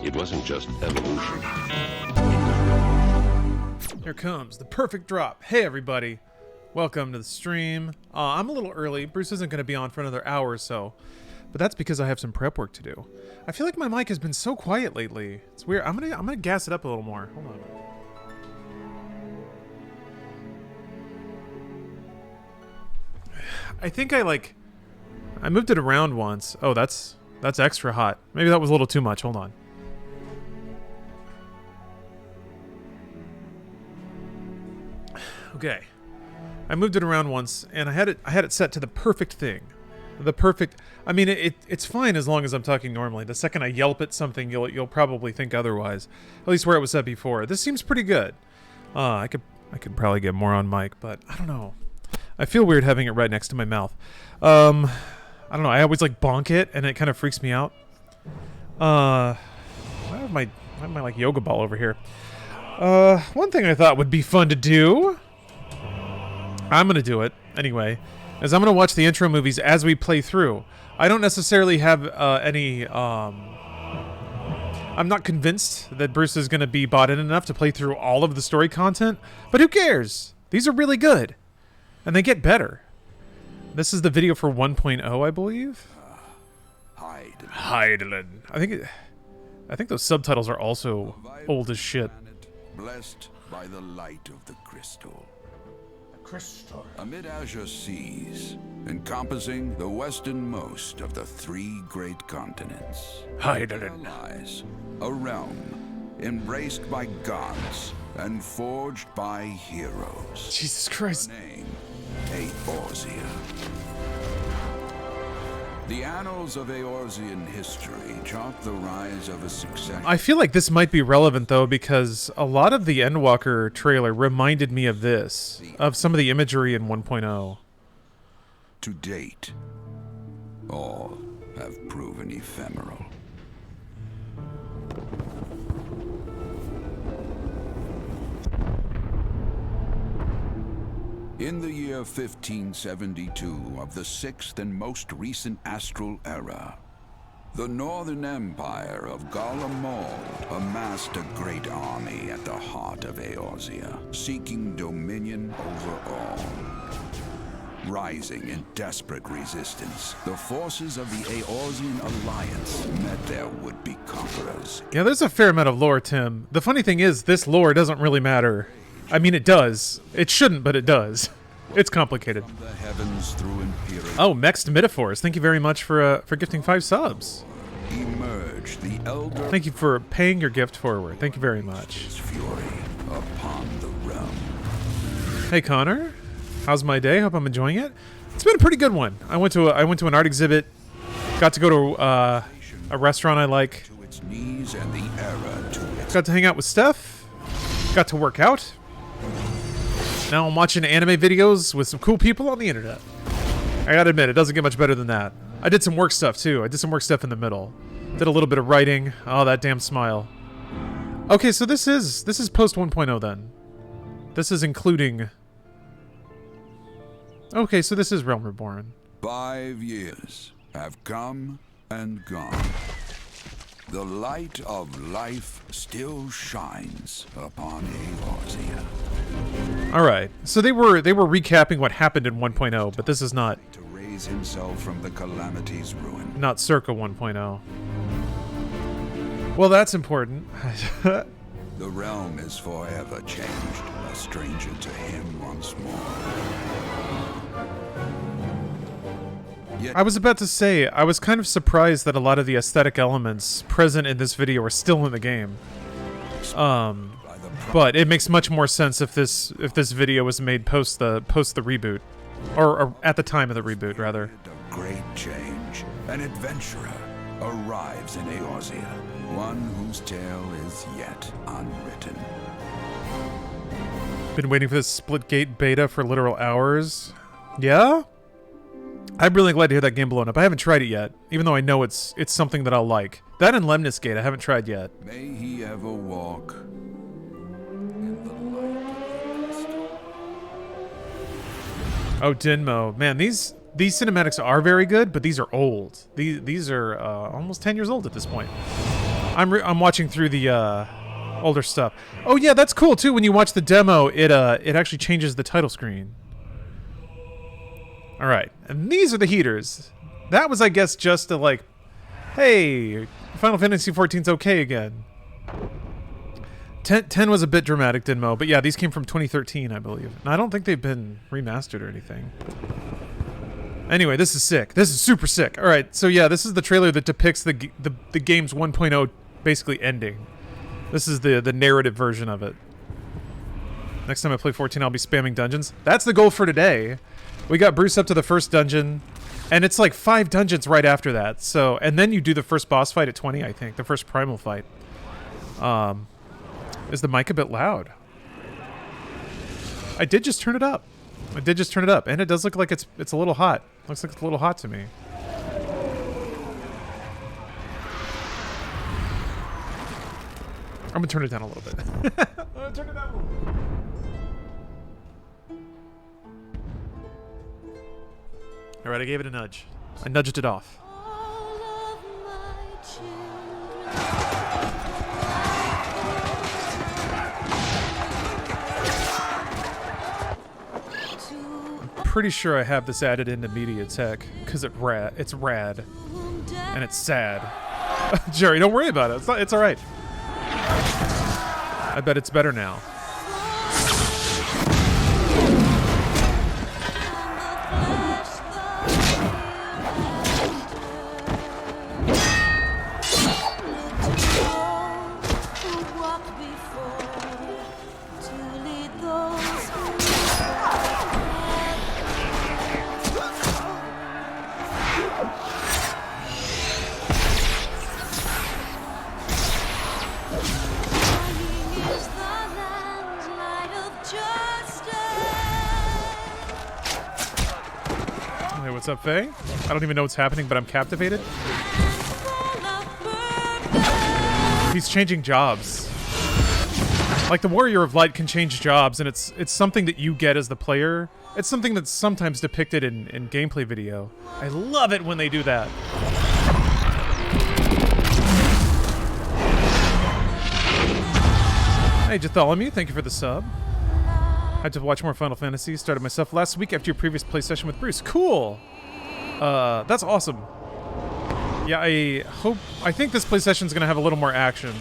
It wasn't just evolution. Here comes the perfect drop. Hey everybody, welcome to the stream. I'm a little early. Bruce isn't going to be on for another hour or so, but that's because I have some prep work to do. I feel like my mic has been so quiet lately. It's weird. I'm gonna gas it up a little more. Hold on. I think I moved it around once. Oh, that's extra hot. Maybe that was a little too much. Hold on. Okay, I moved it around once, and I had it set to the perfect thing, the perfect. I mean, it's fine as long as I'm talking normally. The second I yelp at something, you'll probably think otherwise. At least where it was set before. This seems pretty good. I could probably get more on mic, but I don't know. I feel weird having it right next to my mouth. I don't know. I always bonk it, and it kind of freaks me out. I have my yoga ball over here. One thing I thought would be fun to do. I'm going to do it, anyway, is I'm going to watch the intro movies as we play through. I don't necessarily have any... I'm not convinced that Bruce is going to be bought in enough to play through all of the story content, but who cares? These are really good, and they get better. This is the video for 1.0, I believe? Heidelin. I think those subtitles are also old as shit. Blessed by the light of the crystal. Crystal. Amid azure seas, encompassing the westernmost of the three great continents, there lies a realm embraced by gods and forged by heroes. Jesus Christ. The name, Eorzea. The annals of Eorzean history chart the rise of a succession. I feel like this might be relevant, though, because a lot of the Endwalker trailer reminded me of this, of some of the imagery in 1.0. To date, all have proven ephemeral. In the year 1572 of the sixth and most recent astral era, the Northern Empire of Garlemald amassed a great army at the heart of Eorzea, seeking dominion over all. Rising in desperate resistance, the forces of the Eorzean Alliance met their would-be conquerors. Yeah, there's a fair amount of lore, Tim. The funny thing is, this lore doesn't really matter. I mean, it does. It shouldn't, but it does. It's complicated. From the heavens through imperial Oh, Mexed Metaphors. Thank you very much for gifting 5 subs. emerged the elder Thank you for paying your gift forward. Thank you very much. fury upon the realm. Hey, Connor. How's my day? Hope I'm enjoying it. It's been a pretty good one. I went to an art exhibit. Got to go to a restaurant I like. To its knees and the era to its Got to hang out with Steph. Got to work out. Now I'm watching anime videos with some cool people on the internet. I gotta admit, it doesn't get much better than that. I did some work stuff, too. I did some work stuff in the middle. Did a little bit of writing. Oh, that damn smile. Okay, so this is post 1.0 then. This is including... Okay, so this is Realm Reborn. 5 years have come and gone. The light of life still shines upon Eorzea. All right. So they were recapping what happened in 1.0, but this is not To raise himself from the calamity's ruin. not circa 1.0. Well, that's important. The realm is forever changed, a stranger to him once more. Yet I was about to say, I was kind of surprised that a lot of the aesthetic elements present in this video are still in the game. by the But it makes much more sense if this video was made post the reboot, or at the time of the reboot, rather. of great change, an adventurer arrives in Eorzea, one whose tale is yet unwritten. Been waiting for this Splitgate beta for literal hours. Yeah? I'm really glad to hear that game blown up. I haven't tried it yet, even though I know it's something that I'll like. That and Lemnis Gate I haven't tried yet. May he ever walk in the light of the crystal. Oh, Dinmo. Man, these cinematics are very good, but these are old. These are almost 10 years old at this point. I'm watching through the older stuff. Oh yeah, that's cool too. When you watch the demo, it actually changes the title screen. All right, and these are the heaters. That was, I guess, just a like, hey, Final Fantasy XIV's okay again. 10 was a bit dramatic, Dinmo, but yeah, these came from 2013, I believe. And I don't think they've been remastered or anything. Anyway, this is sick. This is super sick. All right, so yeah, this is the trailer that depicts the game's 1.0 basically ending. This is the narrative version of it. Next time I play 14, I'll be spamming dungeons. That's the goal for today. We got Bruce up to the first dungeon, and it's like 5 dungeons right after that. So, and then you do the first boss fight at 20, I think, the first primal fight. Is the mic a bit loud? I did just turn it up. And it does look like it's a little hot. Looks like it's a little hot to me. I'm gonna turn it down a little bit. I'm gonna turn it down a little bit. All right, I gave it a nudge. I nudged it off. Pretty sure I have this added into MediaTek because it's rad and it's sad. Jerry, don't worry about it. It's all right. I bet it's better now. What's up, Faye? I don't even know what's happening, but I'm captivated. He's changing jobs. Like, the Warrior of Light can change jobs, and it's something that you get as the player. It's something that's sometimes depicted in gameplay video. I love it when they do that. Hey, Jatholomew, thank you for the sub. Had to watch more Final Fantasy. Started myself last week after your previous play session with Bruce. Cool. That's awesome. Yeah, I think this play session is gonna have a little more action.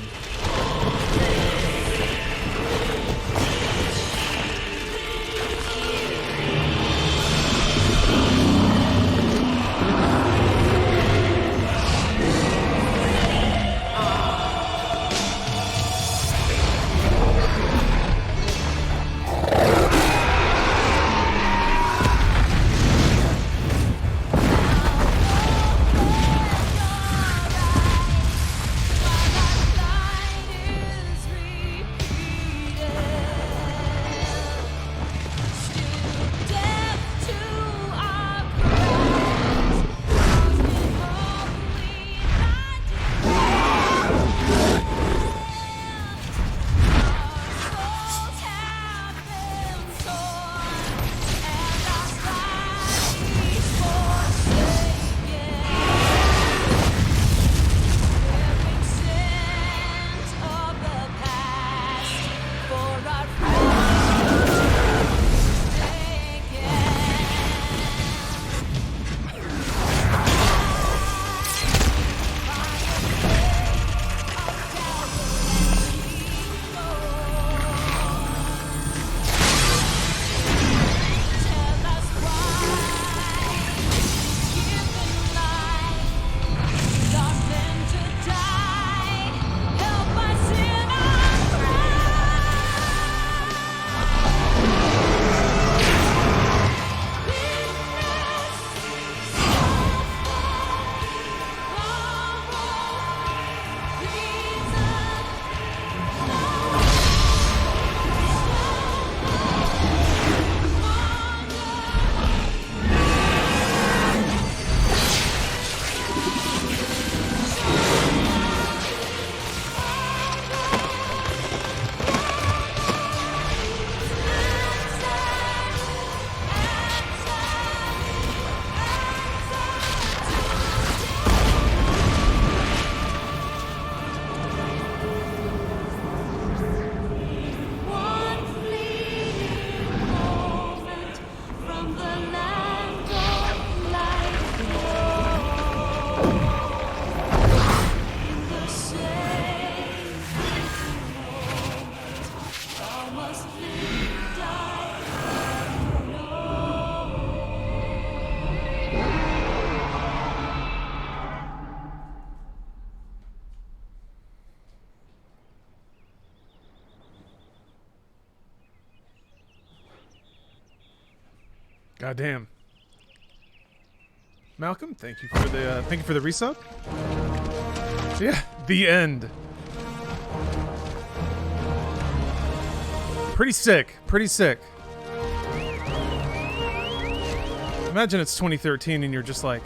God damn. Malcolm, thank you for the resub. So yeah, the end. Pretty sick. Pretty sick. Imagine it's 2013 and you're just like,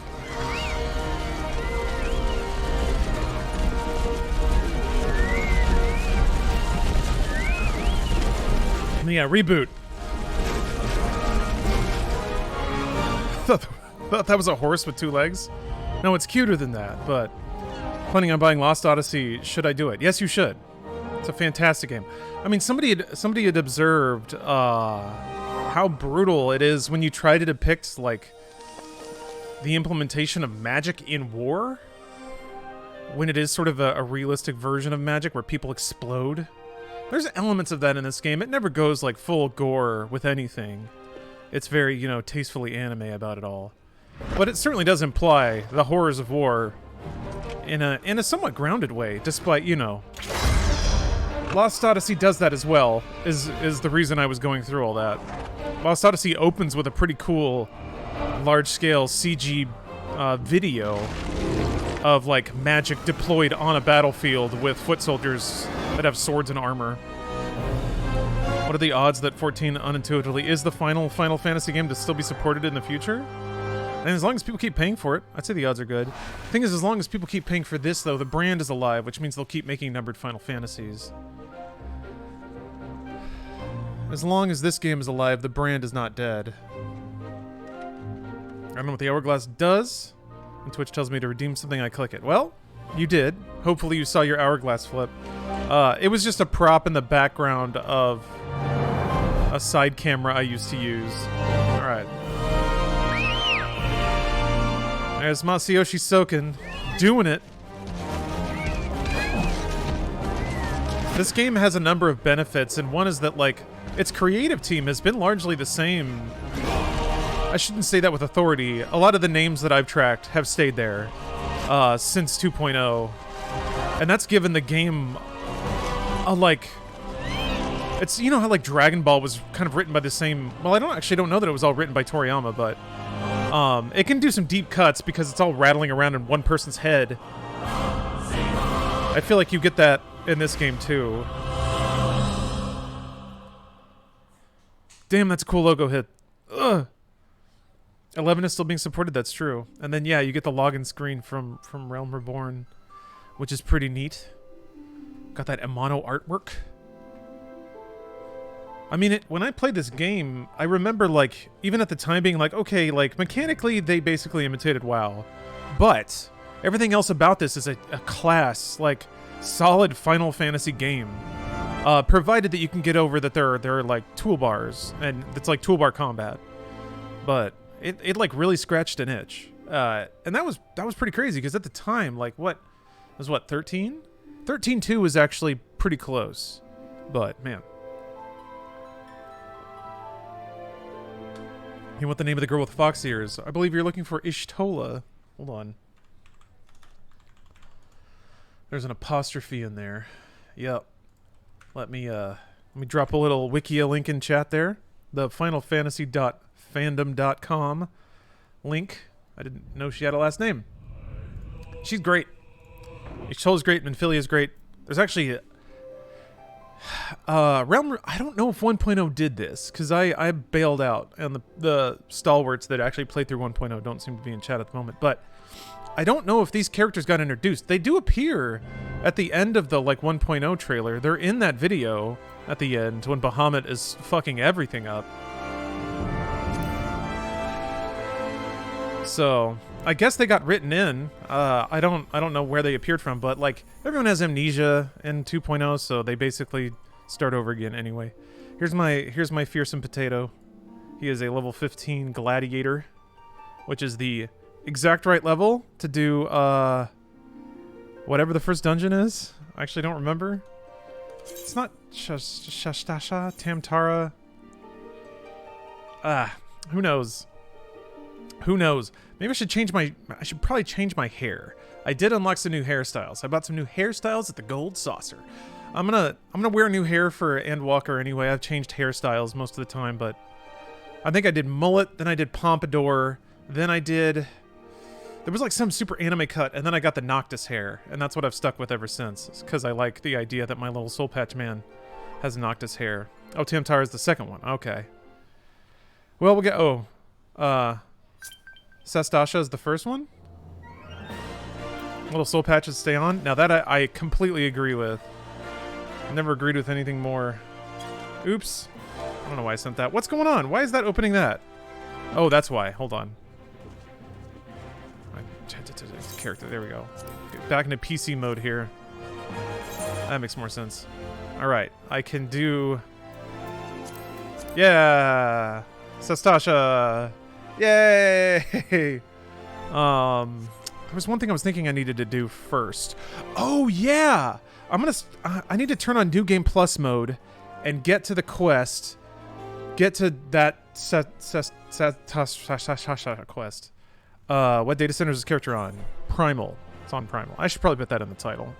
yeah, reboot. Thought that was a horse with 2 legs. No, it's cuter than that, but planning on buying Lost Odyssey, should I do it? Yes, you should. It's a fantastic game. I mean, somebody had observed how brutal it is when you try to depict, like, the implementation of magic in war, when it is sort of a realistic version of magic where people explode. There's elements of that in this game. It never goes, like, full gore with anything. It's very, you know, tastefully anime about it all. But it certainly does imply the horrors of war in a somewhat grounded way, despite, you know... Lost Odyssey does that as well, is the reason I was going through all that. Lost Odyssey opens with a pretty cool, large-scale CG video of, like, magic deployed on a battlefield with foot soldiers that have swords and armor. What are the odds that 14 unintuitively is the final Final Fantasy game to still be supported in the future? And as long as people keep paying for it, I'd say the odds are good. Thing is, as long as people keep paying for this, though, the brand is alive, which means they'll keep making numbered Final Fantasies. As long as this game is alive, the brand is not dead. I don't know what the hourglass does. And Twitch tells me to redeem something, I click it. Well, you did. Hopefully you saw your hourglass flip. It was just a prop in the background of a side camera I used to use. Alright. There's Masayoshi Soken doing it. This game has a number of benefits, and one is that, like, its creative team has been largely the same. I shouldn't say that with authority. A lot of the names that I've tracked have stayed there since 2.0. And that's given the game a, like... It's, you know how, like, Dragon Ball was kind of written by the same... Well, I don't know that it was all written by Toriyama, but... it can do some deep cuts because it's all rattling around in one person's head. I feel like you get that in this game, too. Damn, that's a cool logo hit. Ugh. 11 is still being supported, that's true. And then, yeah, you get the login screen from Realm Reborn, which is pretty neat. Got that Amano artwork. I mean, when I played this game, I remember, like, even at the time being like, okay, like, mechanically, they basically imitated WoW. But everything else about this is a class, like, solid Final Fantasy game. Provided that you can get over that there are like, toolbars, and it's like toolbar combat. But it like, really scratched an itch. And that was pretty crazy, because at the time, like, it was 13? 13.2 was actually pretty close. But, man. You want the name of the girl with fox ears? I believe you're looking for Ishtola. Hold on. There's an apostrophe in there. Yep. Let me drop a little Wikia link in chat there. The FinalFantasy.fandom.com link. I didn't know she had a last name. She's great. Ishtola's great. Minfilia's great. There's actually... Realm... I don't know if 1.0 did this, because I bailed out, and the stalwarts that actually played through 1.0 don't seem to be in chat at the moment, but I don't know if these characters got introduced. They do appear at the end of the, like, 1.0 trailer. They're in that video at the end when Bahamut is fucking everything up. So, I guess they got written in. I don't know where they appeared from, but, like, everyone has amnesia in 2.0, so they basically start over again anyway. Here's my fearsome potato. He is a level 15 gladiator, which is the exact right level to do whatever the first dungeon is. I actually don't remember. It's not Shastasha, Tamtara. Who knows? Who knows? Maybe I should probably change my hair. I did unlock some new hairstyles. I bought some new hairstyles at the Gold Saucer. I'm gonna wear new hair for Endwalker anyway. I've changed hairstyles most of the time, but I think I did mullet, then I did pompadour, then I did... There was like some super anime cut, and then I got the Noctis hair, and that's what I've stuck with ever since, because I like the idea that my little soul patch man has Noctis hair. Oh, Tamtar is the second one. Okay. Well, we'll get... Oh. Sastasha is the first one? Little soul patches stay on? Now that I completely agree with. I never agreed with anything more. Oops. I don't know why I sent that. What's going on? Why is that opening that? Oh, that's why. Hold on. Character. There we go. Get back into PC mode here. That makes more sense. Alright. I can do... Yeah! Sastasha! Yay! There was one thing I was thinking I needed to do first. Oh, yeah! I need to turn on New Game Plus mode and get to the quest. Get to that Sastasha quest. What data center is this character on? Primal. It's on Primal. I should probably put that in the title.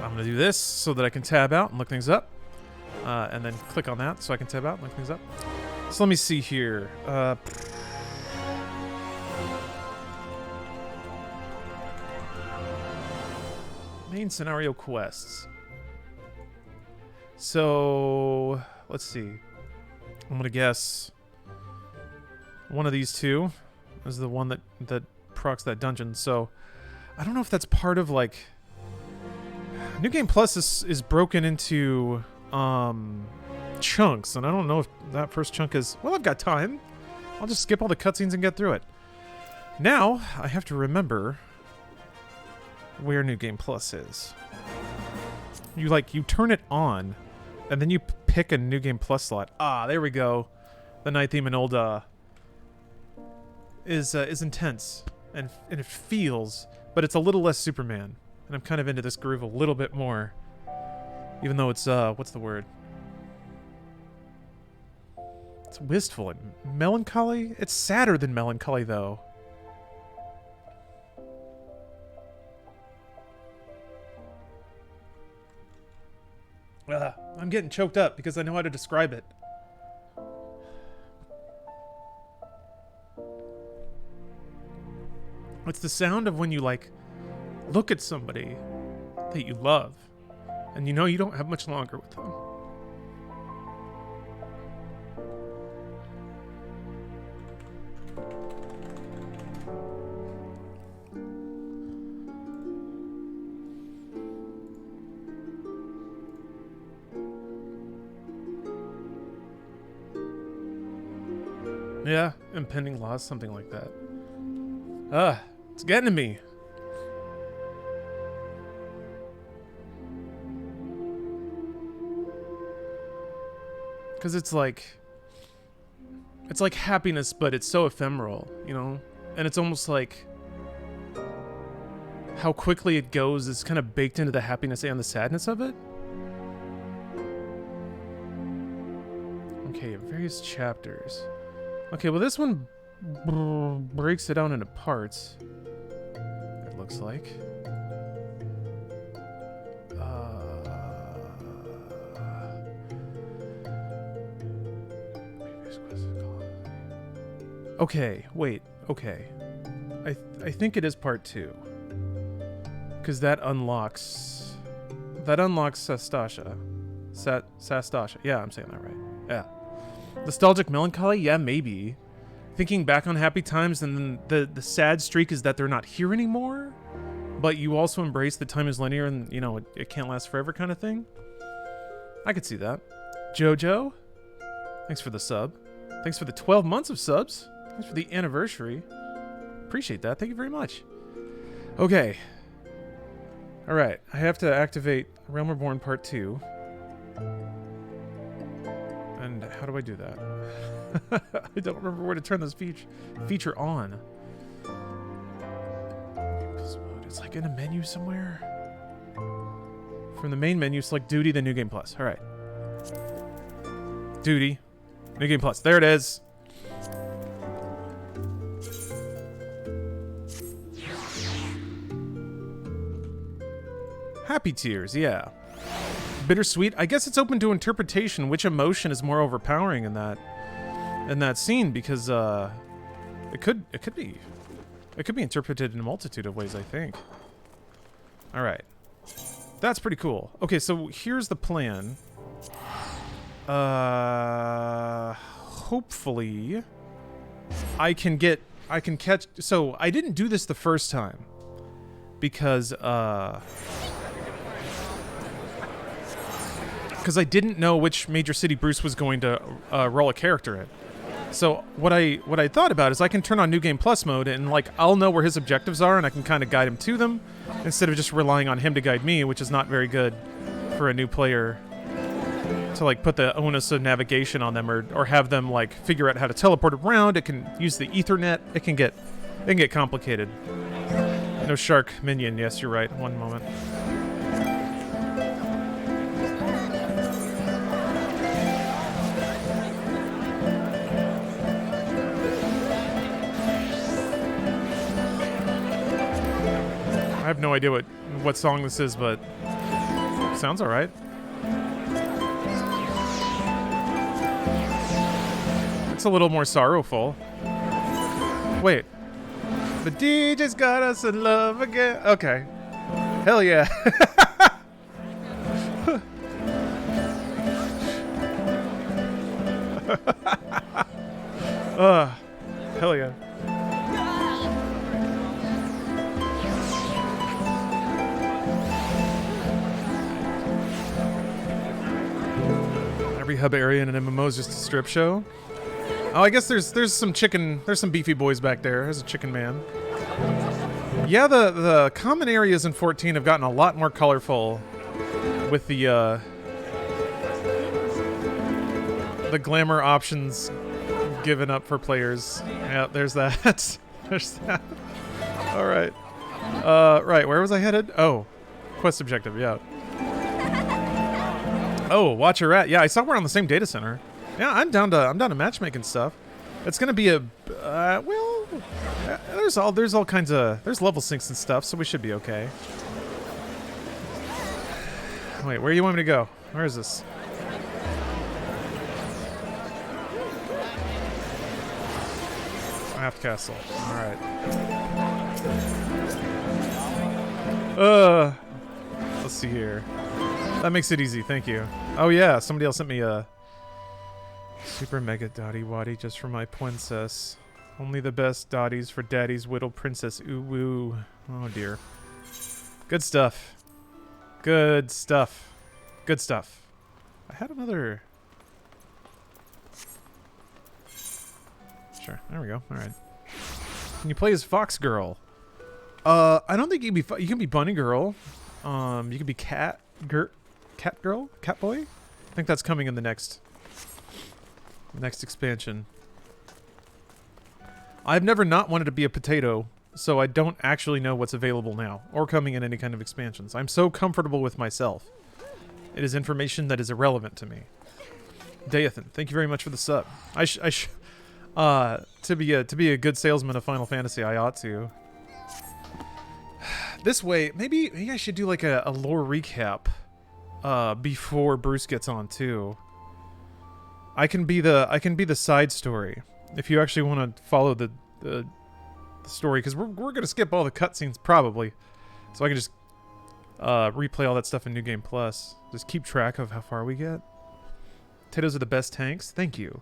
I'm going to do this so that I can tab out and look things up. And then click on that so I can tab out and look things up. So let me see here. Main scenario quests. So, let's see. I'm going to guess one of these two is the one that procs that dungeon. So, I don't know if that's part of, like... New Game Plus is broken into chunks, and I don't know if that first chunk is... Well, I've got time. I'll just skip all the cutscenes and get through it. Now, I have to remember where New Game Plus is. You turn it on, and then you pick a New Game Plus slot. Ah, there we go. The night theme in old is intense, and it feels, but it's a little less Superman. And I'm kind of into this groove a little bit more. Even though it's, what's the word? It's wistful and melancholy? It's sadder than melancholy, though. I'm getting choked up because I know how to describe it. It's the sound of when you, like, look at somebody that you love, and you know you don't have much longer with them. Yeah, impending loss, something like that. It's getting to me. Because it's like happiness, but it's so ephemeral, you know? And it's almost like how quickly it goes is kind of baked into the happiness and the sadness of it. Okay, various chapters. Okay, well this one breaks it down into parts, it looks like. Okay, wait, okay. I think it is part 2. Because that unlocks Sastasha. Sastasha. Yeah, I'm saying that right. Yeah. Nostalgic melancholy? Yeah, maybe. Thinking back on happy times, and then the sad streak is that they're not here anymore, but you also embrace the time is linear and, you know, it can't last forever kind of thing. I could see that. Jojo, thanks for the sub. Thanks for the 12 months of subs. Thanks for the anniversary. Appreciate that. Thank you very much. Okay. Alright, I have to activate Realm Reborn Part 2. And how do I do that? I don't remember where to turn this feature on. It's like in a menu somewhere. From the main menu, select Duty, then New Game Plus. Alright. Duty. New Game Plus. There it is. Happy tears, yeah. Bittersweet. I guess it's open to interpretation. Which emotion is more overpowering in that? in that scene because it could be interpreted in a multitude of ways, I think. All right. That's pretty cool. Okay, so here's the plan. Hopefully I can catch, so I didn't do this the first time because I didn't know which major city Bruce was going to roll a character in. So what I thought about is I can turn on New Game Plus mode and like I'll know where his objectives are and I can kind of guide him to them instead of just relying on him to guide me, which is not very good for a new player to like put the onus of navigation on them or have them like figure out how to teleport around. It can use the Ethernet. It can get complicated. No shark minion. Yes, you're right. One moment. I have no idea what song this is, but sounds all right. It's a little more sorrowful. Wait. The DJ's got us in love again. Okay. Hell yeah. Hell yeah. Every hub area in an MMO is just a strip show. Oh, I guess there's some beefy boys back there. There's a chicken man. Yeah, the common areas in 14 have gotten a lot more colorful with the glamour options given up for players. Yeah, there's that. There's that. All right. Right, where was I headed? Oh, quest objective, yeah. Oh, watch your rat. Yeah, I saw we're on the same data center. Yeah, I'm down to matchmaking stuff. It's gonna be a there's all kinds of level syncs and stuff, so we should be okay. Wait, where do you want me to go? Where is this? Raft Castle. All right. Let's see here. That makes it easy. Thank you. Oh yeah, somebody else sent me a super mega dotty waddy just for my princess. Only the best dotties for daddy's whittled princess. Ooh woo. Oh dear. Good stuff. Good stuff. Good stuff. I had another. Sure. There we go. All right. Can you play as Fox Girl? I don't think you can be. You can be Bunny Girl. You can be Cat Girl, Cat Boy. I think that's coming in the next expansion. I've never not wanted to be a potato, so I don't actually know what's available now or coming in any kind of expansions. I'm so comfortable with myself. It is information that is irrelevant to me. Deathan, thank you very much for the sub. To be a good salesman of Final Fantasy, I ought to. This way, maybe I should do like a lore recap before Bruce gets on too. I can be the side story if you actually want to follow the story, because we're gonna skip all the cutscenes probably, so I can just replay all that stuff in New Game Plus. Just keep track of how far we get. Potatoes are the best tanks. Thank you.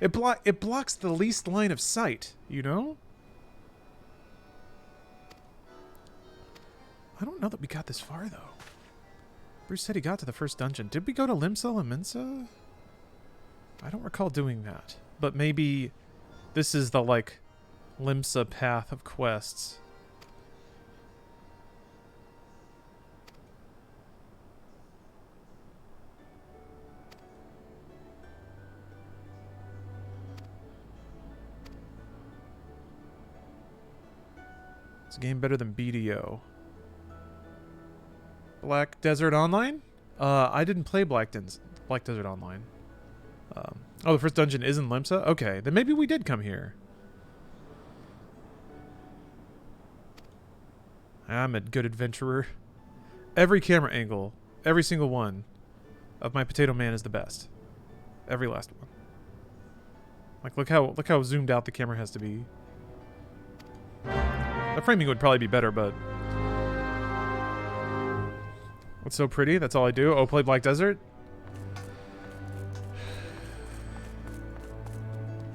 It blocks the least line of sight. You know. I don't know that we got this far though. Bruce said he got to the first dungeon. Did we go to Limsa Laminsa? I don't recall doing that, but maybe this is the like Limsa path of quests. Is the game better than BDO? Black Desert Online? I didn't play Black Desert Online. Oh, the first dungeon is in Limsa? Okay, then maybe we did come here. I'm a good adventurer. Every camera angle, every single one of my Potato Man is the best. Every last one. Like, look how zoomed out the camera has to be. The framing would probably be better, but... What's so pretty? That's all I do. Oh, play Black Desert?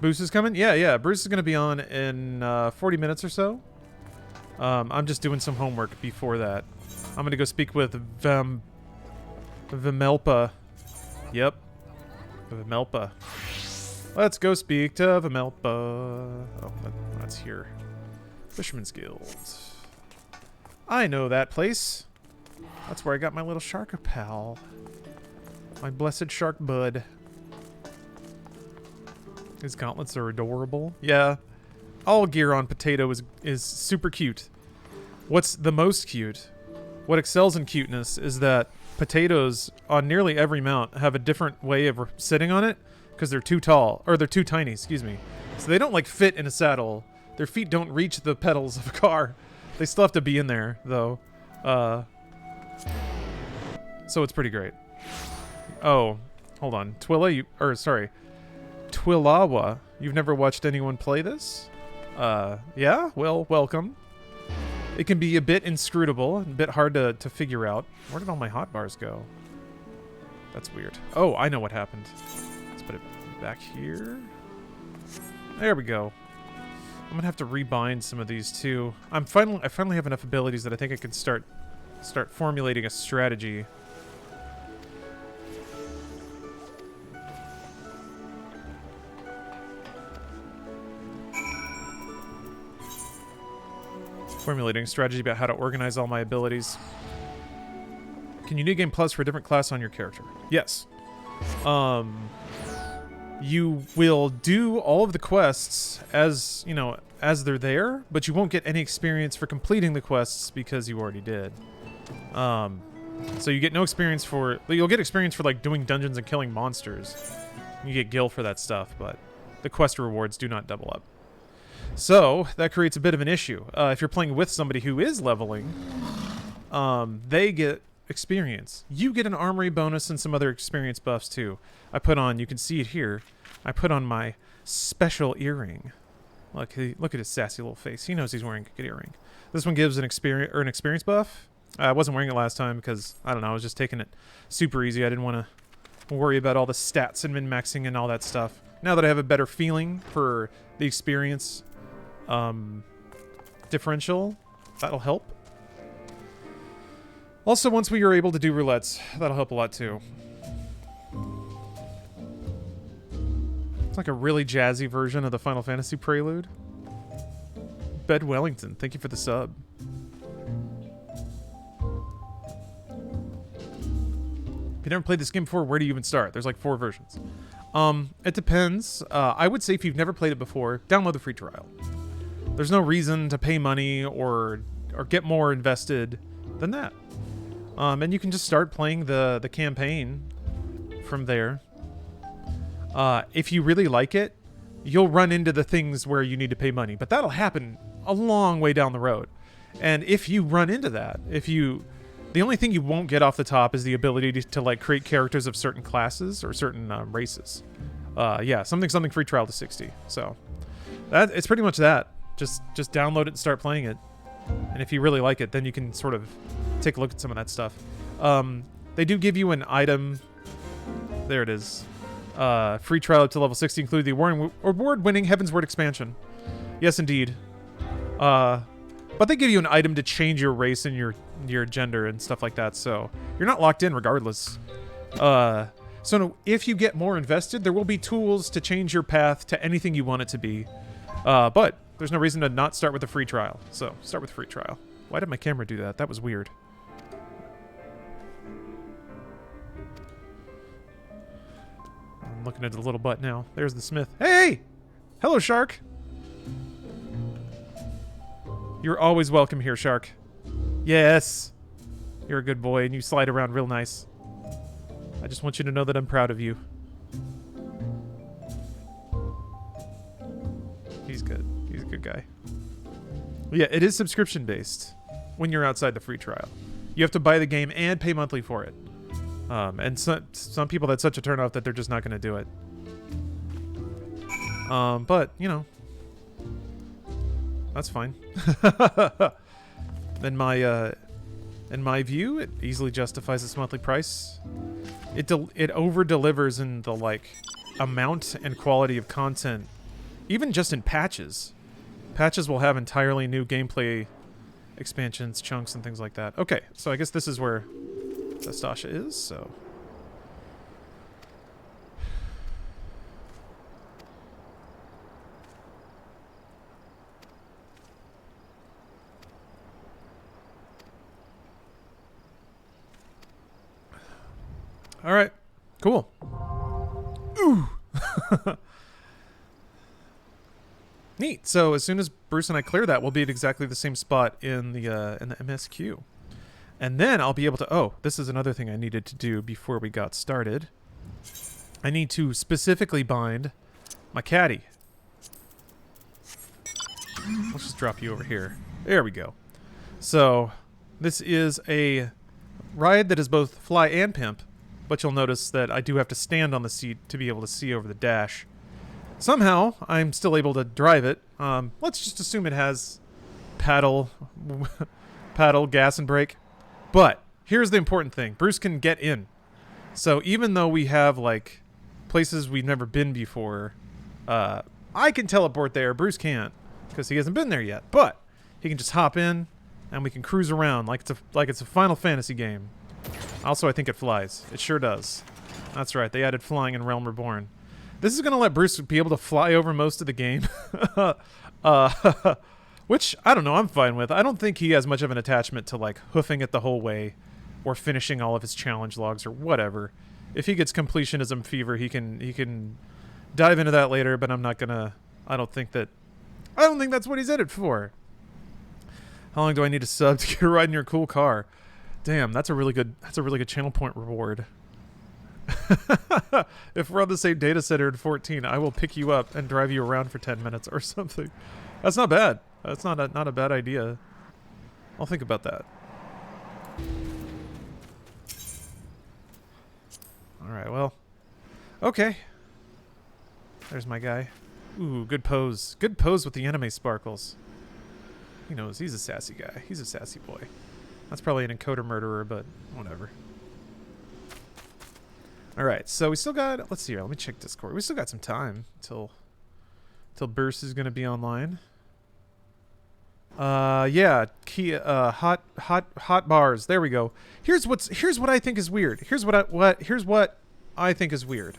Bruce is coming? Yeah. Bruce is going to be on in 40 minutes or so. I'm just doing some homework before that. I'm going to go speak with Vimelpa. Yep. Vimelpa. Let's go speak to Vimelpa. Oh, that's here. Fisherman's Guild. I know that place. That's where I got my little shark pal. My blessed shark bud. His gauntlets are adorable. Yeah. All gear on Potato is super cute. What's the most cute? What excels in cuteness is that Potatoes on nearly every mount have a different way of sitting on it because they're too tall, or they're too tiny, excuse me. So they don't like fit in a saddle. Their feet don't reach the pedals of a car. They still have to be in there though. So it's pretty great. Oh, hold on. Twilawa, you've never watched anyone play this? Yeah? Well, welcome. It can be a bit inscrutable, a bit hard to figure out. Where did all my hotbars go? That's weird. Oh, I know what happened. Let's put it back here. There we go. I'm gonna have to rebind some of these too. I finally have enough abilities that I think I can start formulating a strategy. Formulating a strategy about how to organize all my abilities. Can you new game plus for a different class on your character? Yes. You will do all of the quests as, you know, as they're there, but you won't get any experience for completing the quests because you already did. So you get no experience for... You'll get experience for, like, doing dungeons and killing monsters. You get gil for that stuff, but the quest rewards do not double up. So, that creates a bit of an issue. If you're playing with somebody who is leveling, they get experience. You get an armory bonus and some other experience buffs, too. I put on... You can see it here. I put on my special earring. Look at his sassy little face. He knows he's wearing a good earring. This one gives an experience buff. I wasn't wearing it last time because, I don't know, I was just taking it super easy. I didn't want to worry about all the stats and min-maxing and all that stuff. Now that I have a better feeling for the experience differential, that'll help. Also, once we are able to do roulettes, that'll help a lot too. It's like a really jazzy version of the Final Fantasy Prelude. Bed Wellington, thank you for the sub. If you've never played this game before, where do you even start? There's like 4 versions. It depends. I would say if you've never played it before, download the free trial. There's no reason to pay money or get more invested than that. And you can just start playing the campaign from there. If you really like it, you'll run into the things where you need to pay money, but that'll happen a long way down the road. And if you run into that, the only thing you won't get off the top is the ability to like create characters of certain classes or certain races. Yeah, something free trial to 60. So it's pretty much that. Just download it and start playing it. And if you really like it, then you can sort of take a look at some of that stuff. They do give you an item. There it is. Free trial up to level 60, include the award-winning Heavensward expansion. Yes, indeed. But they give you an item to change your race and your gender and stuff like that, so you're not locked in regardless. So no, if you get more invested, there will be tools to change your path to anything you want it to be. But there's no reason to not start with a free trial. So start with free trial. Why did my camera do that? That was weird. I'm looking at the little butt now. There's the smith. Hey! Hello, Shark! You're always welcome here, Shark. Yes! You're a good boy, and you slide around real nice. I just want you to know that I'm proud of you. He's good. He's a good guy. Yeah, it is subscription-based when you're outside the free trial. You have to buy the game and pay monthly for it. And some people, that's such a turnoff that they're just not going to do it. But, you know, that's fine. In my view, it easily justifies its monthly price. It over-delivers in the, like, amount and quality of content, even just in patches. Patches will have entirely new gameplay expansions, chunks, and things like that. Okay, so I guess this is where Stasha is, so... Alright, cool. Ooh! Neat. So as soon as Bruce and I clear that, we'll be at exactly the same spot in the MSQ. And then I'll be able to... Oh, this is another thing I needed to do before we got started. I need to specifically bind my caddy. Let's just drop you over here. There we go. So, this is a ride that is both fly and pimp, but you'll notice that I do have to stand on the seat to be able to see over the dash. Somehow, I'm still able to drive it. Let's just assume it has paddle, gas, and brake. But here's the important thing. Bruce can get in. So even though we have, like, places we've never been before, I can teleport there. Bruce can't, because he hasn't been there yet. But he can just hop in, and we can cruise around like it's a Final Fantasy game. Also, I think it flies. It sure does. That's right. They added flying in Realm Reborn. This is going to let Bruce be able to fly over most of the game. Which, I don't know, I'm fine with. I don't think he has much of an attachment to, like, hoofing it the whole way or finishing all of his challenge logs or whatever. If he gets completionism fever, he can dive into that later, but I'm not going to... I don't think that's what he's in it for. How long do I need to sub to get a ride in your cool car? Damn, that's a really good channel point reward. If we're on the same data center in 14, I will pick you up and drive you around for 10 minutes or something. That's not bad. That's not a bad idea. I'll think about that. Alright, well. Okay. There's my guy. Ooh, good pose. Good pose with the anime sparkles. He knows. He's a sassy guy. He's a sassy boy. That's probably an encoder murderer, but whatever. Alright, so we still got... Let's see here. Let me check Discord. We still got some time till Bruce is going to be online. Yeah, hot bars. There we go. Here's what I think is weird. Here's what I think is weird.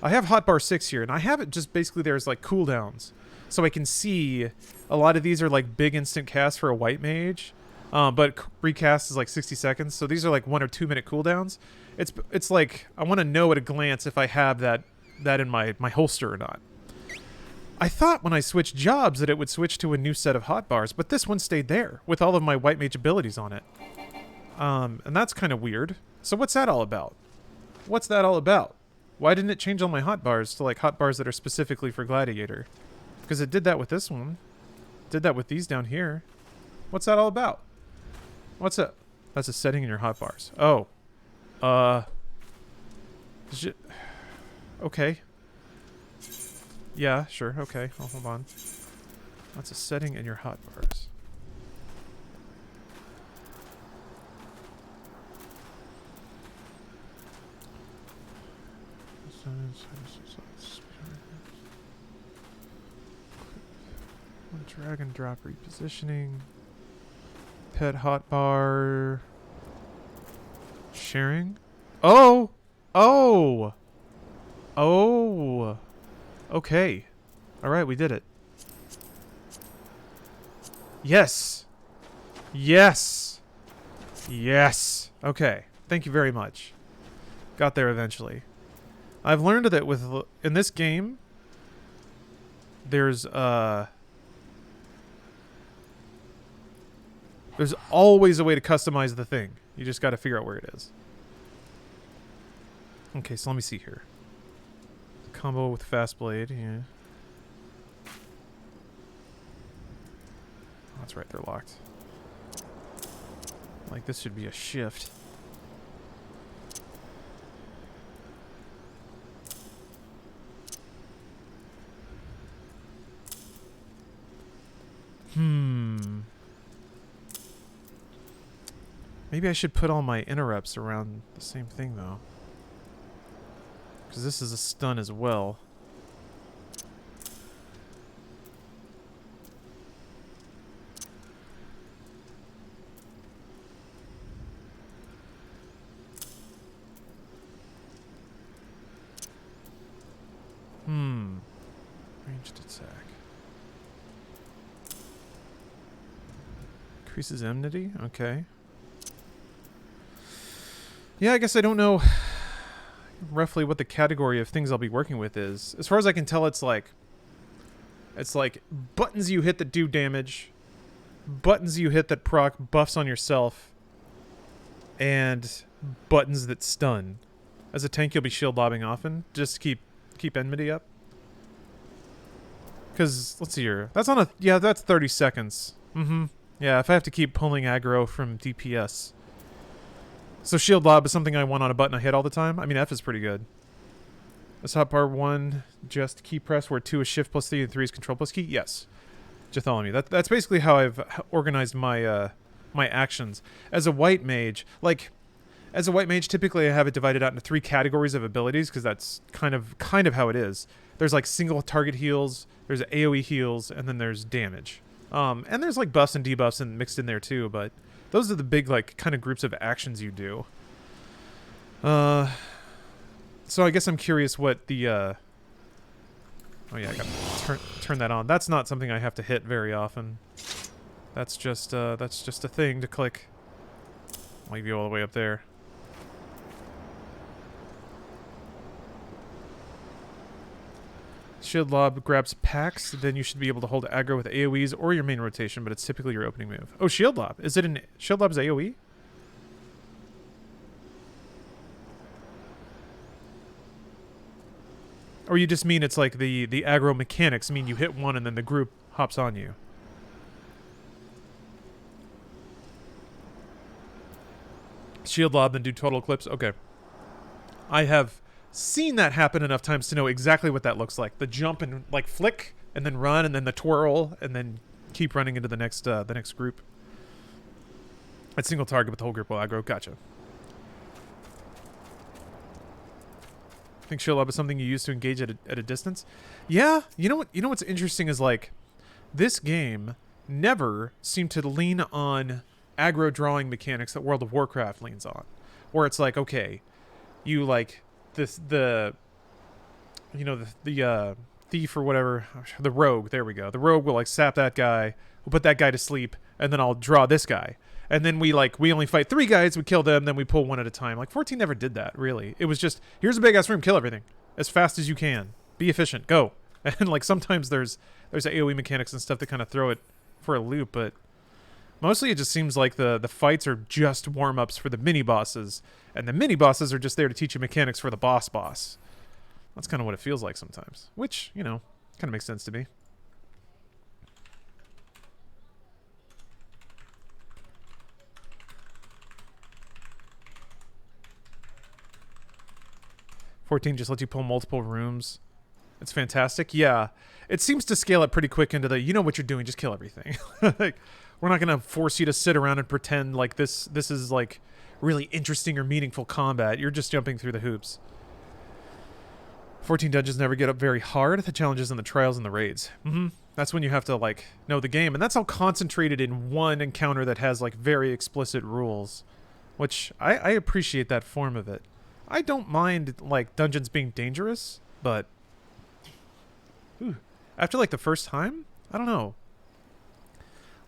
I have hotbar 6 here, and I have it just basically there's like cooldowns, so I can see a lot of these are like big instant casts for a white mage, but recast is like 60 seconds. So these are like 1 or 2 minute cooldowns. It's like I want to know at a glance if I have that in my holster or not. I thought when I switched jobs that it would switch to a new set of hotbars, but this one stayed there with all of my white mage abilities on it. And that's kind of weird. So what's that all about? What's that all about? Why didn't it change all my hotbars to like hotbars that are specifically for Gladiator? Because it did that with this one. Did that with these down here. What's that all about? What's up? That's a setting in your hotbars. Oh. Okay. Yeah, sure. Okay. Oh, hold on. That's a setting in your hotbars. Drag and drop repositioning. Pet hotbar. Sharing. Oh! Oh! Oh! Okay. Alright, we did it. Yes! Yes! Yes! Okay. Thank you very much. Got there eventually. I've learned that in this game, there's always a way to customize the thing. You just got to figure out where it is. Okay, so let me see here. Combo with Fast Blade, yeah. Oh, that's right, they're locked. Like, this should be a shift. Maybe I should put all my interrupts around the same thing, though. Because this is a stun as well. Ranged attack. Increases enmity? Okay. Yeah, I guess I don't know roughly what the category of things I'll be working with is. As far as I can tell, it's like buttons you hit that do damage, buttons you hit that proc buffs on yourself, and buttons that stun. As a tank, you'll be shield lobbing often, just to keep enmity up. Because, let's see here. That's on a... Yeah, that's 30 seconds. Yeah, if I have to keep pulling aggro from DPS. So shield lob is something I want on a button I hit all the time. I mean, F is pretty good. This hotbar 1, just key press, where 2 is shift plus 3 and 3 is control plus key? Yes. Jathalami. That's basically how I've organized my my actions. As a white mage, typically I have it divided out into 3 categories of abilities, because that's kind of how it is. There's like single target heals, there's AoE heals, and then there's damage. And there's like buffs and debuffs and mixed in there too, but those are the big like kind of groups of actions you do. So I guess I'm curious what the oh yeah, I gotta turn that on. That's not something I have to hit very often. That's just a thing to click. I'll leave you all the way up there. Shield lob grabs packs, then you should be able to hold aggro with AoEs or your main rotation, but it's typically your opening move. Oh, shield lob. Is it shield lob's AoE? Or you just mean it's like the aggro mechanics mean you hit one and then the group hops on you? Shield lob, then do total eclipse? Okay. I have seen that happen enough times to know exactly what that looks like. The jump and like flick, and then run, and then the twirl, and then keep running into the next group. At single target with the whole group will aggro. Gotcha. I think shield lob is something you use to engage at a distance. Yeah, you know what's interesting is like this game never seemed to lean on aggro drawing mechanics that World of Warcraft leans on, where it's like, okay, you like the thief or whatever, the rogue, there we go. The rogue will like sap that guy, we'll put that guy to sleep, and then I'll draw this guy. And then we only fight 3 guys, we kill them, then we pull one at a time. Like 14 never did that, really. It was just, here's a big ass room, kill everything. As fast as you can. Be efficient, go. And like sometimes there's AoE mechanics and stuff that kind of throw it for a loop, but mostly it just seems like the fights are just warm-ups for the mini-bosses, and the mini-bosses are just there to teach you mechanics for the boss. That's kind of what it feels like sometimes, which, kind of makes sense to me. $14 just lets you pull multiple rooms. It's fantastic. Yeah, it seems to scale it pretty quick into the, you know what you're doing, just kill everything. Like, we're not going to force you to sit around and pretend like this is like really interesting or meaningful combat. You're just jumping through the hoops. 14 dungeons never get up very hard. The challenges and the trials and the raids. That's when you have to like know the game, and that's all concentrated in one encounter that has like very explicit rules, which I appreciate that form of it. I don't mind like dungeons being dangerous, but after like the first time, I don't know.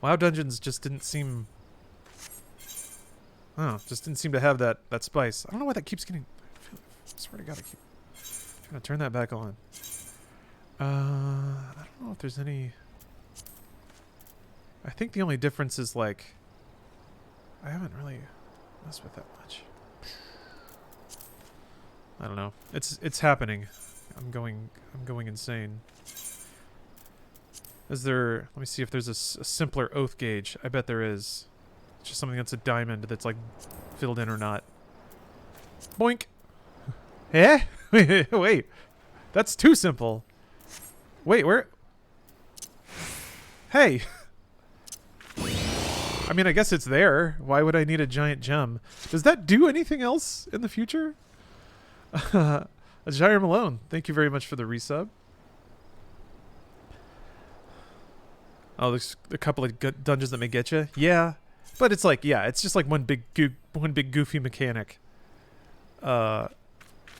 WoW dungeons just didn't seem... just didn't seem to have that spice. I don't know why that keeps getting... I swear to God, I keep trying to turn that back on. I don't know if there's any... I think the only difference is like... I haven't really messed with that much. I don't know. It's happening. I'm going insane. Is there... Let me see if there's a simpler oath gauge. I bet there is. It's just something that's a diamond that's like filled in or not. Boink! Eh? Wait. That's too simple. Wait, where... Hey! mean, I guess it's there. Why would I need a giant gem? Does that do anything else in the future? Jair Malone, thank you very much for the resub. Oh, there's a couple of dungeons that may get you. Yeah, but it's like, yeah, it's just like one big goofy mechanic. And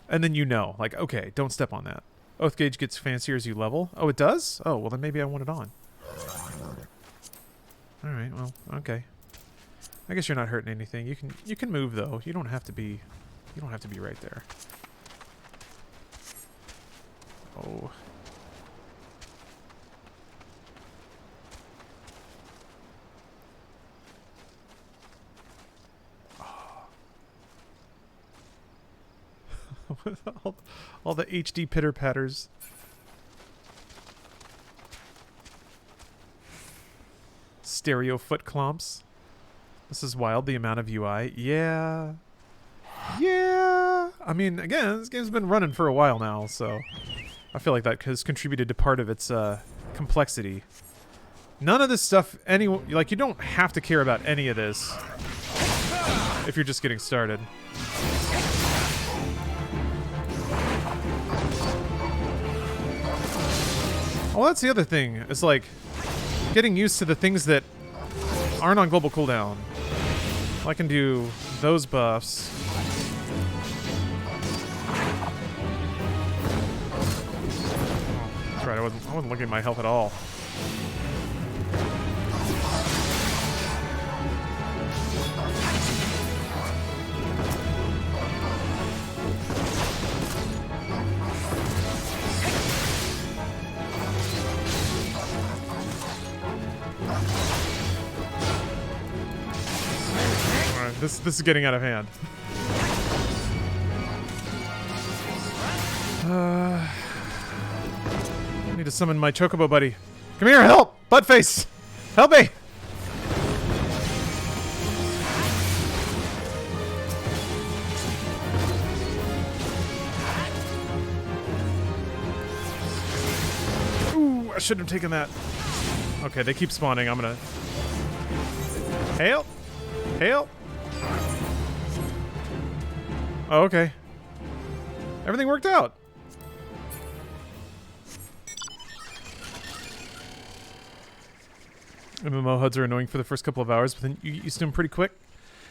then like, okay, don't step on that. Oath gauge gets fancier as you level. Oh, it does? Oh, well then maybe I want it on. All right, well, okay. I guess you're not hurting anything. You can move though. You don't have to be right there. Oh. all the HD pitter patters. Stereo foot clomps. This is wild, the amount of UI. Yeah. Yeah. I mean, again, this game's been running for a while now, so I feel like that has contributed to part of its complexity. None of this stuff, like, you don't have to care about any of this if you're just getting started. Well, that's the other thing. It's like getting used to the things that aren't on global cooldown. I can do those buffs. That's right. I wasn't looking at my health at all. This is getting out of hand. I need to summon my chocobo buddy. Come here, help! Buttface! Help me! Ooh, I shouldn't have taken that. Okay, they keep spawning. I'm gonna... Hail! Hail! Oh, okay. Everything worked out. MMO HUDs are annoying for the first couple of hours, but then you get used to them pretty quick.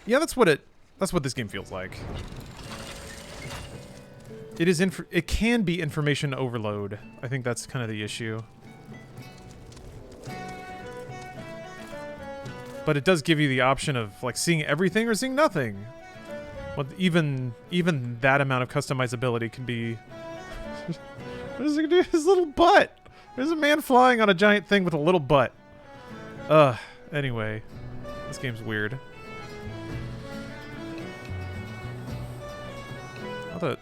Yeah, that's what this game feels like. It can be information overload. I think that's kind of the issue. But it does give you the option of like seeing everything or seeing nothing. Well, even that amount of customizability can be... What is it gonna do? His little butt! There's a man flying on a giant thing with a little butt. Anyway. This game's weird. I thought...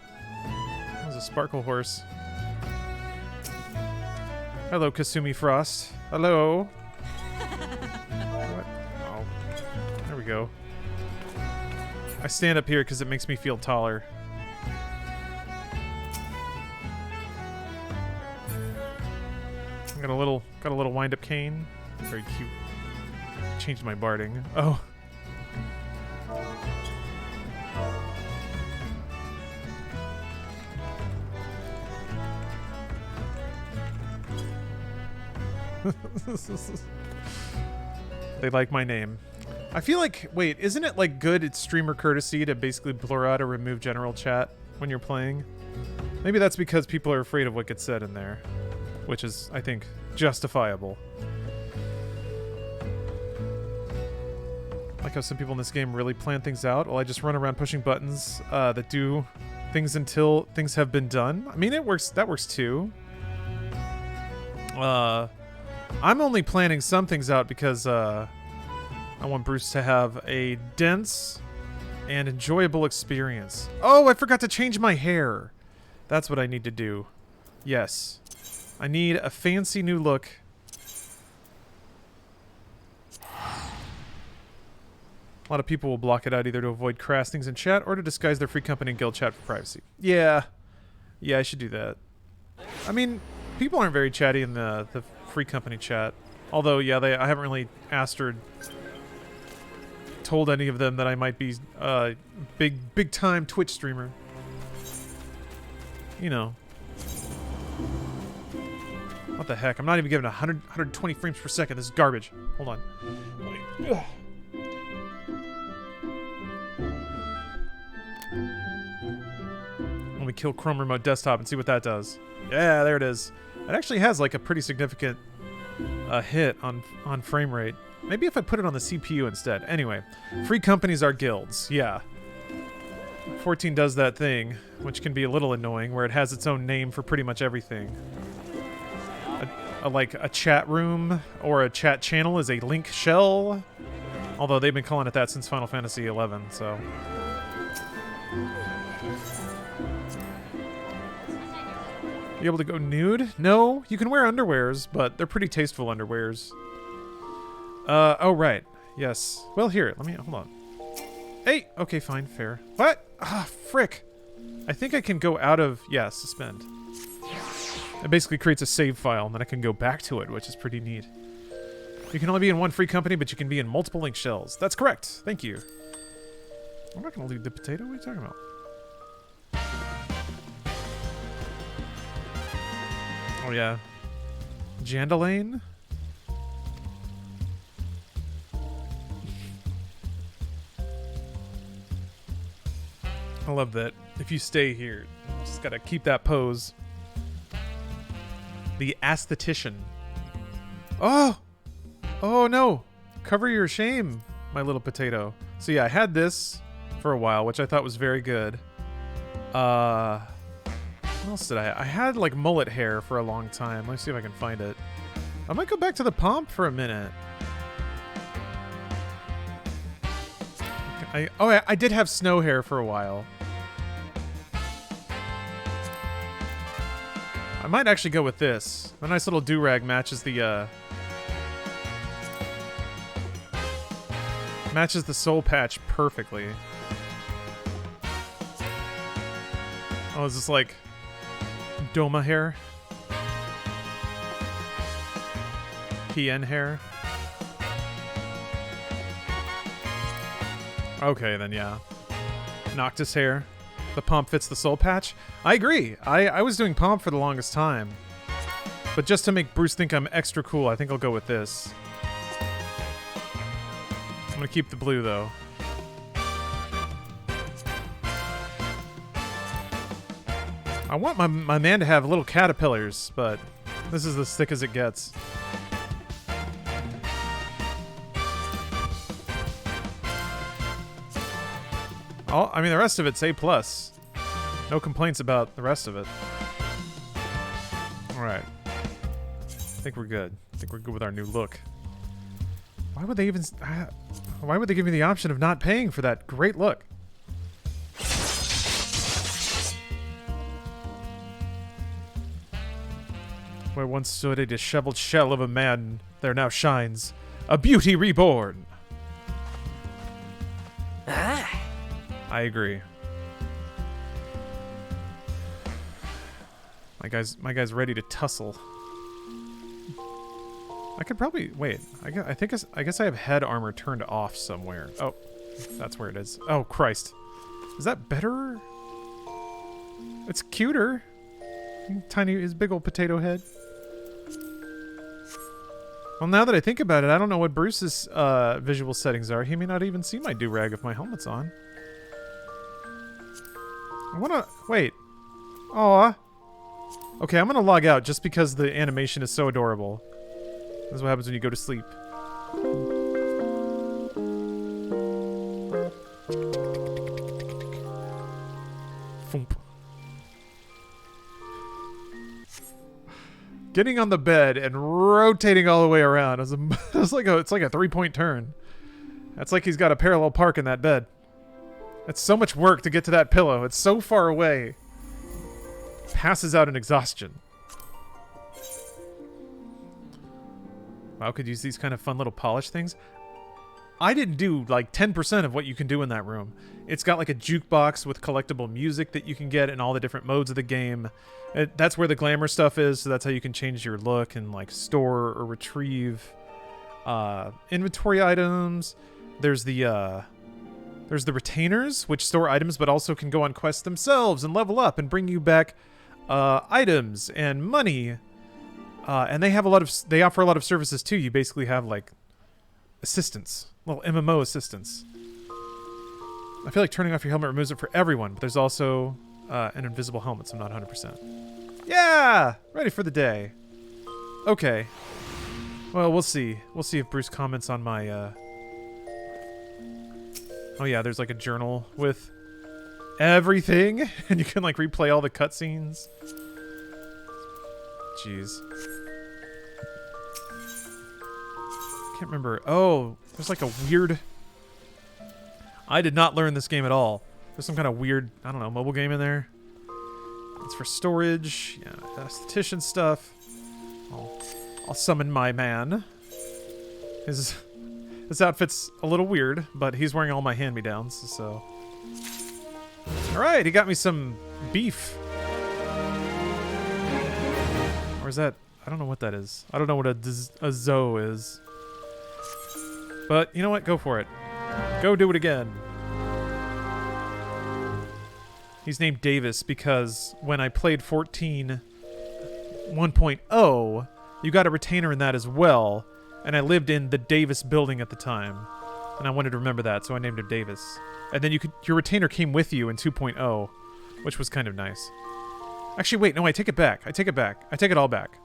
That was a sparkle horse. Hello, Kasumi Frost. Hello. What? Oh. There we go. I stand up here because it makes me feel taller. Got a little wind-up cane. Very cute. Changed my barding. Oh. They like my name. I feel like, wait, isn't it like good at streamer courtesy to basically blur out or remove general chat when you're playing? Maybe that's because people are afraid of what gets said in there, which is, I think, justifiable. Like how some people in this game really plan things out. Well, I just run around pushing buttons that do things until things have been done. I mean, it works. That works too. I'm only planning some things out because I want Bruce to have a dense and enjoyable experience. Oh, I forgot to change my hair. That's what I need to do. Yes. I need a fancy new look. A lot of people will block it out either to avoid crass things in chat or to disguise their free company and guild chat for privacy. Yeah. Yeah, I should do that. I mean, people aren't very chatty in the free company chat. Although, yeah, I haven't really asked or told any of them that I might be big time Twitch streamer. You know. What the heck? I'm not even giving 120 frames per second. This is garbage. Hold on. Ugh. Let me kill Chrome Remote Desktop and see what that does. Yeah, there it is. It actually has like a pretty significant hit on frame rate. Maybe if I put it on the CPU instead. Anyway, free companies are guilds. Yeah. 14 does that thing, which can be a little annoying, where it has its own name for pretty much everything. Like a chat room or a chat channel is a link shell, although they've been calling it that since Final Fantasy XI, so... You able to go nude? No, you can wear underwears, but they're pretty tasteful underwears. Oh, right. Yes. Well, here, let me... Hold on. Hey! Okay, fine, fair. What? Ah, frick! I think I can go out of... Yeah, suspend. It basically creates a save file, and then I can go back to it, which is pretty neat. You can only be in one free company, but you can be in multiple link shells. That's correct. Thank you. I'm not going to leave the potato. What are you talking about? Oh, yeah. Jandalane? I love that. If you stay here, you just gotta keep that pose. The aesthetician. Oh! Oh no! Cover your shame, my little potato. So yeah, I had this for a while, which I thought was very good. What else did I had like mullet hair for a long time. Let's see if I can find it. I might go back to the pomp for a minute. I did have snow hair for a while. I might actually go with this. The nice little do-rag matches the soul patch perfectly. Oh, is this like Doma hair? PN hair? Okay, then yeah. Noctis hair. The pomp fits the soul patch. I agree. I was doing pomp for the longest time. But just to make Bruce think I'm extra cool, I think I'll go with this. I'm gonna keep the blue, though. I want my man to have little caterpillars, but this is as thick as it gets. I mean, the rest of it's A+. No complaints about the rest of it. Alright. I think we're good. I think we're good with our new look. Why would they even... Why would they give me the option of not paying for that great look? Where once stood a disheveled shell of a man, there now shines a beauty reborn. I agree. My guy's ready to tussle. I could probably wait. I guess I have head armor turned off somewhere. Oh, that's where it is. Oh Christ, is that better? It's cuter. Tiny, his big old potato head. Well, now that I think about it, I don't know what Bruce's visual settings are. He may not even see my do-rag if my helmet's on. I wanna... Wait. Aw. Okay, I'm gonna log out just because the animation is so adorable. This is what happens when you go to sleep. Foomp. Getting on the bed and rotating all the way around is it's like a 3-point turn. That's like he's got a parallel park in that bed. It's so much work to get to that pillow. It's so far away. Passes out in exhaustion. Wow, could use these kind of fun little polish things. I didn't do like 10% of what you can do in that room. It's got like a jukebox with collectible music that you can get in all the different modes of the game. That's where the glamour stuff is, so that's how you can change your look and like store or retrieve inventory items. There's the retainers, which store items but also can go on quests themselves and level up and bring you back items and money. And they offer a lot of services too. You basically have like assistants, little MMO assistants. I feel like turning off your helmet removes it for everyone, but there's also an invisible helmet, so I'm not 100%. Yeah! Ready for the day. Okay. Well, we'll see. We'll see if Bruce comments on my, Oh yeah, there's like a journal with everything, and you can like replay all the cutscenes. Jeez. Can't remember. Oh, there's like a weird... I did not learn this game at all. There's some kind of weird, I don't know, mobile game in there. It's for storage. Yeah, esthetician stuff. I'll summon my man. His outfit's a little weird, but he's wearing all my hand-me-downs, so... Alright, he got me some beef. Or is that... I don't know what that is. I don't know what a zo is. But, you know what? Go for it. Go do it again. He's named Davis because when I played 14 1.0, you got a retainer in that as well, and I lived in the Davis building at the time, and I wanted to remember that, so I named him Davis. And then your retainer came with you in 2.0, which was kind of nice. Actually, wait, no, I take it back. I take it all back.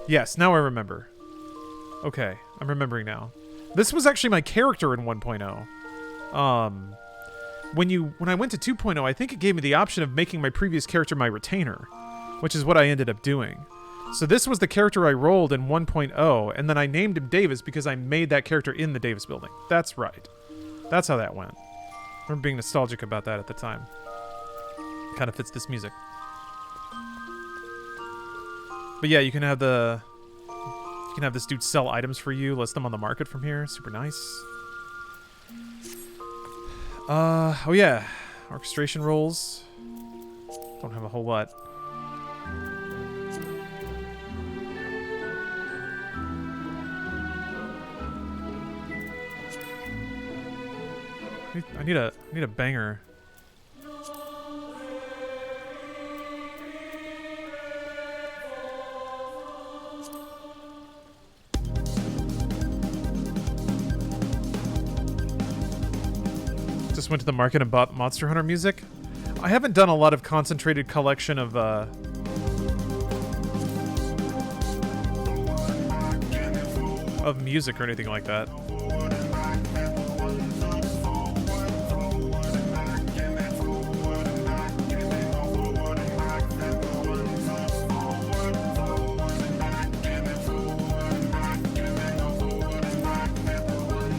Yes, now I remember. Okay, I'm remembering now. This was actually my character in 1.0. When I went to 2.0, I think it gave me the option of making my previous character my retainer, which is what I ended up doing. So this was the character I rolled in 1.0, and then I named him Davis because I made that character in the Davis building. That's right. That's how that went. I remember being nostalgic about that at the time. Kind of fits this music. But yeah, you can have this dude sell items for you, list them on the market from here. Super nice. Oh yeah, orchestration rolls. Don't have a whole lot. I need a banger. Just went to the market and bought Monster Hunter music. I haven't done a lot of concentrated collection of music or anything like that.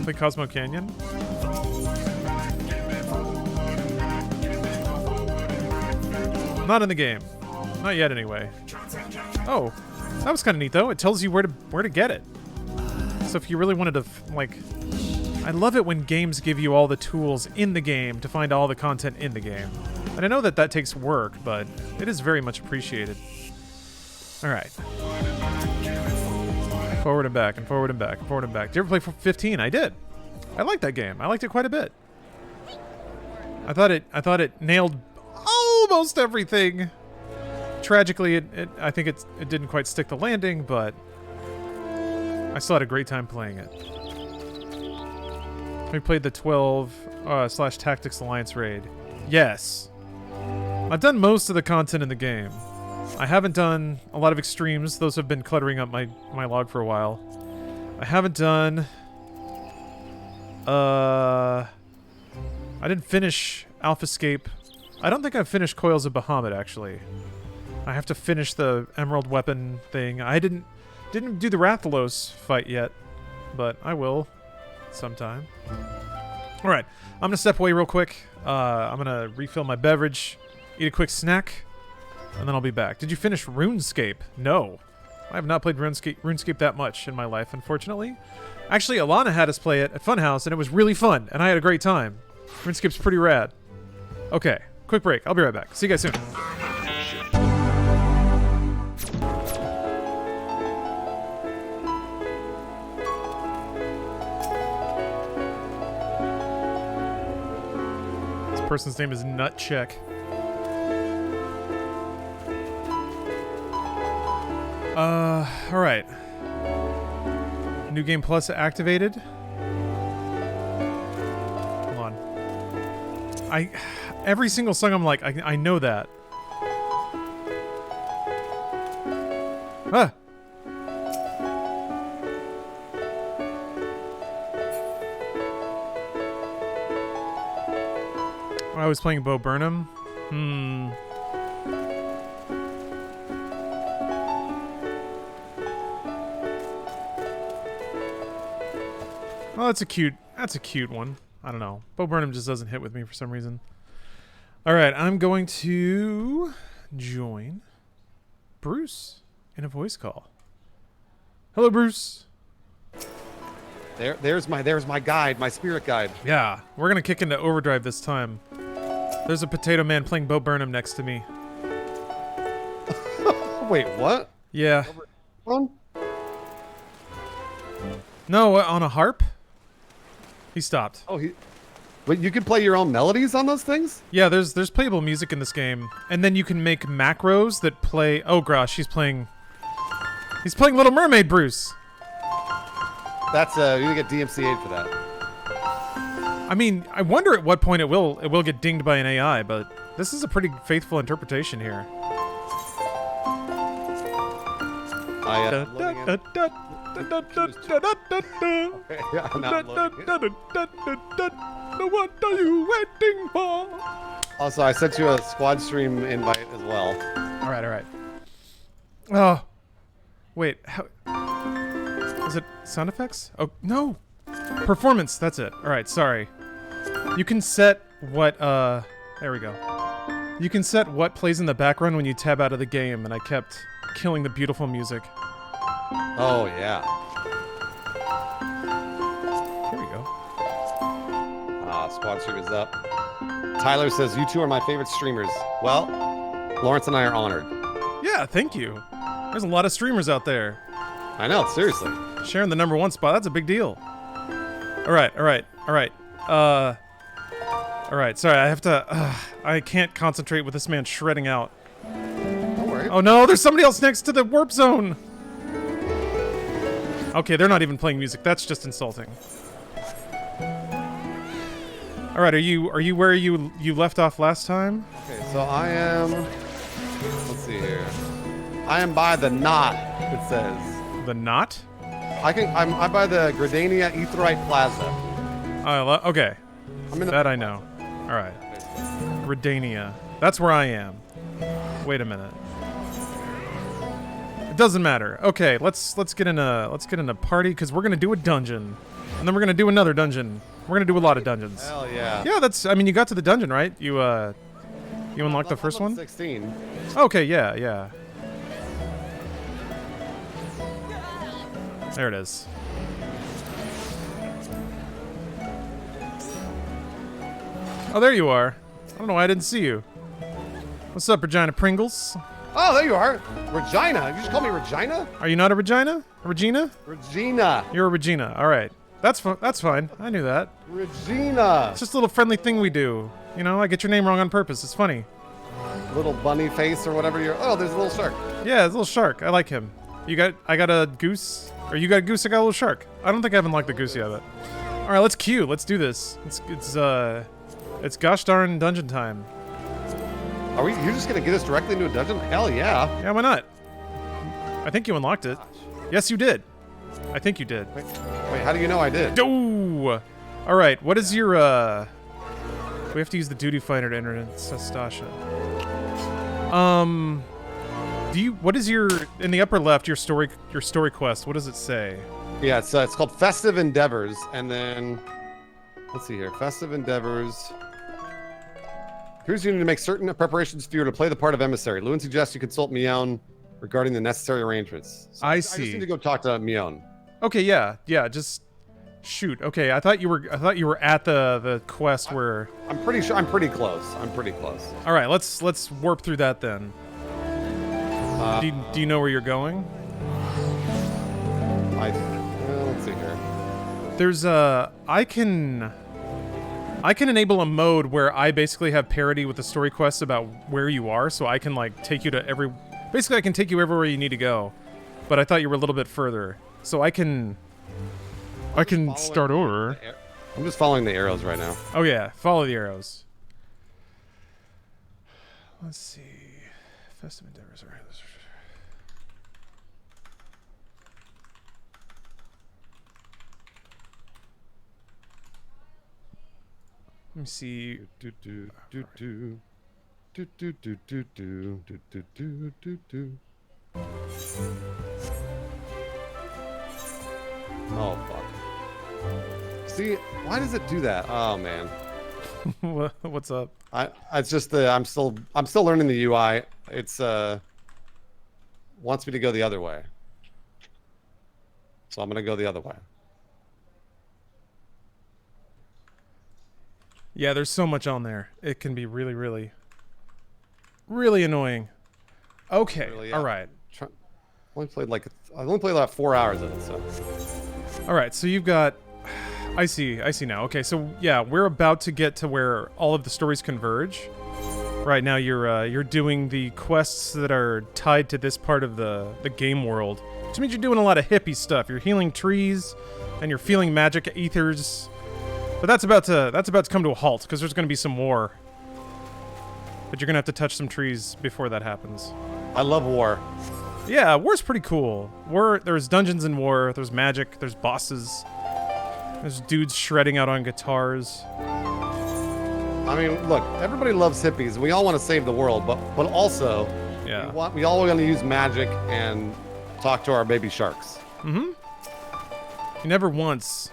Play Cosmo Canyon? Not in the game. Not yet, anyway. Oh, that was kind of neat, though. It tells you where to get it. So if you really wanted to, like... I love it when games give you all the tools in the game to find all the content in the game. And I know that that takes work, but it is very much appreciated. Alright. Forward and back, and forward and back, and forward and back. Did you ever play 15? I did. I liked that game. I liked it quite a bit. I thought it nailed almost everything. Tragically, I think it didn't quite stick the landing, but I still had a great time playing it. We played the 12/Tactics Alliance raid. Yes. I've done most of the content in the game. I haven't done a lot of extremes. Those have been cluttering up my log for a while. I haven't done... I didn't finish Alphascape. I don't think I've finished Coils of Bahamut, actually. I have to finish the Emerald Weapon thing. I didn't do the Rathalos fight yet, but I will sometime. Alright, I'm gonna step away real quick. I'm gonna refill my beverage, eat a quick snack, and then I'll be back. Did you finish RuneScape? No. I have not played RuneScape that much in my life, unfortunately. Actually, Alana had us play it at Funhouse, and it was really fun, and I had a great time. RuneScape's pretty rad. Okay, quick break. I'll be right back. See you guys soon. person's name is Nutcheck. All right. New Game Plus activated. Hold on. Every single song I'm like, I know that. Ah! Oh, I was playing Bo Burnham. Oh, that's a cute one. I don't know. Bo Burnham just doesn't hit with me for some reason. All right, I'm going to join Bruce in a voice call. Hello, Bruce. There's my guide, my spirit guide. Yeah, we're gonna kick into overdrive this time. There's a potato man playing Bo Burnham next to me. Wait, what? Yeah. On? No, on a harp? He stopped. Oh, Wait, you can play your own melodies on those things? Yeah, there's playable music in this game, and then you can make macros that play. Oh gosh, he's playing Little Mermaid, Bruce. That's you gonna get DMCA'd for that. I mean, I wonder at what point it will get dinged by an AI, but this is a pretty faithful interpretation here. Yeah, What are you waiting for? also, I sent you a squad stream invite as well. All right. Oh, wait. How is it? Sound effects? Oh no, performance. That's it. All right. Sorry. You can set what. There we go. You can set what plays in the background when you tab out of the game, and I kept killing the beautiful music. Oh yeah. Here we go. Squad stream is up. Tyler says you two are my favorite streamers. Well, Lawrence and I are honored. Yeah, thank you. There's a lot of streamers out there. I know, seriously. Sharing the #1 spot, that's a big deal. All right. Sorry, I have to. I can't concentrate with this man shredding out. Don't worry. Oh no, there's somebody else next to the warp zone. Okay, they're not even playing music. That's just insulting. All right, are you where you left off last time? Okay, so I am. Let's see here. I am by the knot. It says. The knot? I'm by the Gradania Etherite Plaza. Okay. I'm in That I know. All right. Redania. That's where I am. Wait a minute. It doesn't matter. Okay, let's get in a party because we're gonna do a dungeon, and then we're gonna do another dungeon. We're gonna do a lot of dungeons. Hell yeah. Yeah, I mean, you got to the dungeon, right? You unlocked the first one? 16. Okay, yeah. There it is. Oh, there you are. I don't know why I didn't see you. What's up, Regina Pringles? Oh, there you are. Regina. You just call me Regina? Are you not a Regina? A Regina? Regina. You're a Regina. All right. That's fine. I knew that. Regina. It's just a little friendly thing we do. You know, I get your name wrong on purpose. It's funny. Little bunny face or whatever you're. Oh, there's a little shark. Yeah, it's a little shark. I like him. I got a goose. Or you got a goose, I got a little shark. I don't think I haven't locked the goose yet, but. Alright, let's queue. Let's do this. It's gosh darn dungeon time. Are you're just gonna get us directly into a dungeon? Hell yeah. Yeah, why not? I think you unlocked it. Yes, you did. I think you did. Wait, how do you know I did? Oh! Alright, what is your, We have to use the duty finder to enter in Sastasha. What is in the upper left, your story quest, what does it say? Yeah, it's called Festive Endeavors, and then, let's see here, Festive Endeavors. Here's you need to make certain preparations for you to play the part of emissary. Lewin suggests you consult Mion regarding the necessary arrangements. So I just see. need to go talk to Mion. Okay, yeah, just shoot. Okay, I thought you were at the quest where. I'm pretty sure. I'm pretty close. All right, let's warp through that then. Do you know where you're going? Let's see here. There's I can I can enable a mode where I basically have parity with the story quests about where you are, so I can like take you to every. Basically, I can take you everywhere you need to go. But I thought you were a little bit further, so I can start over. I'm just following the arrows right now. Oh yeah, follow the arrows. Let's see. Festive endeavors. All right. Let me see. Do do do do do do do do do do do do do. Oh fuck. See, why does it do that? Oh man. What's up? It's just I'm still learning the UI. It's wants me to go the other way. So I'm gonna go the other way. Yeah, there's so much on there. It can be really, really, really annoying. Okay, Really, all right. I only played about 4 hours of it, so. All right, so you've got... I see now. Okay, so yeah, we're about to get to where all of the stories converge. Right now you're doing the quests that are tied to this part of the game world. Which means you're doing a lot of hippie stuff. You're healing trees, and you're feeling magic ethers. But that's about to come to a halt because there's going to be some war. But you're going to have to touch some trees before that happens. I love war. Yeah, war's pretty cool. There's dungeons in war, there's magic, there's bosses. There's dudes shredding out on guitars. I mean, look, everybody loves hippies. We all want to save the world, but also Yeah. we all want to use magic and talk to our baby sharks. Mm-hmm. Never once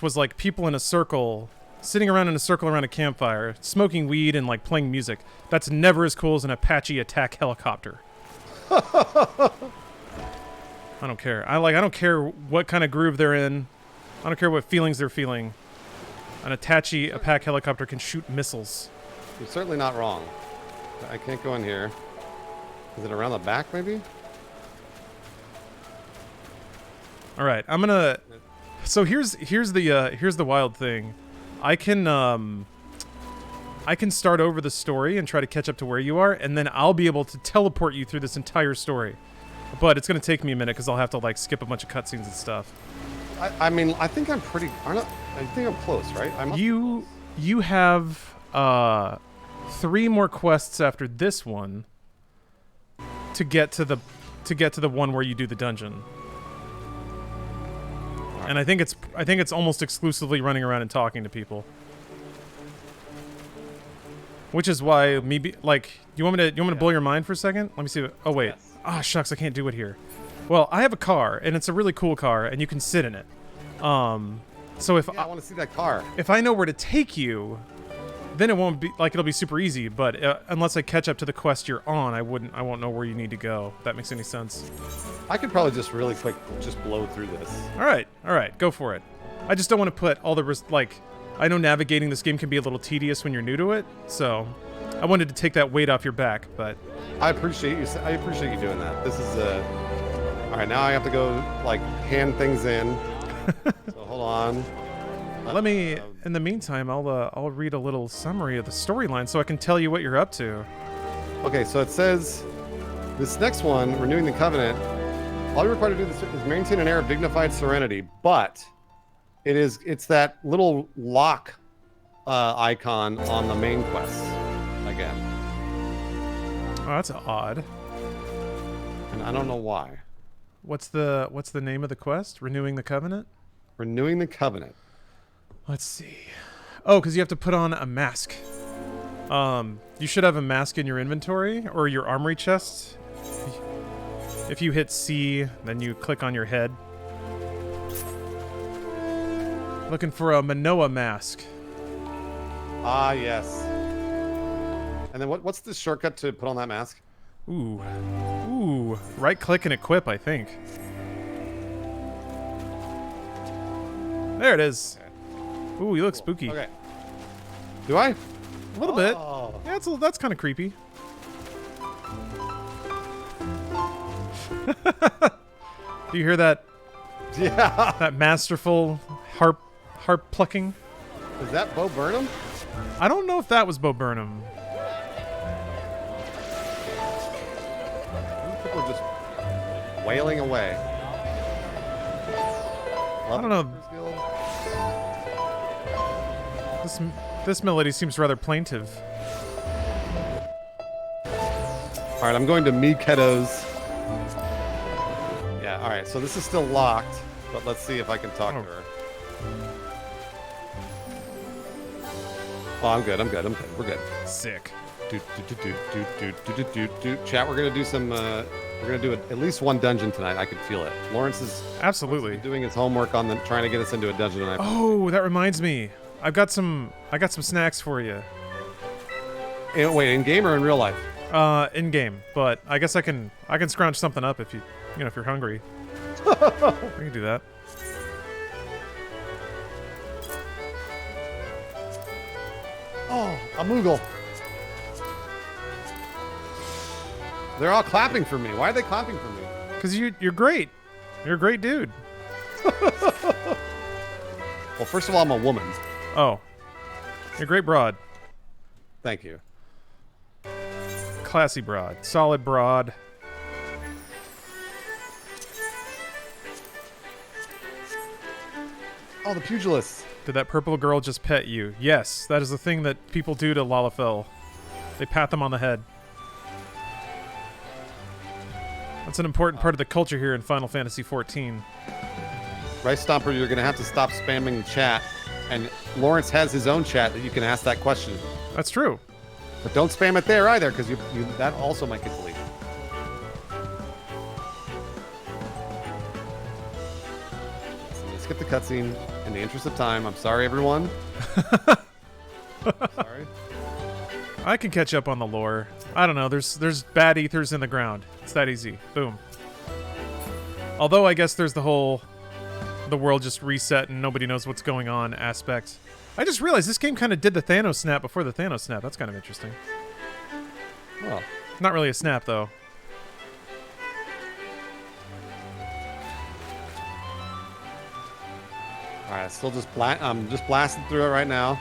was like people in a circle, sitting around in a circle around a campfire, smoking weed and like playing music. That's never as cool as an Apache attack helicopter. I don't care. I don't care what kind of groove they're in. I don't care what feelings they're feeling. An Apache attack helicopter can shoot missiles. You're certainly not wrong. I can't go in here. Is it around the back, maybe? All right, I'm gonna. So here's the wild thing. I can start over the story and try to catch up to where you are, and then I'll be able to teleport you through this entire story. But it's gonna take me a minute because I'll have to like skip a bunch of cutscenes and stuff. I mean, I think I'm pretty. I think I'm close, right? You have 3 more quests after this one to get to the one where you do the dungeon. And I think it's almost exclusively running around and talking to people. Which is why you want me to blow your mind for a second? Let me see. Oh wait. Yes. Ah, shucks, I can't do it here. Well, I have a car and it's a really cool car and you can sit in it. So if I want to see that car. if I know where to take you, then it won't be like it'll be super easy, but unless I catch up to the quest you're on, I won't know where you need to go. If that makes any sense. I could probably just really quick just blow through this. All right, go for it. I just don't want to put all the I know navigating this game can be a little tedious when you're new to it, so I wanted to take that weight off your back, but I appreciate you. I appreciate you doing that. This is all right. Now I have to go like hand things in. So hold on. let me. In the meantime, I'll read a little summary of the storyline so I can tell you what you're up to. Okay, so it says this next one, renewing the covenant. All you're required to do is maintain an air of dignified serenity, but it's that little lock icon on the main quest again. Oh, that's odd. And I don't know why. What's the name of the quest? Renewing the Covenant? Renewing the covenant. Let's see. Oh, because you have to put on a mask. You should have a mask in your inventory or your armory chest. If you hit C, then you click on your head. Looking for a Manoa mask. Ah, yes. And then what's the shortcut to put on that mask? Ooh. Right click and equip, I think. There it is. Ooh, you look spooky. Okay. Do I? A little bit. Oh. Yeah, that's kind of creepy. Do you hear that? Yeah. That masterful harp plucking? Is that Bo Burnham? I don't know if that was Bo Burnham. People are just wailing away. I don't know. This melody seems rather plaintive. All right, I'm going to Mikedo's. Yeah, all right, so this is still locked, but let's see if I can talk to her. Oh, I'm good. We're good. Sick. Chat, we're gonna do some. We're gonna do at least one dungeon tonight. I can feel it. Lawrence is Absolutely doing his homework on trying to get us into a dungeon tonight. Oh, that reminds me. I got some snacks for you. Wait, in game or in real life? In game, but I guess I can scrounge something up if if you're hungry. We can do that. Oh, a Moogle. They're all clapping for me. Why are they clapping for me? Because you're great. You're a great dude. Well, first of all, I'm a woman. Oh. You're a great broad. Thank you. Classy broad. Solid broad. Oh, the pugilists. Did that purple girl just pet you? Yes, that is the thing that people do to Lalafell. They pat them on the head. That's an important part of the culture here in Final Fantasy XIV. Rice Stomper, you're going to have to stop spamming the chat. And Lawrence has his own chat that you can ask that question. That's true. But don't spam it there either, because that also might get deleted. So let's skip the cutscene in the interest of time. I'm sorry, everyone. Sorry. I can catch up on the lore. I don't know. There's bad ethers in the ground. It's that easy. Boom. Although I guess there's the whole the world just reset and nobody knows what's going on aspect. I just realized this game kind of did the Thanos snap before the Thanos snap. That's kind of interesting. Well, Not really a snap though. all right. Still just I'm just blasting through it right now.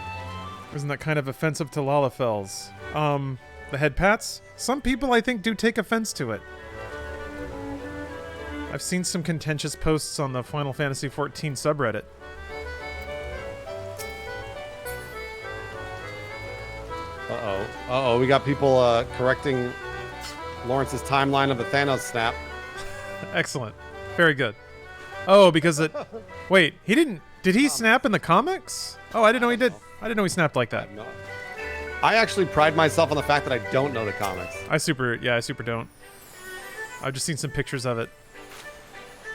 Isn't that kind of offensive to Lalafells? The head pats? Some people, I think, do take offense to it. I've seen some contentious posts on the Final Fantasy XIV subreddit. Uh-oh, we got people correcting Lawrence's timeline of the Thanos snap. Excellent. Very good. Oh, because it... Wait, he didn't... Did he snap in the comics? Oh, I didn't know he did. I didn't know he snapped like that. I actually pride myself on the fact that I don't know the comics. I super don't. I've just seen some pictures of it.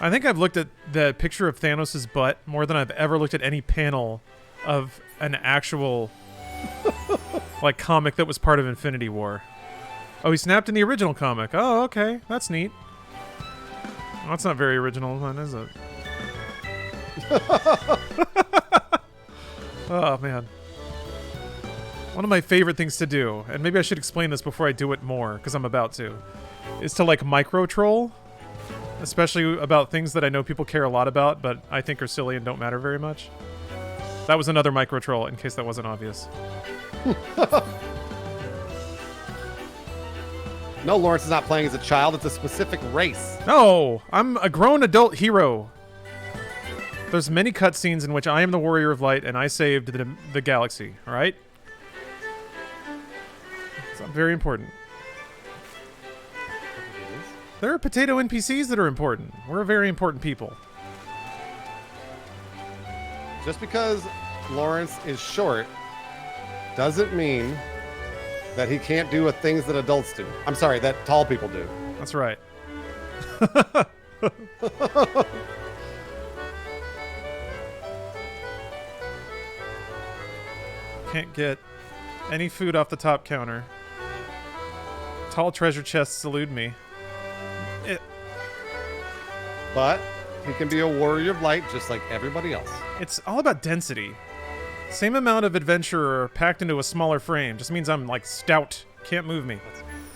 I think I've looked at the picture of Thanos' butt more than I've ever looked at any panel of an actual like comic that was part of Infinity War. Oh, he snapped in the original comic. Oh, okay. That's neat. Well, that's not very original, then, is it? Oh, man. One of my favorite things to do, and maybe I should explain this before I do it more, because I'm about to, is to, like, micro-troll. Especially about things that I know people care a lot about, but I think are silly and don't matter very much. That was another micro-troll, in case that wasn't obvious. No, Lawrence is not playing as a child. It's a specific race. No! I'm a grown adult hero. There's many cutscenes in which I am the Warrior of Light and I saved the galaxy, alright? It's very important. There are potato NPCs that are important. We're a very important people. Just because Lawrence is short doesn't mean that he can't do things that adults do. I'm sorry, that tall people do. That's right. Can't get any food off the top counter. Tall treasure chests elude me. But he can be a warrior of light just like everybody else. It's all about density. Same amount of adventurer packed into a smaller frame just means I'm like stout. Can't move me.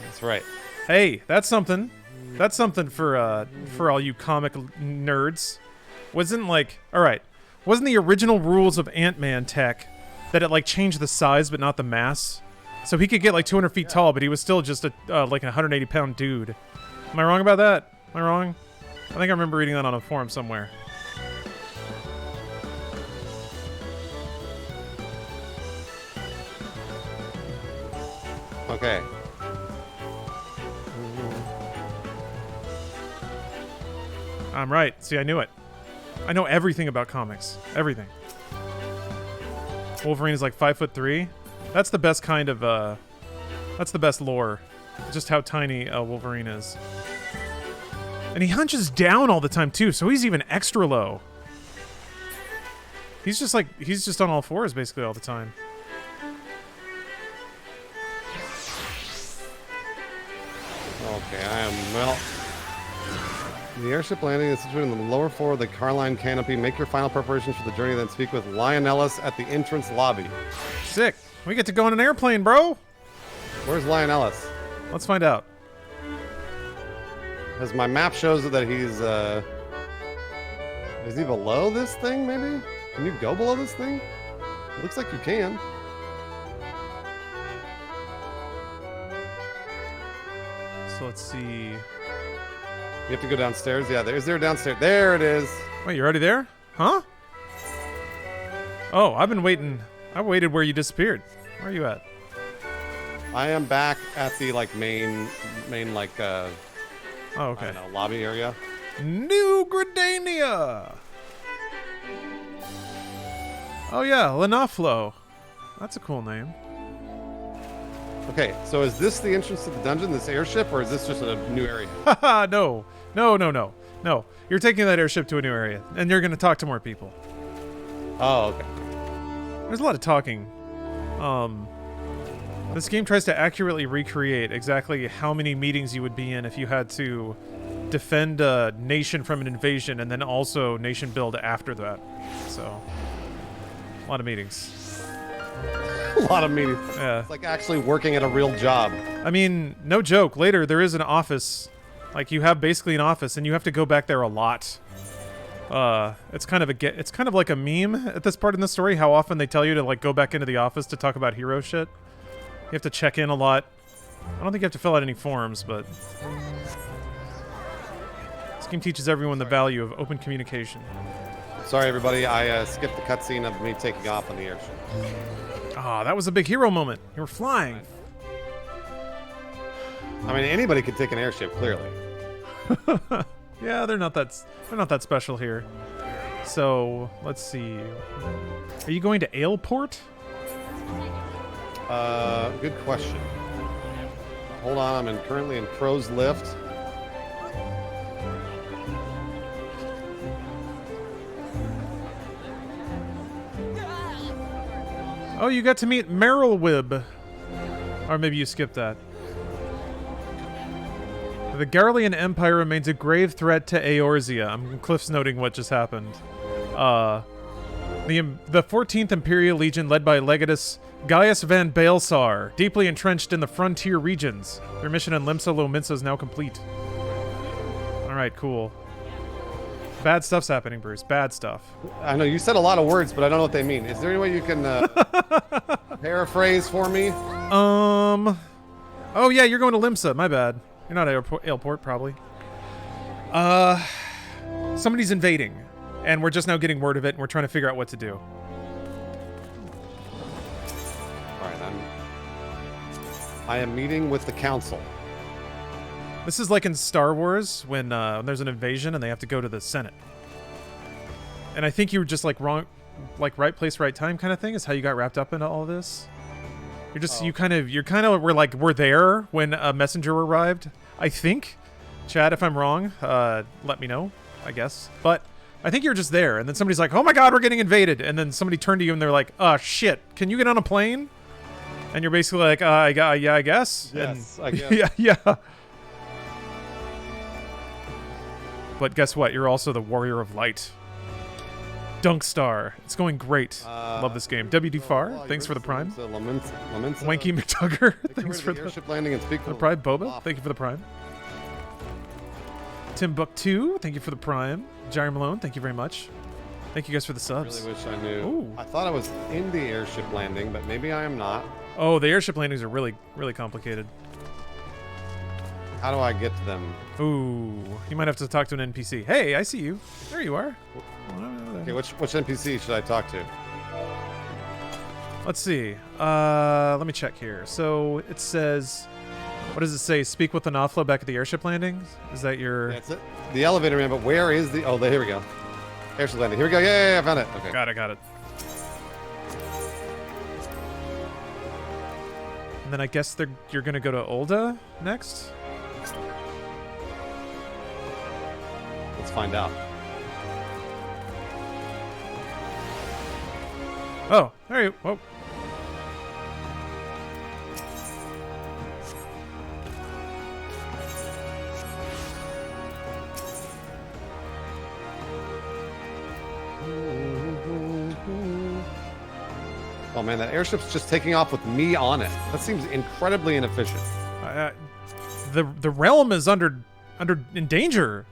That's right. Hey, that's something. That's something for all you comic nerds. Wasn't the original rules of Ant-Man tech that it like changed the size but not the mass. So he could get like 200 feet tall, but he was still just a like a 180-pound dude. Am I wrong about that? Am I wrong? I think I remember reading that on a forum somewhere. Okay. I'm right. See, I knew it. I know everything about comics. Everything. Wolverine is like 5'3". That's the best kind of, that's the best lore. Just how tiny Wolverine is. And he hunches down all the time, too, so he's even extra low. He's just like, he's just on all fours basically all the time. Okay, I am, well... The airship landing is situated in the lower floor of the Carline canopy. Make your final preparations for the journey, then speak with Lionellis at the entrance lobby. Sick. We get to go on an airplane, bro. Where's Lionellis? Let's find out. Because my map shows that he's, is he below this thing, maybe? Can you go below this thing? It looks like you can. So let's see. You have to go downstairs? Yeah, is there downstairs? There it is. Wait, you're already there? Huh? Oh, I've been waiting. I waited where you disappeared. Where are you at? I am back at the, like, main, like, Oh, okay. I don't know, lobby area. New Gridania! Oh, yeah, Lenaflo. That's a cool name. Okay, so is this the entrance to the dungeon, this airship, or is this just a new area? Haha, no. No. You're taking that airship to a new area, and you're going to talk to more people. Oh, okay. There's a lot of talking. This game tries to accurately recreate exactly how many meetings you would be in if you had to defend a nation from an invasion and then also nation build after that. So, a lot of meetings. A lot of meetings. Yeah. It's like actually working at a real job. I mean, no joke. Later, there is an office. Like, you have basically an office, and you have to go back there a lot. It's kind of like a meme at this part in the story, how often they tell you to, like, go back into the office to talk about hero shit. You have to check in a lot. I don't think you have to fill out any forms, but... This game teaches everyone the value of open communication. Sorry, everybody. I skipped the cutscene of me taking off on the airship. Ah, that was a big hero moment. You were flying. I mean, anybody could take an airship, clearly. Yeah, they're not that special here. So, let's see. Are you going to Aleport? Good question. Hold on, I'm currently in Crow's Lift. Oh, you got to meet Merylwib. Or maybe you skipped that. The Garlean Empire remains a grave threat to Eorzea. I'm Cliff's noting what just happened. The 14th Imperial Legion, led by Legatus Gaius van Baelsar, deeply entrenched in the frontier regions. Their mission in Limsa Lominsa is now complete. Alright, cool. Bad stuff's happening, Bruce. Bad stuff. I know, you said a lot of words, but I don't know what they mean. Is there any way you can paraphrase for me? Oh yeah, you're going to Limsa. My bad. You're not at Aleport, probably. Somebody's invading, and we're just now getting word of it, and we're trying to figure out what to do. Alright, I am meeting with the council. This is like in Star Wars when there's an invasion and they have to go to the Senate. And I think you were just like wrong, like right place, right time kind of thing is how you got wrapped up into all this. You're just you're kind of we're there when a messenger arrived. I think, Chad, if I'm wrong, let me know. I guess, but I think you're just there, and then somebody's like, "Oh my God, we're getting invaded!" And then somebody turned to you and they're like, shit, can you get on a plane?" And you're basically like, yeah, I guess." Yes, and, I guess. yeah. But guess what? You're also the Warrior of Light. Dunkstar. It's going great. Love this game. WD Far, thanks for the Prime. Wanky McTugger, thanks for the airship landing and speak the Prime. Boba, thank you for the Prime. Timbuktu, thank you for the Prime. Jerry Malone, thank you very much. Thank you guys for the I subs. really wish I knew. Ooh. I thought I was in the airship landing, but maybe I am not. Oh, the airship landings are really, really complicated. How do I get to them? Ooh, you might have to talk to an NPC. Hey, I see you. There you are. Okay, which NPC should I talk to? Let's see. Let me check here. So it says, what does it say? Speak with an offload back at the airship landings. Is that your? That's it. The elevator man, but where is the? Oh, here we go. Airship landing. Here we go. Yeah, I found it. Okay. Got it. And then I guess you're gonna go to Olda next. Let's find out. Oh, there you. Whoa. Oh man, that airship's just taking off with me on it. That seems incredibly inefficient. The realm is in danger.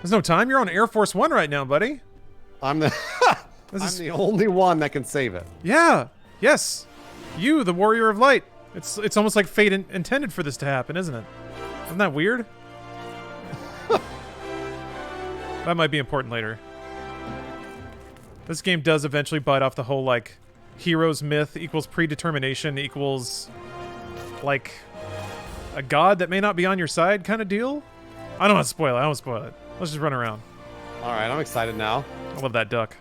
There's no time. You're on Air Force One right now, buddy. I'm the I'm the only one that can save it. Yeah. Yes. You, the warrior of light. It's almost like fate intended for this to happen, isn't it? Isn't that weird? That might be important later. This game does eventually bite off the whole, like, hero's myth equals predetermination equals, like, a god that may not be on your side kind of deal. I don't want to spoil it. I don't want to spoil it. Let's just run around. All right, I'm excited now. I love that duck.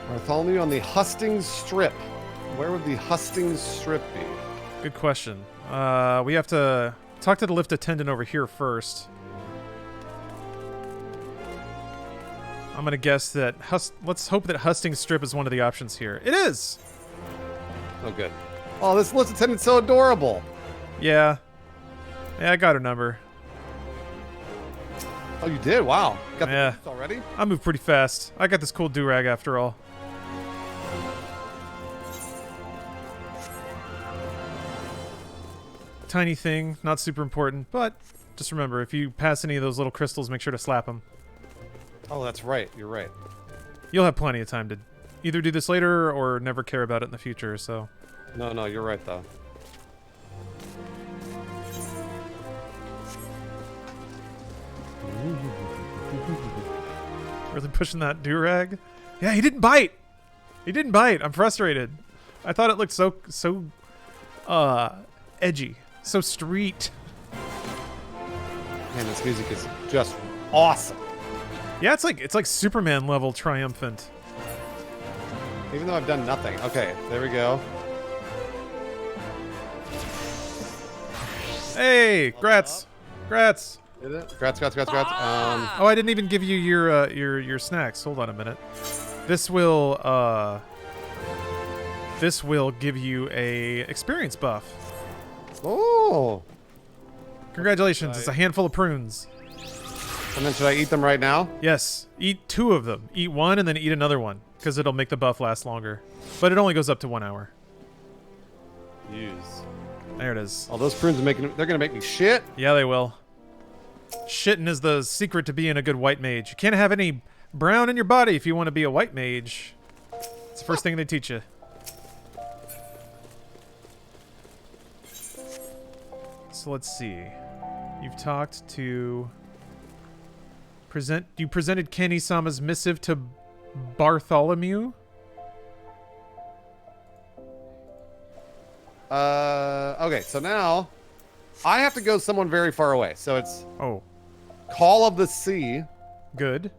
Bartholomew on the Hustings Strip. Where would the Hustings Strip be? Good question. We have to talk to the lift attendant over here first. I'm gonna guess that let's hope that Hustings Strip is one of the options here. It is! Oh, good. Oh, this lift attendant's so adorable. Yeah. Yeah, I got her number. Oh, you did? Wow. Got the Yeah. lift already? I move pretty fast. I got this cool do-rag after all. Tiny thing, not super important, but just remember, if you pass any of those little crystals, make sure to slap them. Oh, that's right. You're right. You'll have plenty of time to either do this later or never care about it in the future, so... No, you're right, though. Really pushing that do-rag? Yeah, he didn't bite! He didn't bite. I'm frustrated. I thought it looked so edgy. So street. Man, this music is just awesome. Yeah, it's like Superman level triumphant. Even though I've done nothing. Okay, there we go. Hey, grats. Grats. Did it? Grats. Oh, I didn't even give you your snacks. Hold on a minute. This will give you a experience buff. Oh. Congratulations, it's a handful of prunes. And then should I eat them right now? Yes, eat 2 of them. Eat 1 and then eat another one, because it'll make the buff last longer. But it only goes up to 1 hour. Use. There it is. Oh, those prunes they're gonna make me shit. Yeah, they will. Shitting is the secret to being a good white mage. You can't have any brown in your body if you want to be a white mage. It's the first thing they teach you. So let's see. You've talked to... You presented Kenny-sama's missive to Bartholomew? Okay, so now I have to go someone very far away. So it's Oh, Call of the Sea, good.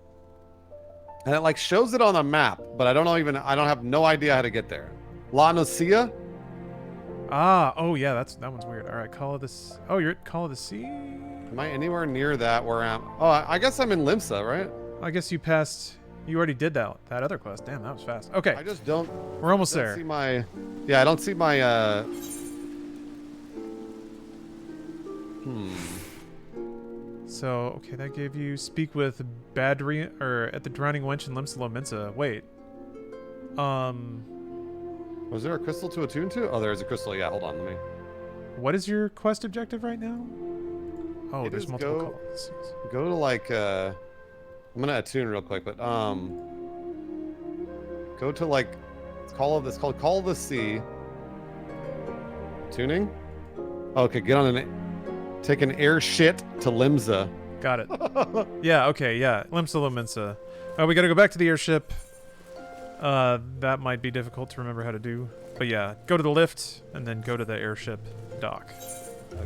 and it like shows it on the map, but I don't have no idea how to get there. La Nocia? Ah, oh yeah, that one's weird. All right, Call of the... Oh, you're at Call of the Sea? Am I anywhere near that where I'm... Oh, I guess I'm in Limsa, right? I guess you passed... You already did that other quest. Damn, that was fast. Okay, I just don't... we're almost don't there. see my... Yeah, I don't see my... So, okay, that gave you speak with Badri or at the Drowning Wench in Limsalo Mensa. Wait. Was there a crystal to attune to? Oh, there's a crystal. Yeah, hold on. Let me... What is your quest objective right now? Oh, It there's is multiple go- calls. Go to like... I'm gonna attune real quick, but Go to like, it's called Call of the Sea. Tuning? Okay, get on take an air shit to Limsa. Got it. Yeah, okay, yeah. Limsa Lominsa. We gotta go back to the airship. That might be difficult to remember how to do. But yeah, go to the lift, and then go to the airship dock.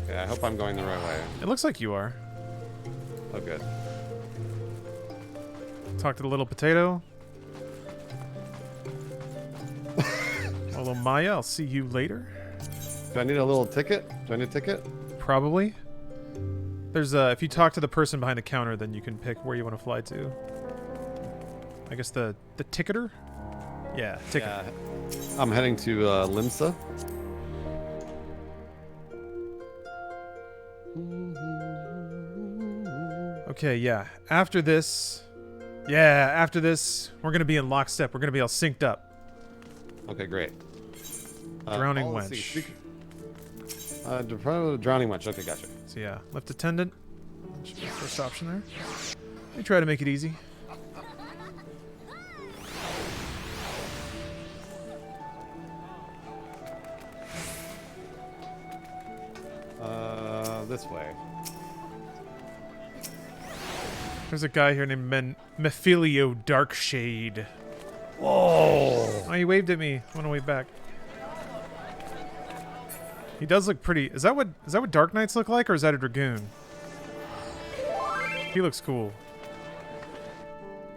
Okay, I hope I'm going the right way. It looks like you are. Oh, good. Talk to the little potato. Hello, Maya. I'll see you later. Do I need a little ticket? Do I need a ticket? Probably. There's if you talk to the person behind the counter, then you can pick where you want to fly to. I guess the ticketer? Yeah, ticket. Yeah. I'm heading to Limsa. Okay, yeah. After this, we're gonna be in lockstep. We're gonna be all synced up. Okay, great. Drowning let's see. wench. Drowning wench. Okay, gotcha. So yeah, lift attendant. Should be the first option there. Let me try to make it easy. This way. There's a guy here named Mephilio Darkshade. Whoa! Oh, he waved at me. I want to wave back. He does look pretty. Is that what Dark Knights look like, or is that a dragoon? He looks cool.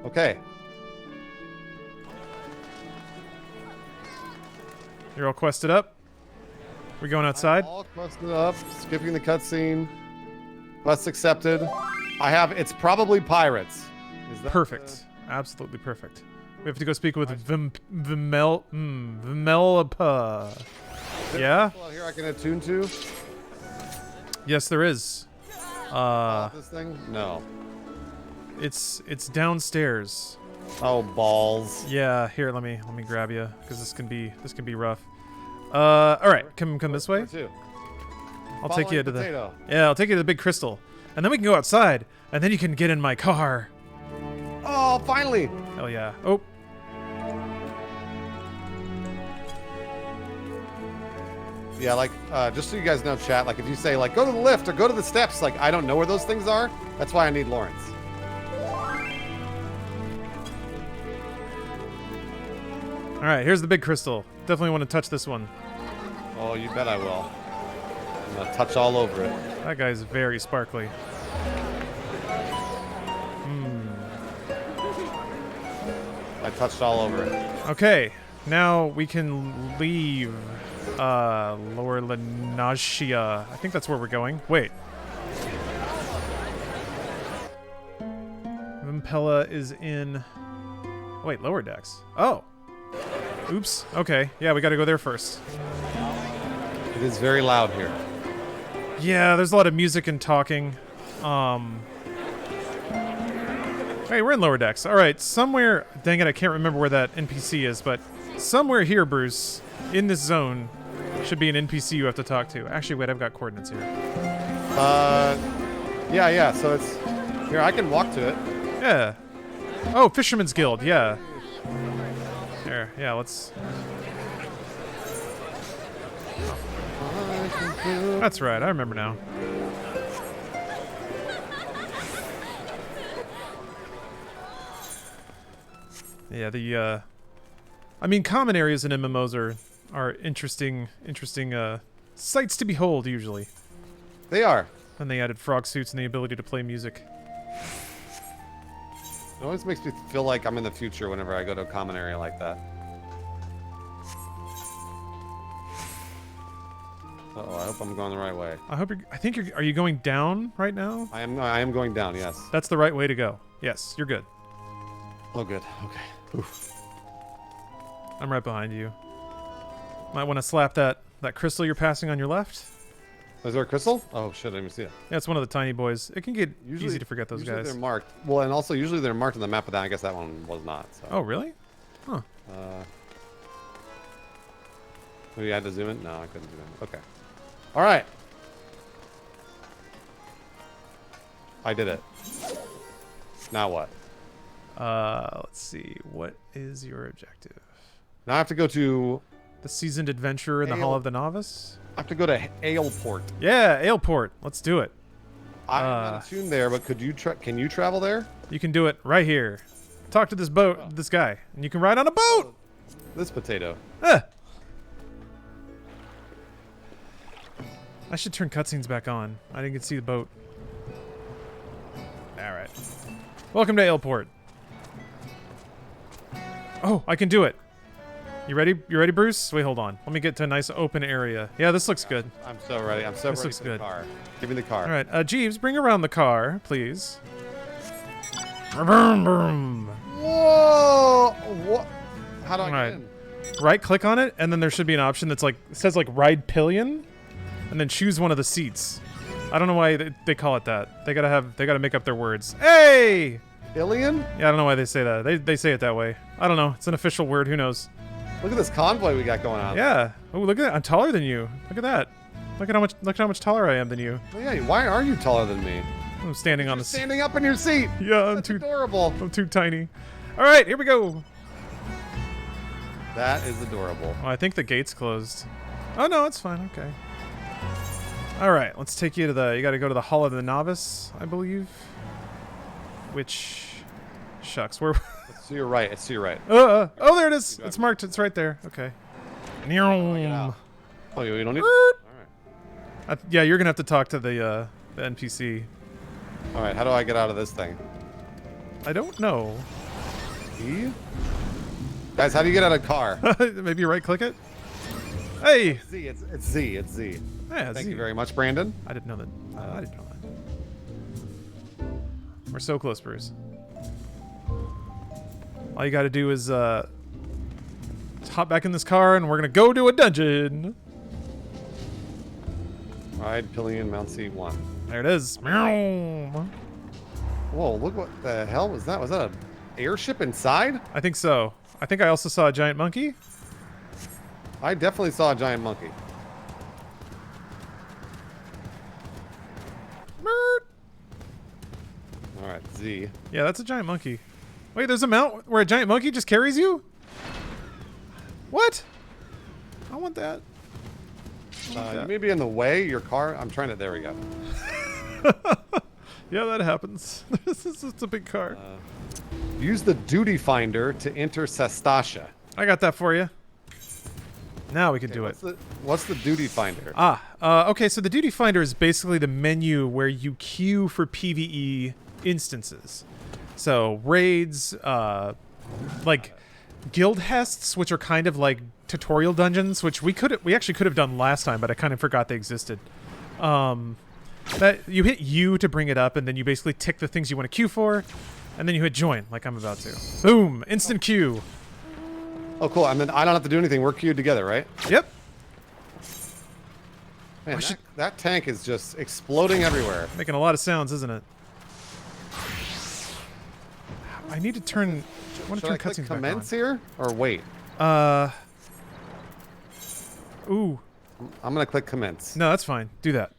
Okay. You're all quested up. We going outside? All quested up. Skipping the cutscene. Quest accepted. It's probably pirates. Is that Perfect. Absolutely perfect. We have to go speak with Vimelpa. Yeah? Out here I can attune to? Yes, there is. This thing? No. It's downstairs. Oh, balls. Yeah, here, let me grab you, because this can be rough. All right, come this way. Too. I'll take you to potato. I'll take you to the big crystal, and then we can go outside, and then you can get in my car. Oh, finally! Hell yeah! Oh. Yeah, like, just so you guys know, chat, like, if you say, like, go to the lift or go to the steps, like, I don't know where those things are. That's why I need Lawrence. All right, here's the big crystal. Definitely want to touch this one. Oh, you bet I will. I'm gonna touch all over it. That guy's very sparkly. I touched all over it. Okay, now we can leave Lower Lanasia. I think that's where we're going. Wait. Vimpella is in... Wait, Lower Decks. Oh. Oops. Okay. Yeah, we gotta go there first. It is very loud here. Yeah, there's a lot of music and talking. Hey, we're in Lower Decks. Alright, somewhere... Dang it, I can't remember where that NPC is, but somewhere here, Bruce, in this zone, should be an NPC you have to talk to. Actually, wait, I've got coordinates here. Yeah, so it's... Here, I can walk to it. Yeah. Oh, Fisherman's Guild, yeah. Here, yeah, let's... That's right, I remember now. Yeah, I mean, common areas in MMOs are interesting sights to behold, usually. They are. And they added frog suits and the ability to play music. It always makes me feel like I'm in the future whenever I go to a common area like that. Uh-oh, I hope I'm going the right way. Are you going down right now? I am going down, yes. That's the right way to go. Yes, you're good. Oh, good. Okay. Oof. I'm right behind you. Might want to slap that crystal you're passing on your left. Is there a crystal? Oh, shit, I didn't even see it. Yeah, it's one of the tiny boys. It can get easy to forget those usually guys. They're marked. Well, and also usually they're marked on the map, but I guess that one was not. So. Oh, really? Huh. Maybe I had to zoom in? No, I couldn't zoom in. Okay. All right. I did it. Now what? Let's see. What is your objective? Now I have to go to. The seasoned adventurer in the Hall of the Novice. I have to go to Aleport. Yeah, Aleport. Let's do it. I'm not attuned there, but could you? Can you travel there? You can do it right here. Talk to this this guy, and you can ride on a boat. This potato. I should turn cutscenes back on. I didn't get to see the boat. All right. Welcome to Aleport. Oh, I can do it. You ready? You ready, Bruce? Wait, hold on. Let me get to a nice open area. Yeah, this looks good. I'm so ready. I'm so This ready looks for good. the car. Give me the car. All right, Jeeves, bring around the car, please. Vroom, vroom. Whoa! What? How do I Right. get in? Right click on it, and then there should be an option that's like, it says like ride pillion, and then choose one of the seats. I don't know why they call it that. They gotta make up their words. Hey! Billion? Yeah, I don't know why they say that. They say it that way. I don't know. It's an official word. Who knows? Look at this convoy we got going on. Yeah. Oh, look at that. I'm taller than you. Look at that. Look at how much taller I am than you. Oh, yeah. Why are you taller than me? I'm standing on You're the seat. standing up in your seat. Yeah, I'm That's too adorable. I'm too tiny. All right, here we go. That is adorable. Oh, I think the gate's closed. Oh no, it's fine. Okay. All right, let's take you to the. You got to go to the Hall of the Novice, I believe. Which, shucks, where? It's to your right. It's to your right. Oh, there it is. It's marked. It's right there. Okay. Get out. Oh, you don't need. All right. Yeah, you're gonna have to talk to the NPC. All right. How do I get out of this thing? I don't know. E? Guys, how do you get out of a car? Maybe you right click it. Hey. Z. It's Z. It's Z. Yeah, Thank Z. you very much, Brandon. I didn't know that. I didn't know that. We're so close, Bruce. All you got to do is hop back in this car, and we're gonna go to a dungeon. Ride pillion mount seat 1. There it is. Meow. Whoa! Look what the hell was that? Was that an airship inside? I think so. I think I also saw a giant monkey. I definitely saw a giant monkey. All right, Z. Yeah, that's a giant monkey. Wait, there's a mount where a giant monkey just carries you? What? I want that. You may be in the way. Your car. I'm trying to. There we go. Yeah, that happens. This is just a big car. Use the duty finder to enter Sestasha. I got that for you. Now we can do it. What's the duty finder? Okay, so the duty finder is basically the menu where you queue for PvE instances. So raids, like guild hests, which are kind of like tutorial dungeons, which we actually could have done last time, but I kind of forgot they existed. That you hit U to bring it up, and then you basically tick the things you want to queue for, and then you hit join, like I'm about to. Boom! Instant queue. Oh, cool. And then I don't have to do anything. We're queued together, right? Yep. Man, that tank is just exploding everywhere. Making a lot of sounds, isn't it? I need to turn. I want to Should I turn click cutscenes back on. commence here or wait? Ooh. I'm gonna click commence. No, that's fine. Do that.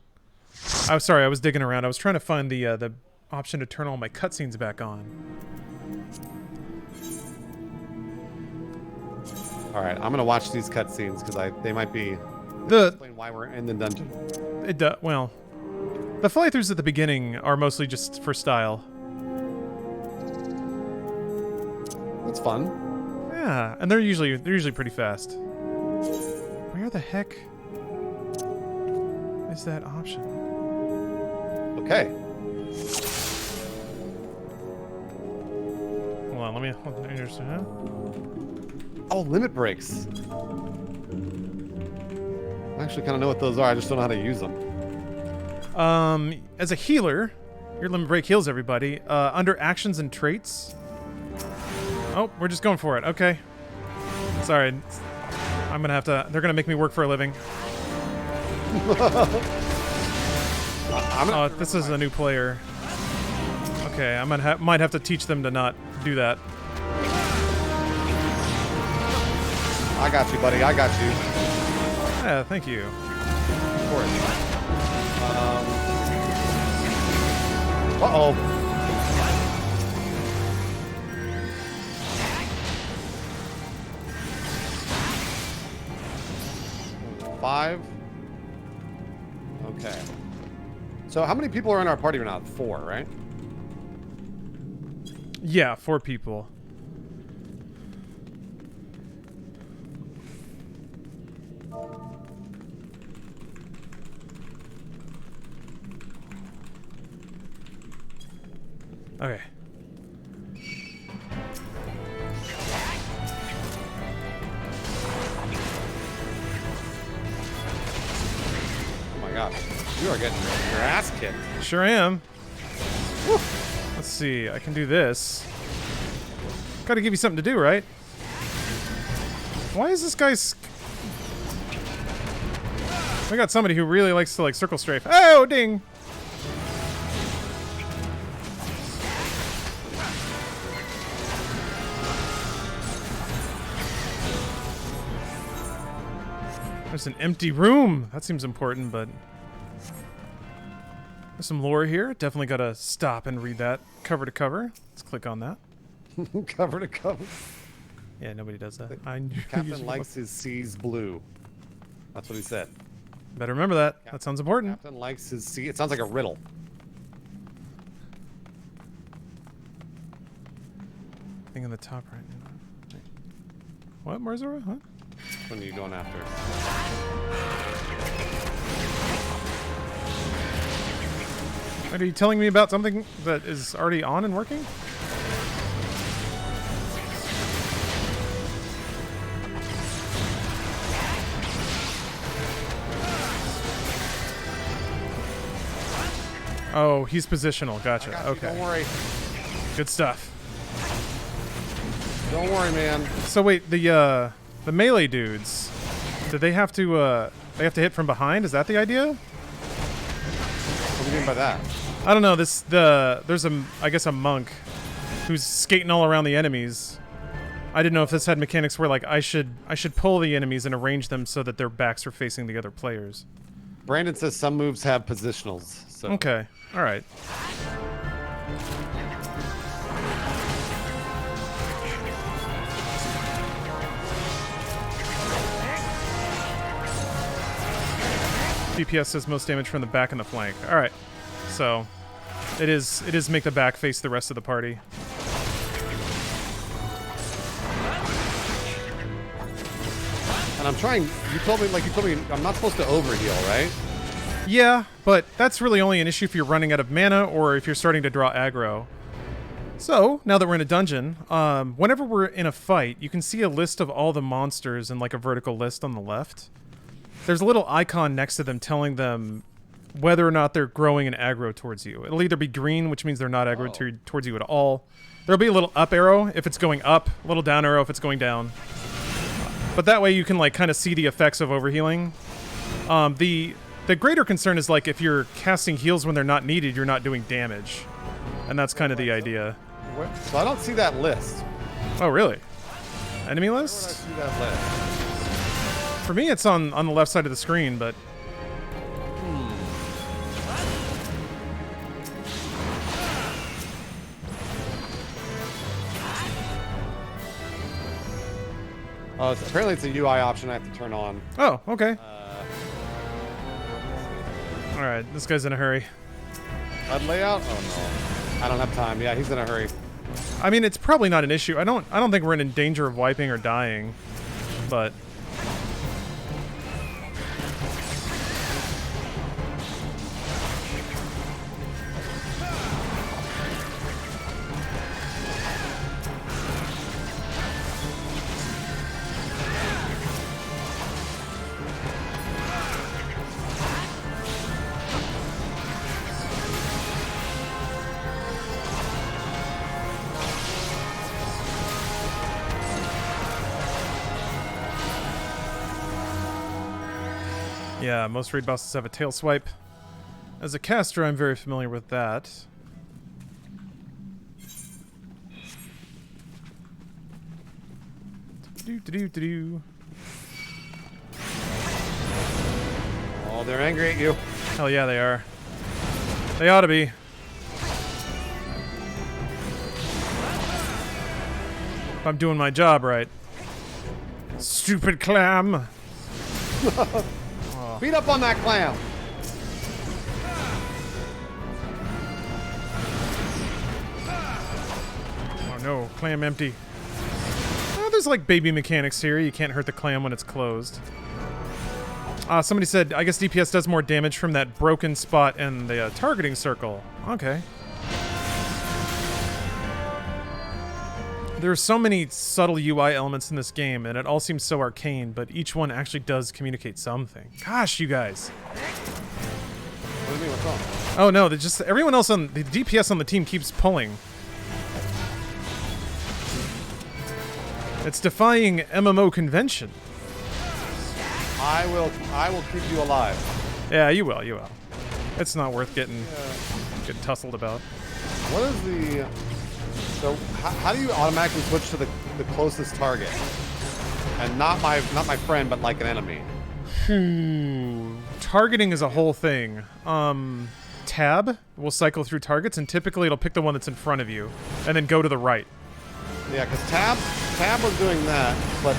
I'm sorry, I was digging around. I was trying to find the option to turn all my cutscenes back on. All right, I'm gonna watch these cutscenes because they might be The explain why we're in the dungeon. well, the fly-throughs at the beginning are mostly just for style. That's fun. Yeah, and they're usually pretty fast. Where the heck is that option? Okay. Hold on, let me understand. Oh, limit breaks. I actually kind of know what those are. I just don't know how to use them. As a healer, your limit break heals everybody. Under actions and traits. Oh, we're just going for it. Okay. Sorry. I'm gonna have to. They're gonna make me work for a living. Oh, this is a new player. Okay, I might have to teach them to not do that. I got you, buddy. I got you. Yeah, thank you. Of course. Uh-oh. Okay. So how many people are in our party right now? 4, right? Yeah, 4 people. Okay. Oh my god. You are getting your ass kicked. Sure am. Woo. Let's see. I can do this. Gotta give you something to do, right? Why is this guy's... I got somebody who really likes to, like, circle strafe. Oh, ding! There's an empty room. That seems important, but... There's some lore here. Definitely gotta stop and read that cover to cover. Let's click on that. Cover to cover. Yeah, nobody does that. Captain likes his seas blue. That's what he said. Better remember that. That sounds important. Captain likes his sea. It sounds like a riddle. Thing in the top right. What, Marzora? What? When are you going after? Wait, are you telling me about something that is already on and working? Oh, he's positional. Gotcha. Okay. Don't worry. Good stuff. Don't worry, man. So wait, the melee dudes, do they have to hit from behind? Is that the idea? What do you mean by that? I don't know. There's I guess a monk who's skating all around the enemies. I didn't know if this had mechanics where like I should pull the enemies and arrange them so that their backs are facing the other players. Brandon says some moves have positionals. So. Okay. All right. DPS says most damage from the back and the flank. All right. So it is make the back face the rest of the party. And I'm trying. You told me I'm not supposed to overheal, right? Yeah, but that's really only an issue if you're running out of mana or if you're starting to draw aggro. So, now that we're in a dungeon, whenever we're in a fight, you can see a list of all the monsters in like a vertical list on the left. There's a little icon next to them telling them whether or not they're growing an aggro towards you. It'll either be green, which means they're not aggro towards you at all. There'll be a little up arrow if it's going up, a little down arrow if it's going down. But that way you can like kind of see the effects of overhealing. The greater concern is like if you're casting heals when they're not needed, you're not doing damage. And that's kind of the idea. So I don't see that list. Oh, really? Enemy list? Where would I see that list? For me, it's on the left side of the screen, but... Oh, apparently it's a UI option I have to turn on. Oh, okay. Alright, this guy's in a hurry. HUD layout? Oh no. I don't have time. Yeah, he's in a hurry. I mean, it's probably not an issue. I don't think we're in danger of wiping or dying, but... Yeah, most raid bosses have a tail swipe. As a caster, I'm very familiar with that. Do-do-do-do-do. Oh, they're angry at you. Hell yeah, they are. They ought to be. If I'm doing my job right. Stupid clam. Beat up on that clam. Clam empty. Oh, there's like baby mechanics here. You can't hurt the clam when it's closed. Somebody said, I guess DPS does more damage from that broken spot in the targeting circle. Okay. There are so many subtle UI elements in this game, and it all seems so arcane, but each one actually does communicate something. Gosh, you guys. What do you mean? What's wrong? Oh no, just everyone else on the DPS on the team keeps pulling. It's defying MMO convention. I will keep you alive. Yeah, you will, you will. It's not worth getting tussled about. What is the... So, how do you automatically switch to the closest target? And not my friend, but like an enemy? Targeting is a whole thing. Tab will cycle through targets, and typically it'll pick the one that's in front of you, and then go to the right. Yeah, because tab was doing that, but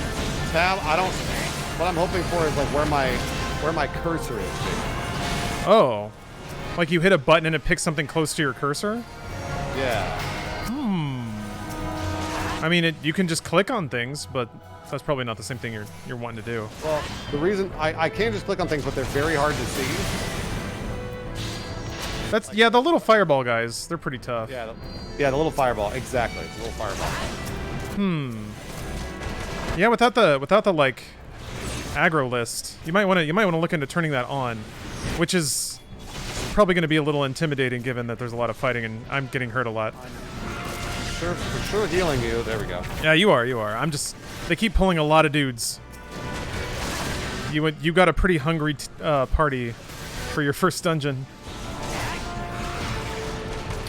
tab, I don't... What I'm hoping for is like where my cursor is. Basically. Oh. Like you hit a button and it picks something close to your cursor? Yeah. I mean, you can just click on things, but that's probably not the same thing you're wanting to do. Well, the reason I can't just click on things, but they're very hard to see. That's like, yeah, the little fireball guys, they're pretty tough. Yeah, the little fireball, exactly. The little fireball. Yeah, without the like aggro list, you might want to look into turning that on, which is probably going to be a little intimidating given that there's a lot of fighting and I'm getting hurt a lot. For sure healing you. There we go. Yeah, you are. They keep pulling a lot of dudes. You got a pretty hungry party for your first dungeon.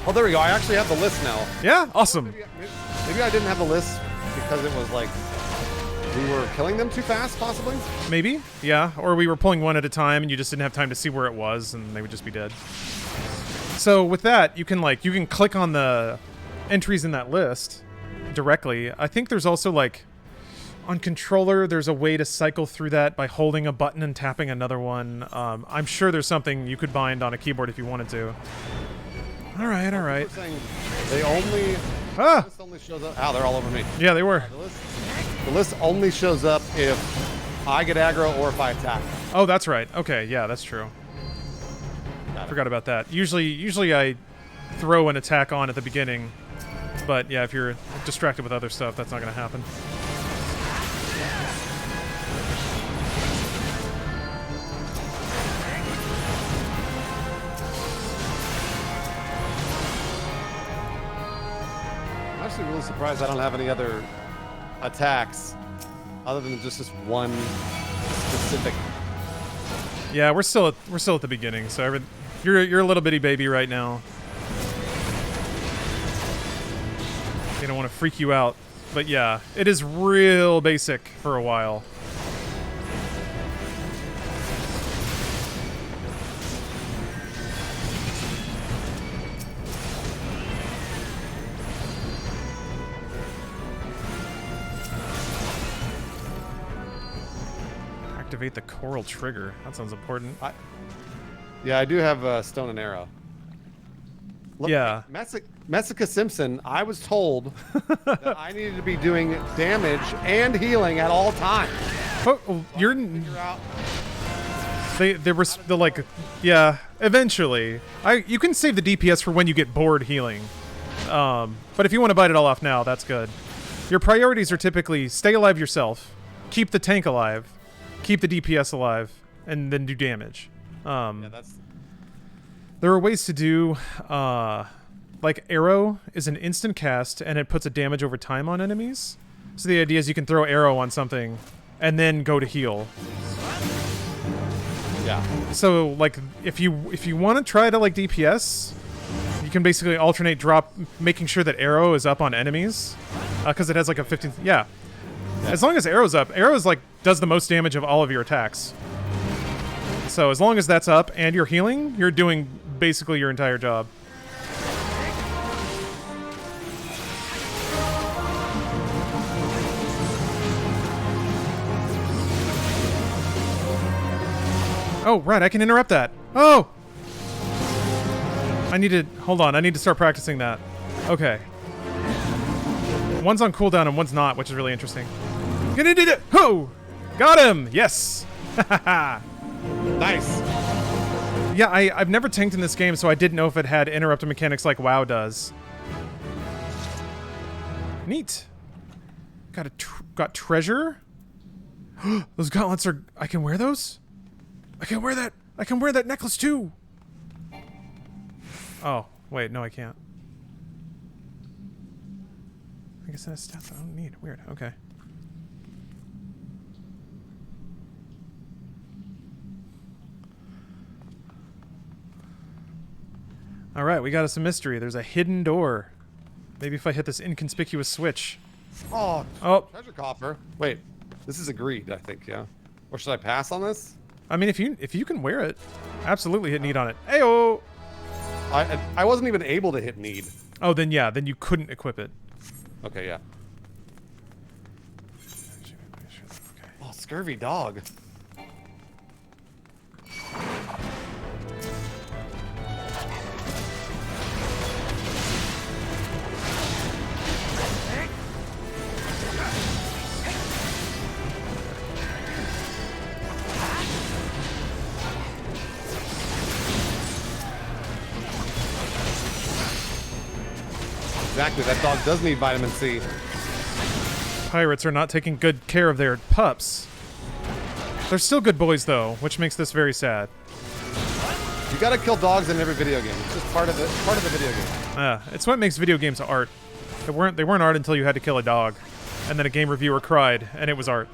Oh, there we go. I actually have the list now. Yeah, awesome. Maybe I didn't have the list because it was like we were killing them too fast, possibly? Maybe, yeah. Or we were pulling one at a time and you just didn't have time to see where it was and they would just be dead. So with that, you can click on the entries in that list directly. I think there's also like on controller, there's a way to cycle through that by holding a button and tapping another one. I'm sure there's something you could bind on a keyboard if you wanted to. All right. They only... Ah! The list only shows up... Ow, they're all over me. Yeah, they were. The list only shows up if I get aggro or if I attack. Oh, that's right. Okay, yeah, that's true. Forgot about that. Usually I throw an attack on at the beginning, but yeah, if you're distracted with other stuff, that's not going to happen. I'm actually really surprised I don't have any other attacks other than just this one specific. Yeah, we're still at the beginning, so you're a little bitty baby right now. They don't want to freak you out, but yeah, it is real basic for a while. Activate the coral trigger. That sounds important. Yeah, I do have stone and arrow. Look, yeah. Messica Simpson, I was told that I needed to be doing damage and healing at all times. Oh, you're... They were like, yeah, eventually. You can save the DPS for when you get bored healing. But if you want to bite it all off now, that's good. Your priorities are typically stay alive yourself, keep the tank alive, keep the DPS alive, and then do damage. Yeah, that's... There are ways to do, like arrow is an instant cast and it puts a damage over time on enemies. So the idea is you can throw arrow on something and then go to heal. Yeah. So like if you want to try to like DPS, you can basically alternate drop, making sure that arrow is up on enemies, because it has like a 15. Yeah. As long as arrow's up, arrow's like does the most damage of all of your attacks. So as long as that's up and you're healing, you're doing basically your entire job. Oh, right, I can interrupt that. Oh! Hold on, I need to start practicing that. Okay. One's on cooldown and one's not, which is really interesting. Get into it! Ho! Got him! Yes! Nice. Yeah, I've never tanked in this game, so I didn't know if it had interrupted mechanics like WoW does. Neat. Got treasure? Those gauntlets are... I can wear those? I can wear that! I can wear that necklace too! Oh, wait, no I can't. I guess that's stuff I don't need. Weird, okay. Alright, we got us a mystery. There's a hidden door. Maybe if I hit this inconspicuous switch. Oh, Oh. treasure coffer. Wait, this is agreed, I think, yeah. Or should I pass on this? I mean, if you can wear it, absolutely hit need on it. Ayo! I wasn't even able to hit need. Oh, then yeah, then you couldn't equip it. Okay, yeah. Okay. Oh, scurvy dog. Exactly, that dog does need vitamin C. Pirates are not taking good care of their pups. They're still good boys, though, which makes this very sad. You gotta kill dogs in every video game. It's just part of the video game. It's what makes video games art. They weren't art until you had to kill a dog, and then a game reviewer cried, and it was art.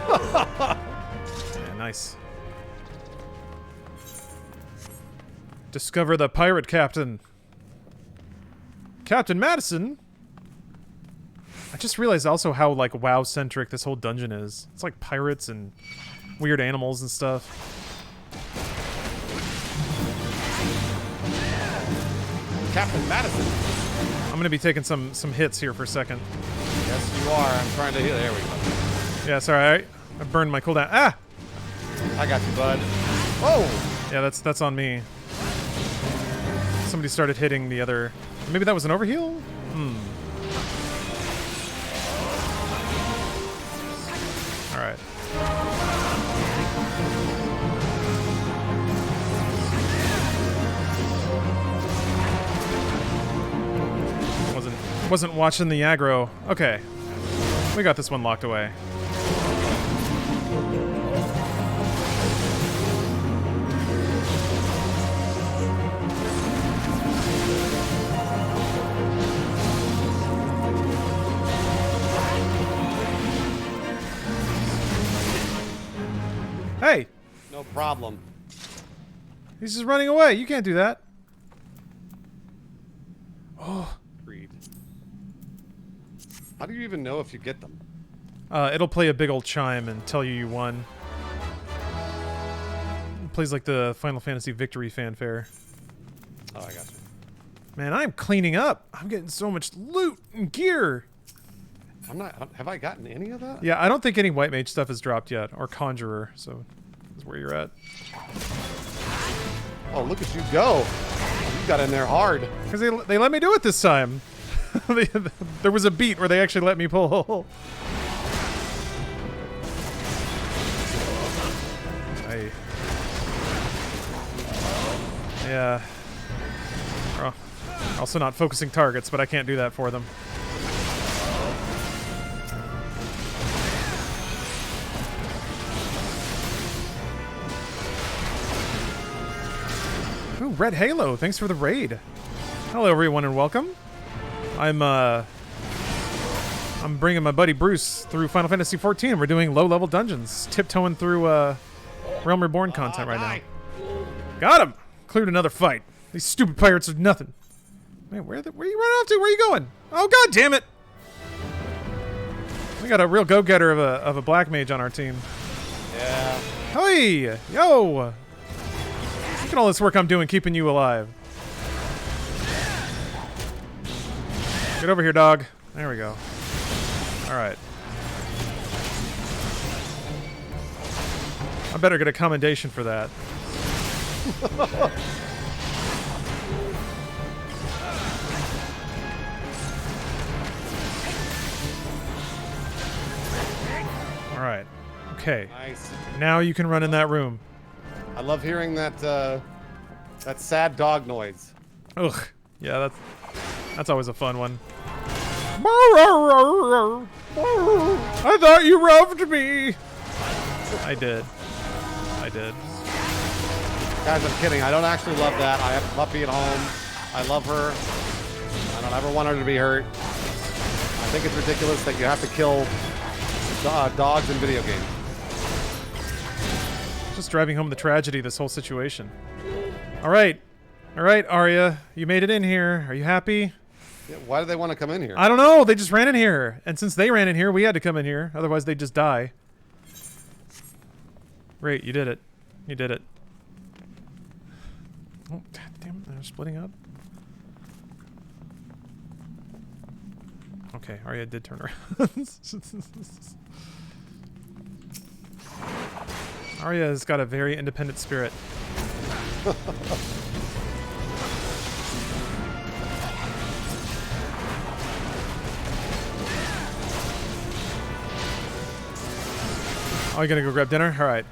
Yeah, nice. Discover the pirate captain. Captain Madison? I just realized also how, like, WoW-centric this whole dungeon is. It's like pirates and weird animals and stuff. Captain Madison. I'm gonna be taking some hits here for a second. Yes, you are. I'm trying to heal. There we go. Yeah, sorry, I burned my cooldown. Ah! I got you, bud. Oh! Yeah, that's on me. Somebody started hitting the other... Maybe that was an overheal? Alright. Wasn't watching the aggro. Okay. We got this one locked away. Hey! No problem. He's just running away. You can't do that. Oh. Agreed. How do you even know if you get them? It'll play a big old chime and tell you won. It plays like the Final Fantasy victory fanfare. Oh, I got you. Man, I'm cleaning up. I'm getting so much loot and gear. I'm not. Have I gotten any of that? Yeah, I don't think any White Mage stuff has dropped yet, or Conjurer, so that's where you're at. Oh, look at you go! You got in there hard. Because they let me do it this time. There was a beat where they actually let me pull. Hey. Yeah. Oh. Also not focusing targets, but I can't do that for them. Ooh, Red Halo, thanks for the raid. Hello everyone and welcome. I'm bringing my buddy Bruce through Final Fantasy XIV. We're doing low-level dungeons, tiptoeing through Realm Reborn content right now. Got him! Cleared another fight. These stupid pirates are nothing. Man, where are you running off to? Where are you going? Oh god damn it! We got a real go-getter of a black mage on our team. Yeah. Hey! Yo! Look at all this work I'm doing keeping you alive. Get over here, dog. There we go. Alright. I better get a commendation for that. Okay. Nice. Now you can run in that room. I love hearing that that sad dog noise. Ugh. Yeah, that's always a fun one. I thought you loved me. I did. Guys, I'm kidding. I don't actually love that. I have a puppy at home. I love her. I don't ever want her to be hurt. I think it's ridiculous that you have to kill dogs in video games. Just driving home the tragedy of this whole situation. All right, Arya, you made it in here. Are you happy? Yeah, why do they want to come in here? I don't know. They just ran in here, and since they ran in here, we had to come in here. Otherwise, they'd just die. Great, you did it. You did it. Oh, God damn! They're splitting up. Okay, Arya did turn around. Arya has got a very independent spirit. Oh, you gonna go grab dinner? All right.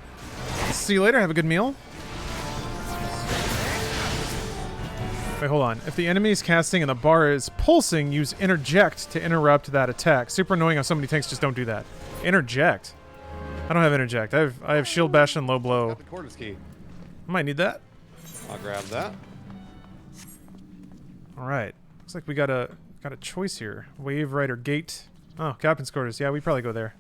See you later. Have a good meal. Wait, hold on. If the enemy is casting and the bar is pulsing, use interject to interrupt that attack. Super annoying how so many tanks just don't do that. Interject. I don't have interject. I have shield bash and low blow. Got the quarters key. I might need that. I'll grab that. All right. Looks like we got a choice here. Wave right or gate. Oh, captain's quarters. Yeah, we probably go there.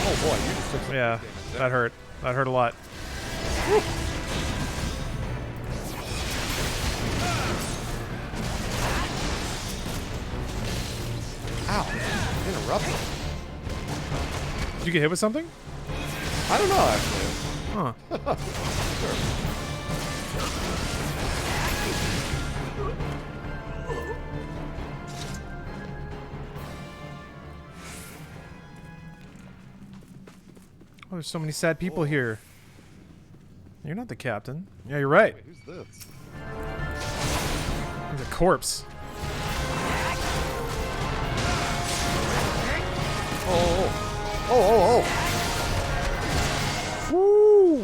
Oh boy, you just took some Yeah, damage there. that hurt. That hurt a lot. Ow! Interrupted. Did you get hit with something? I don't know actually. Huh. Oh, there's so many sad people here. You're not the captain. Yeah, you're right. Wait, who's this? He's a corpse. Oh! Woo!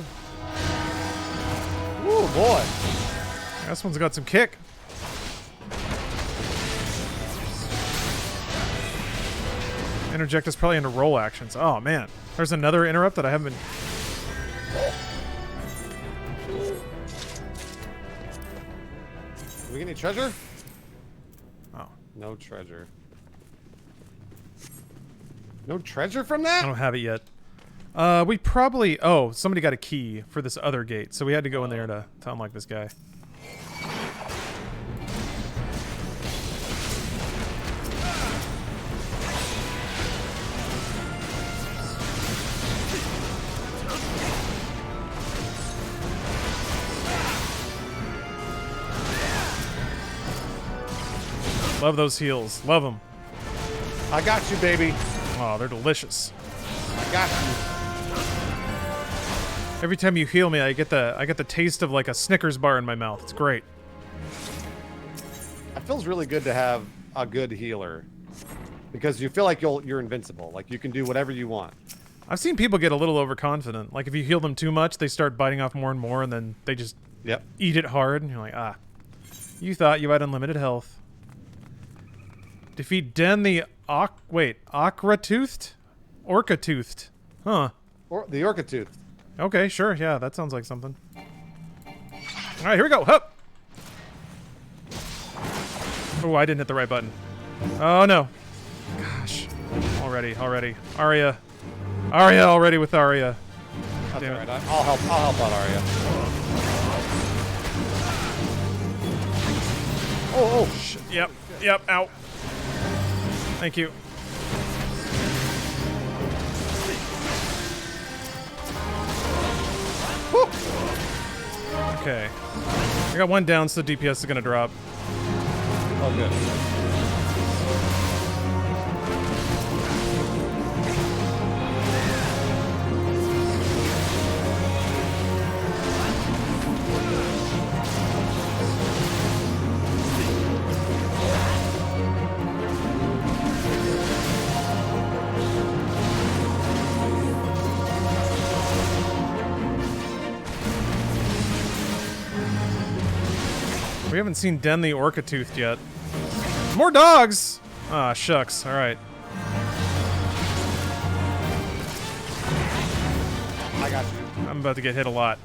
Woo, boy! This one's got some kick. Interject is probably into roll actions. Oh, man. There's another interrupt that I haven't been... Do we get any treasure? Oh. No treasure. No treasure from I that? don't have it yet. We probably... Oh, somebody got a key for this other gate, so we had to go in there to unlock this guy. Love those heals. Love them. I got you, baby. Oh, they're delicious. I got you. Every time you heal me, I get the taste of like a Snickers bar in my mouth. It's great. It feels really good to have a good healer. Because you feel like you're invincible. Like you can do whatever you want. I've seen people get a little overconfident. Like if you heal them too much, they start biting off more and more, and then they just Yep. eat it hard, and you're like, ah. You thought you had unlimited health. Defeat Den the Ocra-toothed? Orca-toothed. Huh. Or the Orca Tooth. Okay, sure. Yeah, that sounds like something. All right, here we go. Hup! Oh, I didn't hit the right button. Oh, no. Gosh. Already. Arya already with Arya. That's Damn it. alright. I'll help out Arya. Oh! Shit. Yep, ow. Thank you. Woo. Okay. I got one down, so DPS is gonna drop. Oh, good. We haven't seen Den the Orca Toothed yet. More dogs! Ah, shucks. Alright. I got you. I'm about to get hit a lot.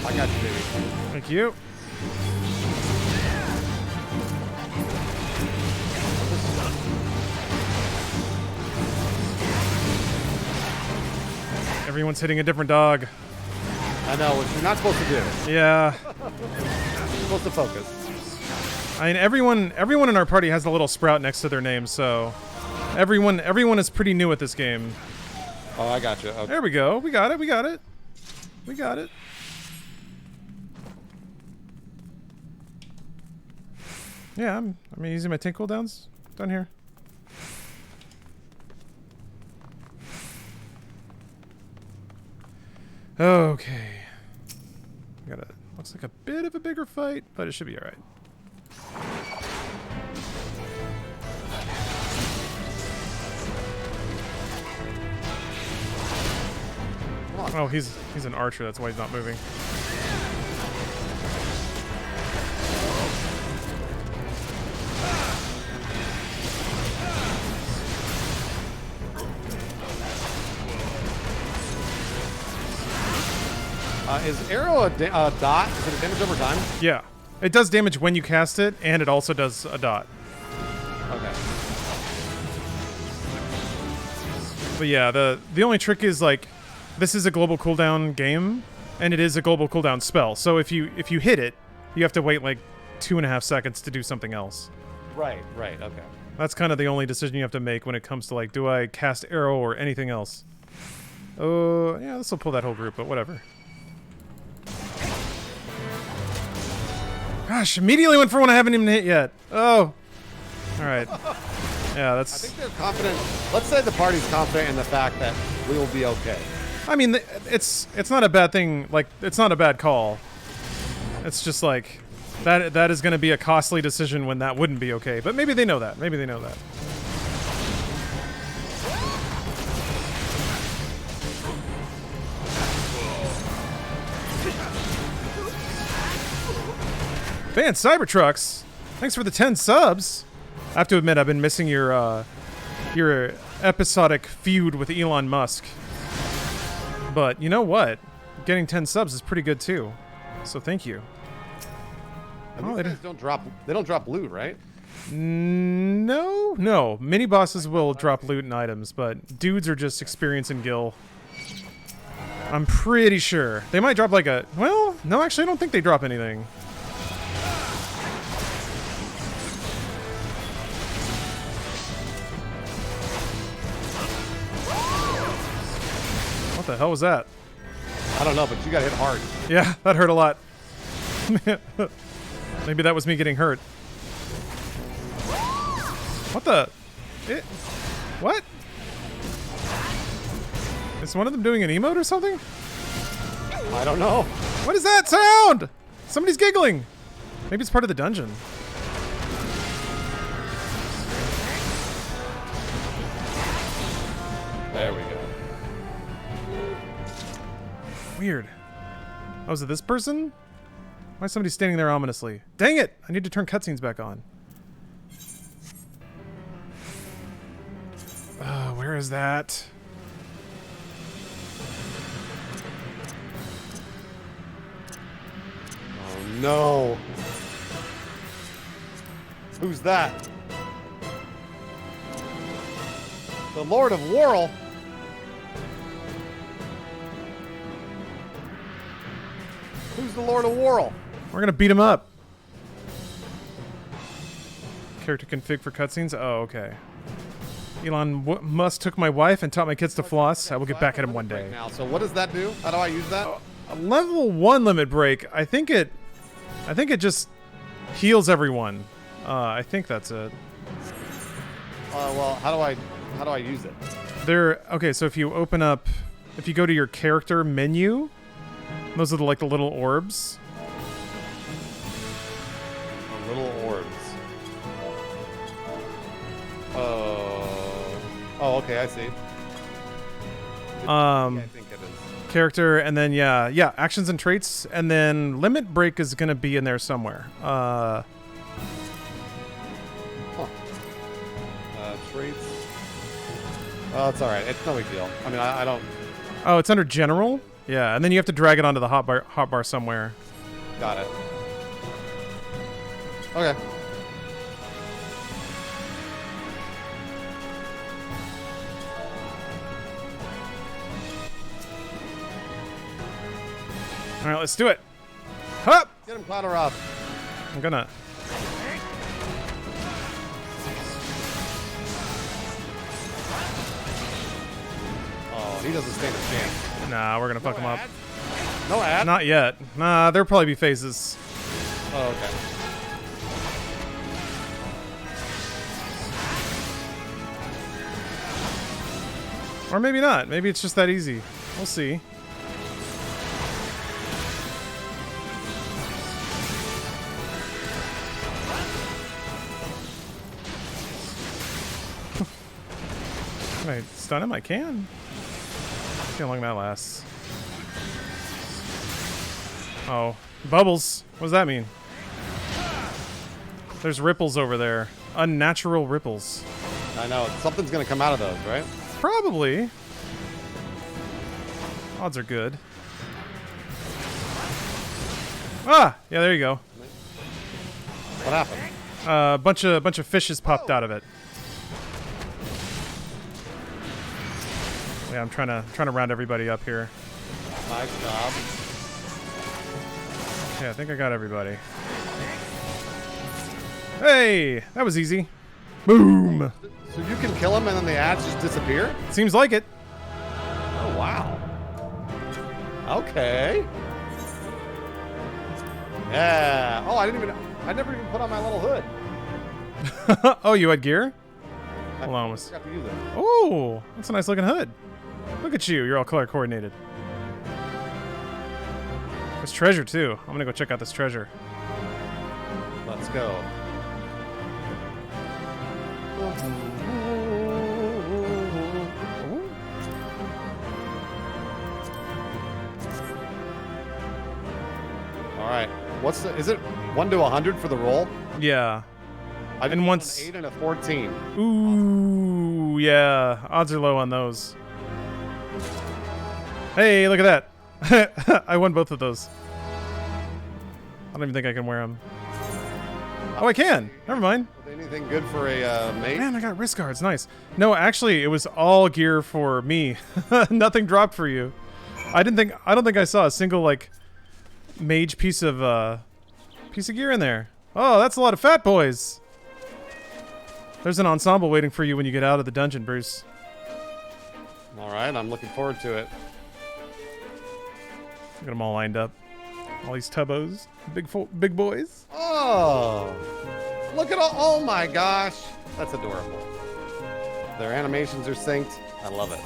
I got you, baby. Thank you. Everyone's hitting a different dog. I know, which you're not supposed to do. Yeah. You're supposed to focus. I mean, everyone in our party has a little sprout next to their name, so everyone is pretty new at this game. Oh, I got you. Okay. There we go. We got it. We got it. We got it. Yeah, I'm using my tank cooldowns down here. Okay. Looks like a bit of a bigger fight, but it should be alright. Oh, he's an archer, that's why he's not moving. Is arrow a dot? Is it a damage over time? Yeah. It does damage when you cast it, and it also does a dot. Okay. But yeah, the only trick is, like, this is a global cooldown game, and it is a global cooldown spell. So if you hit it, you have to wait like 2.5 seconds to do something else. Right, okay. That's kind of the only decision you have to make when it comes to, like, do I cast arrow or anything else? Oh, yeah, this will pull that whole group, but whatever. Gosh, immediately went for one I haven't even hit yet. Oh. Alright. Yeah, that's... I think they're confident. Let's say the party's confident in the fact that we will be okay. I mean, it's not a bad thing. Like, it's not a bad call. It's just like that is going to be a costly decision when that wouldn't be okay. But maybe they know that. Maybe they know that. Van Cybertrucks, thanks for the 10 subs. I have to admit, I've been missing your episodic feud with Elon Musk. But you know what? Getting 10 subs is pretty good too. So thank you. Oh, they don't drop loot, right? No. Mini bosses will drop loot and items, but dudes are just experience and gil. I'm pretty sure. They might drop like a... Well, no, actually I don't think they drop anything. What the hell was that? I don't know, but you got hit hard. Yeah, that hurt a lot. Maybe that was me getting hurt. What the? What? Is one of them doing an emote or something? I don't know. What is that sound? Somebody's giggling. Maybe it's part of the dungeon. There we go. Weird. Oh, is it this person? Why is somebody standing there ominously? Dang it! I need to turn cutscenes back on. Where is that? Oh no. Who's that? The Lord of Worrell? Who's the Lord of Worrell? We're gonna beat him up. Character config for cutscenes? Oh, okay. Elon Musk took my wife and taught my kids to floss. I will get back at him one day. Now, so what does that do? How do I use that? A level 1 limit break. I think it just heals everyone. I think that's it. Well, how do I use it? Okay, so if you go to your character menu, those are the little orbs. The little orbs. Oh, okay, I see. I think it is. character, and then yeah, actions and traits, and then limit break is gonna be in there somewhere. Traits. Oh, it's all right. It's no big deal. I mean, I don't. Oh, it's under general. Yeah, and then you have to drag it onto the hotbar somewhere. Got it. Okay. All right, let's do it. Hup! Get him, Clatteroth. I'm gonna. Oh, he doesn't stand a chance. Nah, we're gonna fuck him up. No ad? Not yet. Nah, there'll probably be phases. Oh, okay. Or maybe not. Maybe it's just that easy. We'll see. Can I stun him? I can. See how long that lasts. Oh. Bubbles. What does that mean? There's ripples over there. Unnatural ripples. I know. Something's going to come out of those, right? Probably. Odds are good. Ah! Yeah, there you go. What happened? Bunch of fishes popped out of it. Yeah, I'm trying to round everybody up here. Nice job. Yeah, I think I got everybody. Hey, that was easy. Boom. So you can kill him and then the ads just disappear? Seems like it. Oh, wow. Okay. Yeah. Oh, I never even put on my little hood. Oh, you had gear? Hold on. I forgot to use it. Oh, that's a nice looking hood. Look at you. You're all color coordinated. There's treasure too. I'm gonna go check out this treasure. Let's go. All right. Is it 1 to 100 for the roll? Yeah. I did And once- an 8 and a 14. Ooh, yeah. Odds are low on those. Hey, look at that. I won both of those. I don't even think I can wear them. Oh, I can. Never mind. Anything good for a mate? Man, I got wrist guards. Nice. No, actually, it was all gear for me. Nothing dropped for you. I don't think I saw a single like mage piece of gear in there. Oh, that's a lot of fat boys. There's an ensemble waiting for you when you get out of the dungeon, Bruce. All right, I'm looking forward to it. Got them all lined up. All these tubbos, big boys. Oh, look at all! Oh my gosh, that's adorable. Their animations are synced. I love it.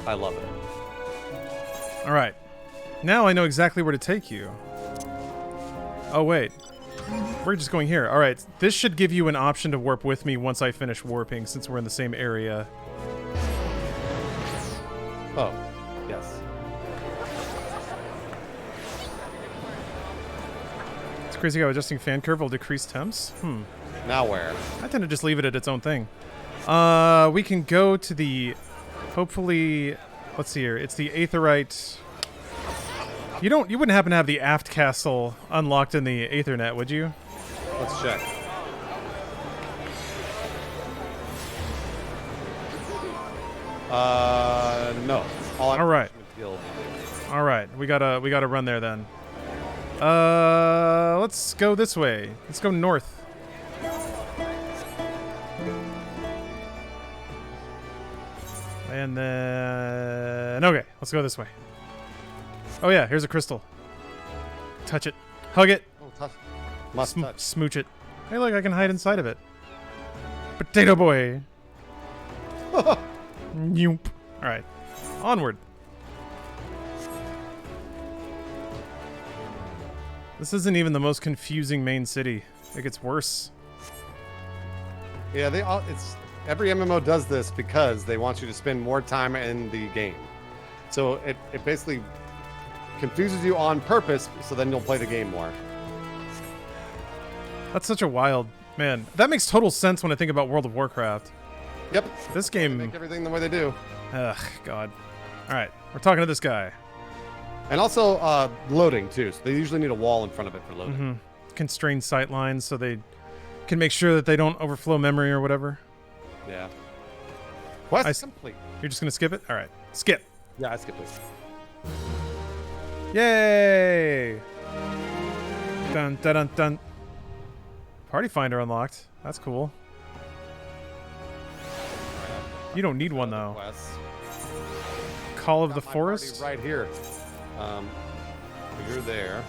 I love it. All right, now I know exactly where to take you. Oh wait, we're just going here. All right, this should give you an option to warp with me once I finish warping, since we're in the same area. Oh, yes. It's crazy how adjusting fan curve will decrease temps. Now where? I tend to just leave it at its own thing. We can go to the, hopefully, let's see here. It's the Aetherite. You wouldn't happen to have the aft castle unlocked in the Aethernet, would you? Let's check. No. All right. All right, we gotta run there then. Let's go this way. Let's go north. And then okay, let's go this way. Oh yeah, here's a crystal. Touch it, hug it, Oh, touch. Must touch. smooch it. Hey, look, I can hide inside of it. Potato boy. Noop. All right, onward. This isn't even the most confusing main city. It gets worse. Yeah, every MMO does this because they want you to spend more time in the game. So it basically confuses you on purpose, so then you'll play the game more. That's such a wild man. That makes total sense when I think about World of Warcraft. Yep. This They game. make everything the way they do. Ugh, God. All right, we're talking to this guy. And also loading too. So they usually need a wall in front of it for loading. Constrained sight lines so they can make sure that they don't overflow memory or whatever. Yeah. Quest complete. You're just gonna skip it? All right, skip. Yeah, I skipped it. Yay! Dun dun dun dun. Party finder unlocked. That's cool. You don't need one though. Quests. Call of Got the my Forest. party right here. You're there.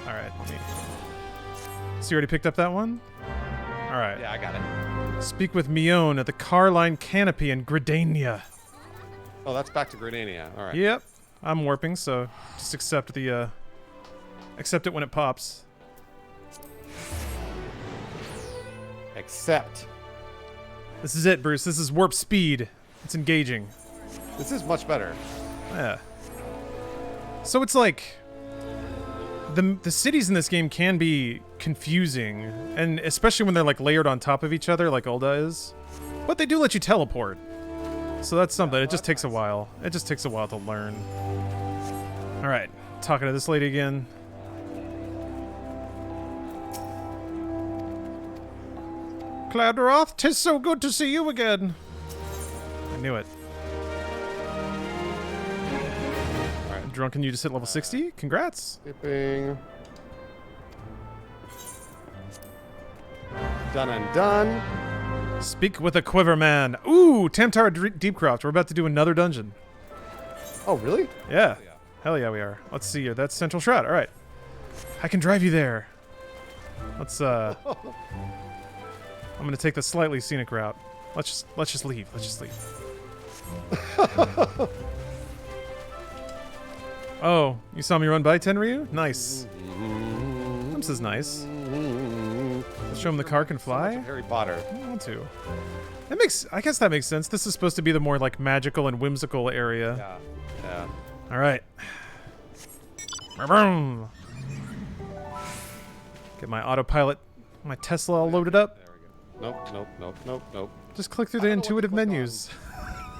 All right. Let me... So you already picked up that one? All right. Yeah, I got it. Speak with Mion at the Carline Canopy in Gridania. Oh, that's back to Gridania. All right. Yep. I'm warping, so just accept the accept it when it pops. Accept. This is it, Bruce. This is warp speed. It's engaging. This is much better. Yeah. So it's like the cities in this game can be confusing, and especially when they're like layered on top of each other, like Ulda is. But they do let you teleport, so that's something. It just takes a while. It just takes a while to learn. All right, talking to this lady again. Cloudroth, 'tis so good to see you again. I knew it. Drunken, you just hit level 60? Congrats. Skipping. Done and done. Speak with a Quiverman. Ooh, Tamtara Deepcroft. We're about to do another dungeon. Oh, really? Yeah. Hell yeah, we are. Let's see here. That's Central Shroud. All right. I can drive you there. Let's I'm going to take the slightly scenic route. Let's just leave. Let's just leave. Oh, you saw me run by Tenryu? Nice. This is nice. Let's show him the car can fly. Harry Potter. I don't want to. That makes. I guess that makes sense. This is supposed to be the more like magical and whimsical area. Yeah. Yeah. All right. Vroom. Get my autopilot, my Tesla all loaded up. There we go. Nope. Just click through the intuitive menus.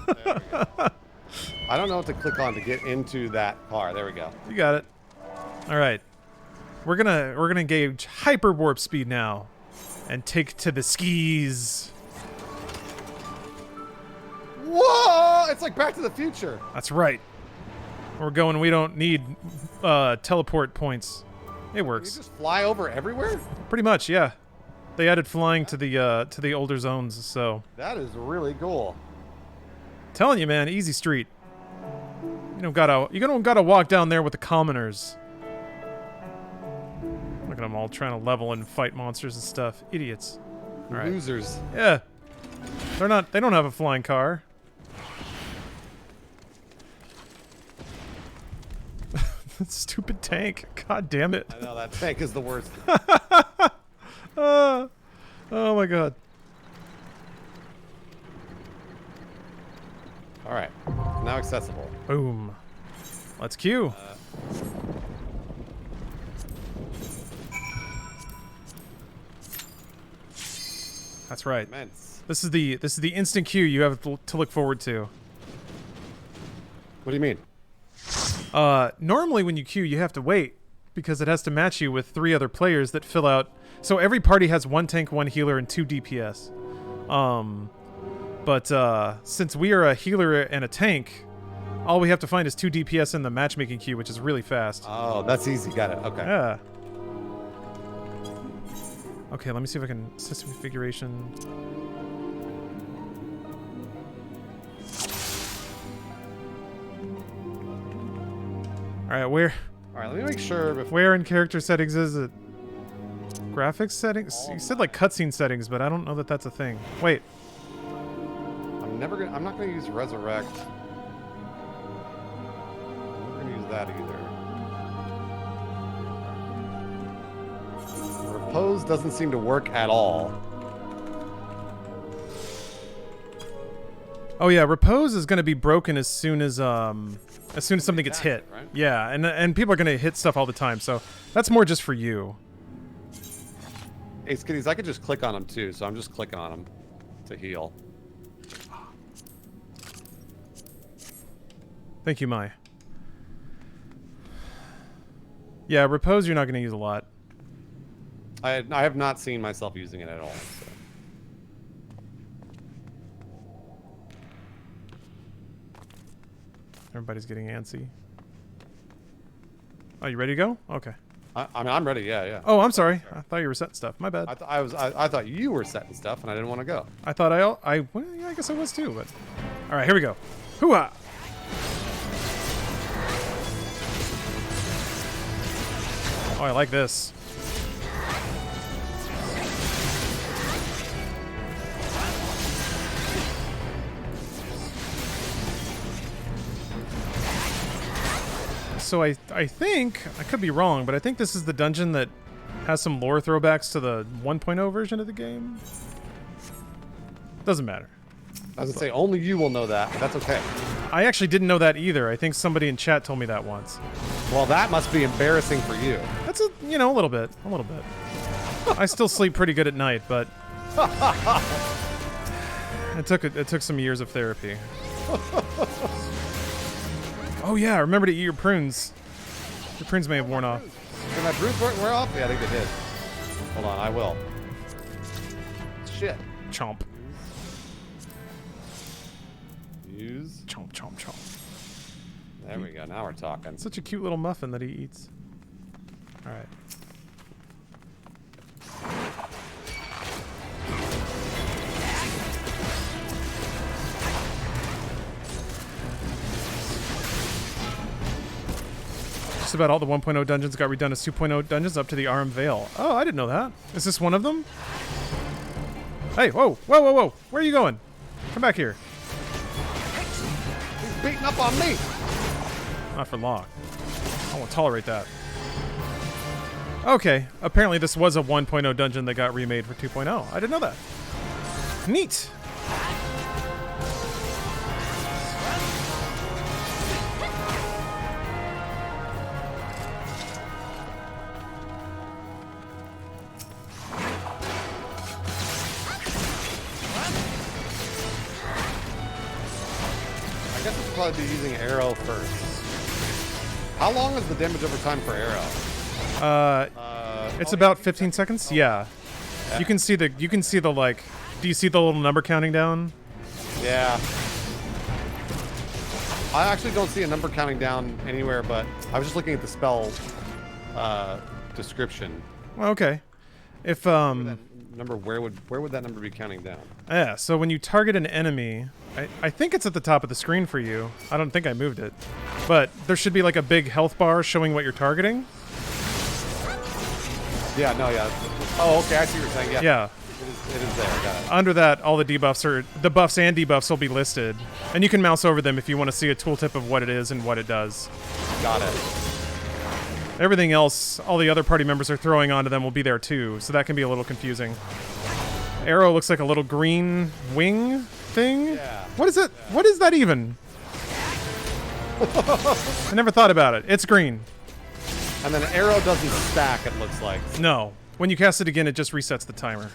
There we go. I don't know what to click on to get into that car. There we go. You got it. All right. We're gonna engage hyper warp speed now, and take to the skis. Whoa! It's like Back to the Future. That's right. We're going. We don't need teleport points. It You works just fly over everywhere? pretty much. Yeah. They added flying to the older zones, so That is really cool. telling you, man, easy street. You don't gotta walk down there with the commoners. Look at them all trying to level and fight monsters and stuff. Idiots. All right. Losers. Yeah. They don't have a flying car. Stupid tank. God damn it. I know, that tank is the worst. Oh my god. All right. Now accessible. Boom. Let's queue. That's right. Immense. This is the instant queue you have to look forward to. What do you mean? Normally when you queue, you have to wait because it has to match you with 3 other players that fill out. So every party has 1 tank, 1 healer, and 2 DPS. But since we are a healer and a tank, all we have to find is 2 DPS in the matchmaking queue, which is really fast. Oh, that's easy. Got it. Okay. Yeah. Okay, let me see if I can system configuration. All right, where All right. Let me make sure. Before where in character settings is it? Graphics settings? You said like cutscene settings, but I don't know that that's a thing. Wait. I'm not gonna use resurrect. I'm not gonna use that either. Repose doesn't seem to work at all. Oh yeah, repose is going to be broken as soon as something gets hit. Right? Yeah, and people are going to hit stuff all the time, so that's more just for you. Hey, Skitties, I could just click on them too, so I'm just clicking on them to heal. Thank you, Mai. Yeah, repose you're not going to use a lot. I have not seen myself using it at all. So. Everybody's getting antsy. Oh, you ready to go? Okay. I mean, I'm ready. Yeah, yeah. Oh, I'm sorry. I thought you were setting stuff. My bad. I thought you were setting stuff, and I didn't want to go. I thought well, yeah, I guess I was too, but... All right, here we go. Hoo-ah! Oh, I like this. So I think, I could be wrong, but I think this is the dungeon that has some lore throwbacks to the 1.0 version of the game. Doesn't matter. I was gonna say only you will know that, but that's okay. I actually didn't know that either. I think somebody in chat told me that once. Well, that must be embarrassing for you. That's a little bit. I still sleep pretty good at night, but it took some years of therapy. Oh yeah, remember to eat your prunes. Your prunes may have worn off. Did my prunes wear off? Yeah, I think they did. Hold on, I will. Shit. Chomp. Use. Chomp, chomp, chomp. There we go. Now we're talking. Such a cute little muffin that he eats. All right. Just about all the 1.0 dungeons got redone as 2.0 dungeons up to the RM Vale. Oh, I didn't know that. Is this one of them? Hey, whoa, whoa, whoa, whoa. Where are you going? Come back here. He's beating up on me. Not for long. I won't tolerate that. Okay, apparently this was a 1.0 dungeon that got remade for 2.0. I didn't know that. Neat. I guess we should probably be using arrow first. How long is the damage over time for arrow? It's about 15 seconds. Yeah. You can see the like. Do you see the little number counting down? Yeah. I actually don't see a number counting down anywhere, but I was just looking at the spell description. Well, okay. If That number, where would that number be counting down? yeah. So when you target an enemy, I think it's at the top of the screen for you. I don't think I moved it, but there should be like a big health bar showing what you're targeting. Yeah. No. Yeah. Oh, okay. I see what you're saying. Yeah. Yeah. It is there. I got it. Under that, all the debuffs are the buffs and debuffs will be listed, and you can mouse over them if you want to see a tooltip of what it is and what it does. Got it. Everything else, all the other party members are throwing onto them will be there too, so that can be a little confusing. Arrow looks like a little green wing thing. Yeah. What is it? Yeah. What is that even? I never thought about it. It's green. And then arrow doesn't stack, it looks like. No. When you cast it again, it just resets the timer.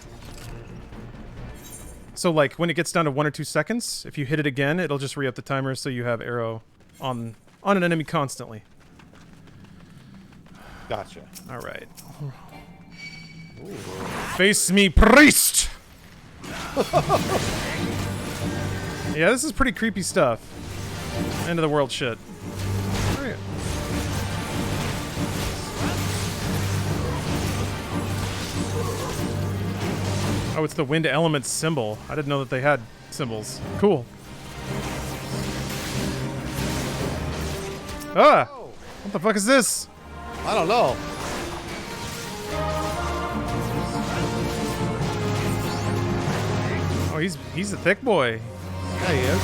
So, like, when it gets down to 1 or 2 seconds, if you hit it again, it'll just re-up the timer so you have arrow on an enemy constantly. Gotcha. All right. Ooh. Face me, priest! Yeah, this is pretty creepy stuff. End of the world shit. Oh, yeah. Oh, it's the wind element symbol. I didn't know that they had symbols. Cool. Ah! What the fuck is this? I don't know. Oh, he's a thick boy. Yeah, he is.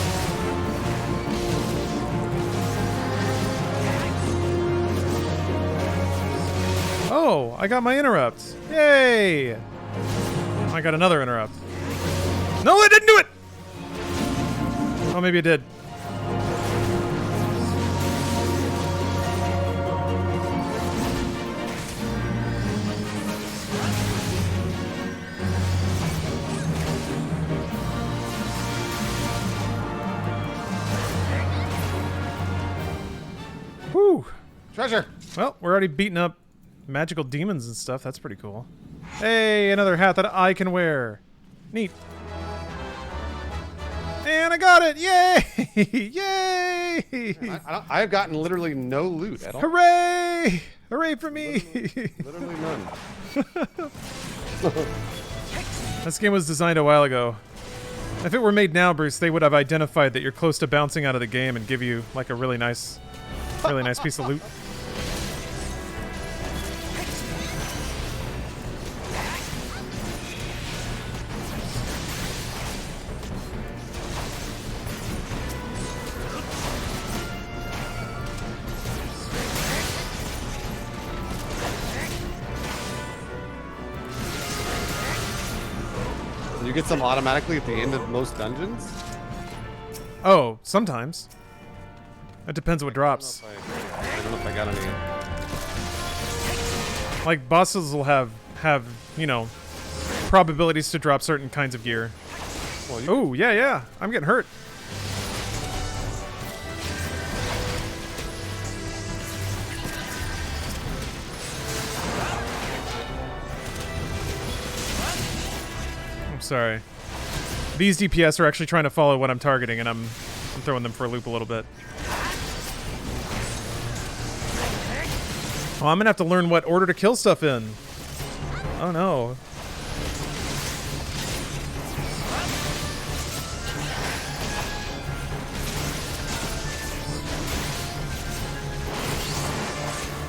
Oh, I got my interrupt. Yay! I got another interrupt. No, I didn't do it! Oh, maybe it did. Whew. Treasure. Well, we're already beating up magical demons and stuff. That's pretty cool. Hey, another hat that I can wear. Neat. And I got it! Yay! Yay! I've gotten literally no loot at all. Hooray! Hooray for me! Literally none. This game was designed a while ago. If it were made now, Bruce, they would have identified that you're close to bouncing out of the game and give you like a really nice piece of loot. You get some automatically at the end of most dungeons? Oh, sometimes. It depends what drops. I don't know if I got any. Like bosses will have you know, probabilities to drop certain kinds of gear. Well, Oh, yeah. I'm getting hurt. I'm sorry. These DPS are actually trying to follow what I'm targeting, and I'm throwing them for a loop a little bit. Oh, I'm gonna have to learn what order to kill stuff in. Oh no.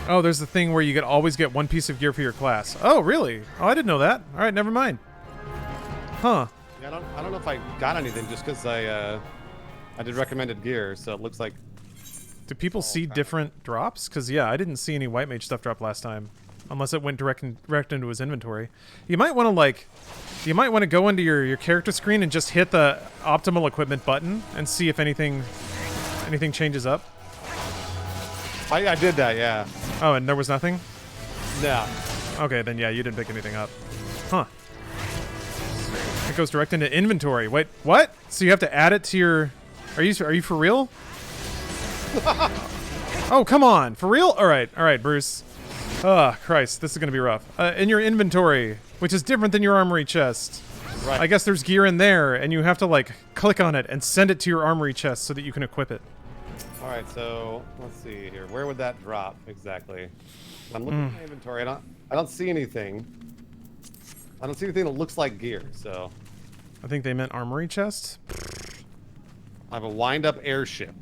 Oh, there's the thing where you always get one piece of gear for your class. Oh, really? Oh, I didn't know that. All right, never mind. Huh. Yeah, I don't know if I got anything just because I did recommended gear, so it looks like. Do people see different drops? Because, yeah, I didn't see any White Mage stuff drop last time. Unless it went direct into his inventory. You might want to, go into your character screen and just hit the optimal equipment button and see if anything changes up. I did that, yeah. Oh, and there was nothing? Yeah. Okay, then yeah, you didn't pick anything up. Huh. It goes direct into inventory. Wait, what? So you have to add it to your... Are you for real? Oh, come on. For real? All right, Bruce. Oh, Christ, this is going to be rough. In your inventory, which is different than your armory chest. Right. I guess there's gear in there, and you have to, like, click on it and send it to your armory chest so that you can equip it. All right, so let's see here. Where would that drop exactly? I'm looking at my inventory. I don't see anything. I don't see anything that looks like gear. So I think they meant armory chest. I have a wind-up airship.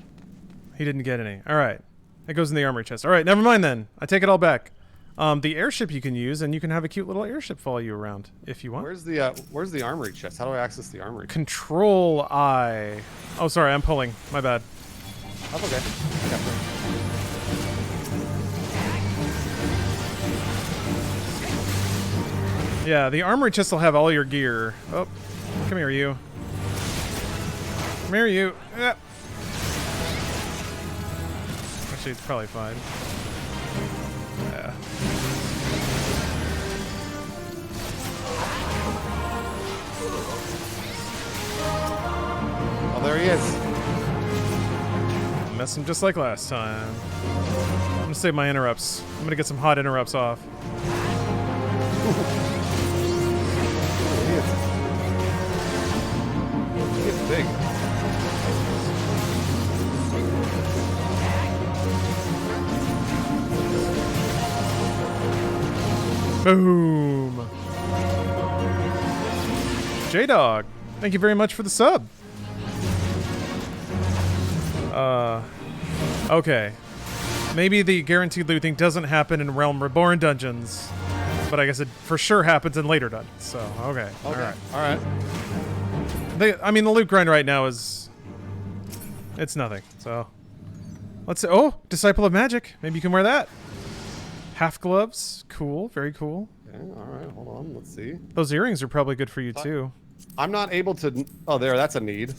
He didn't get any. All right, it goes in the armory chest. All right, never mind then. I take it all back. The airship you can use, and you can have a cute little airship follow you around if you want. Where's the armory chest? How do I access the armory? Control I. Oh, sorry, I'm pulling. My bad. That's okay. I got this. Yeah, the armory chest will have all your gear. Oh, come here, you. Come here, you. Yeah. Actually, it's probably fine. Yeah. Oh, there he is. Mess him just like last time. I'm gonna save my interrupts. I'm gonna get some hot interrupts off. He is big. Boom. J-Dog, thank you very much for the sub. Okay. Maybe the guaranteed loot thing doesn't happen in Realm Reborn dungeons, but I guess it for sure happens in later dungeons. So, okay. All right. I mean, the loot grind right now is... It's nothing, so... Let's say... Oh! Disciple of Magic! Maybe you can wear that. Half gloves. Cool. Very cool. Okay, all right, hold on. Let's see. Those earrings are probably good for you, too. I'm not able to... Oh, there. That's a need.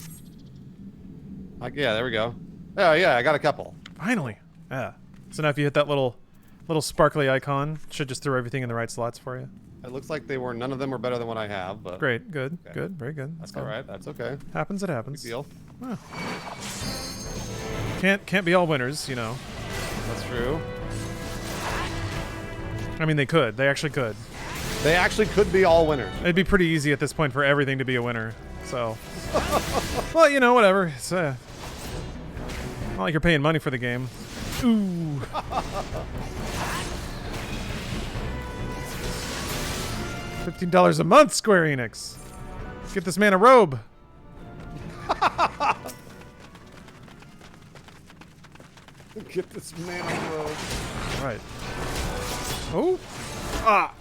Yeah, there we go. Oh, yeah, I got a couple. Finally. Yeah. So now if you hit that little sparkly icon, it should just throw everything in the right slots for you. It looks like none of them were better than what I have, but... Great. Good. Okay. Good. Very good. That's good. all right. That's okay. Happens. It happens. Big deal. Well, can't be all winners, you know. That's true. I mean, they could. They actually could. They actually could be all winners. It'd be pretty easy at this point for everything to be a winner. So, well, you know, whatever. It's not like you're paying money for the game. Ooh. $15 a month, Square Enix. Get this man a robe. Get this man a robe. Right. Oh. Ah.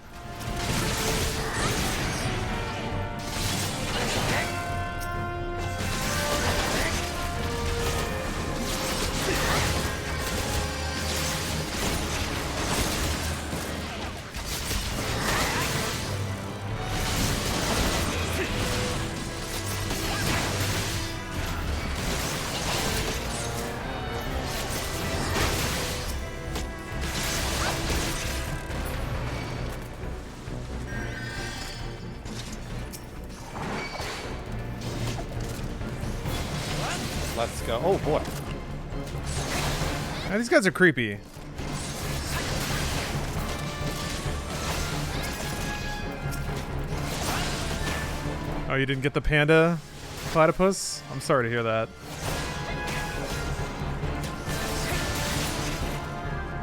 Let's go. Oh, boy. Now, these guys are creepy. Oh, you didn't get the panda platypus? I'm sorry to hear that.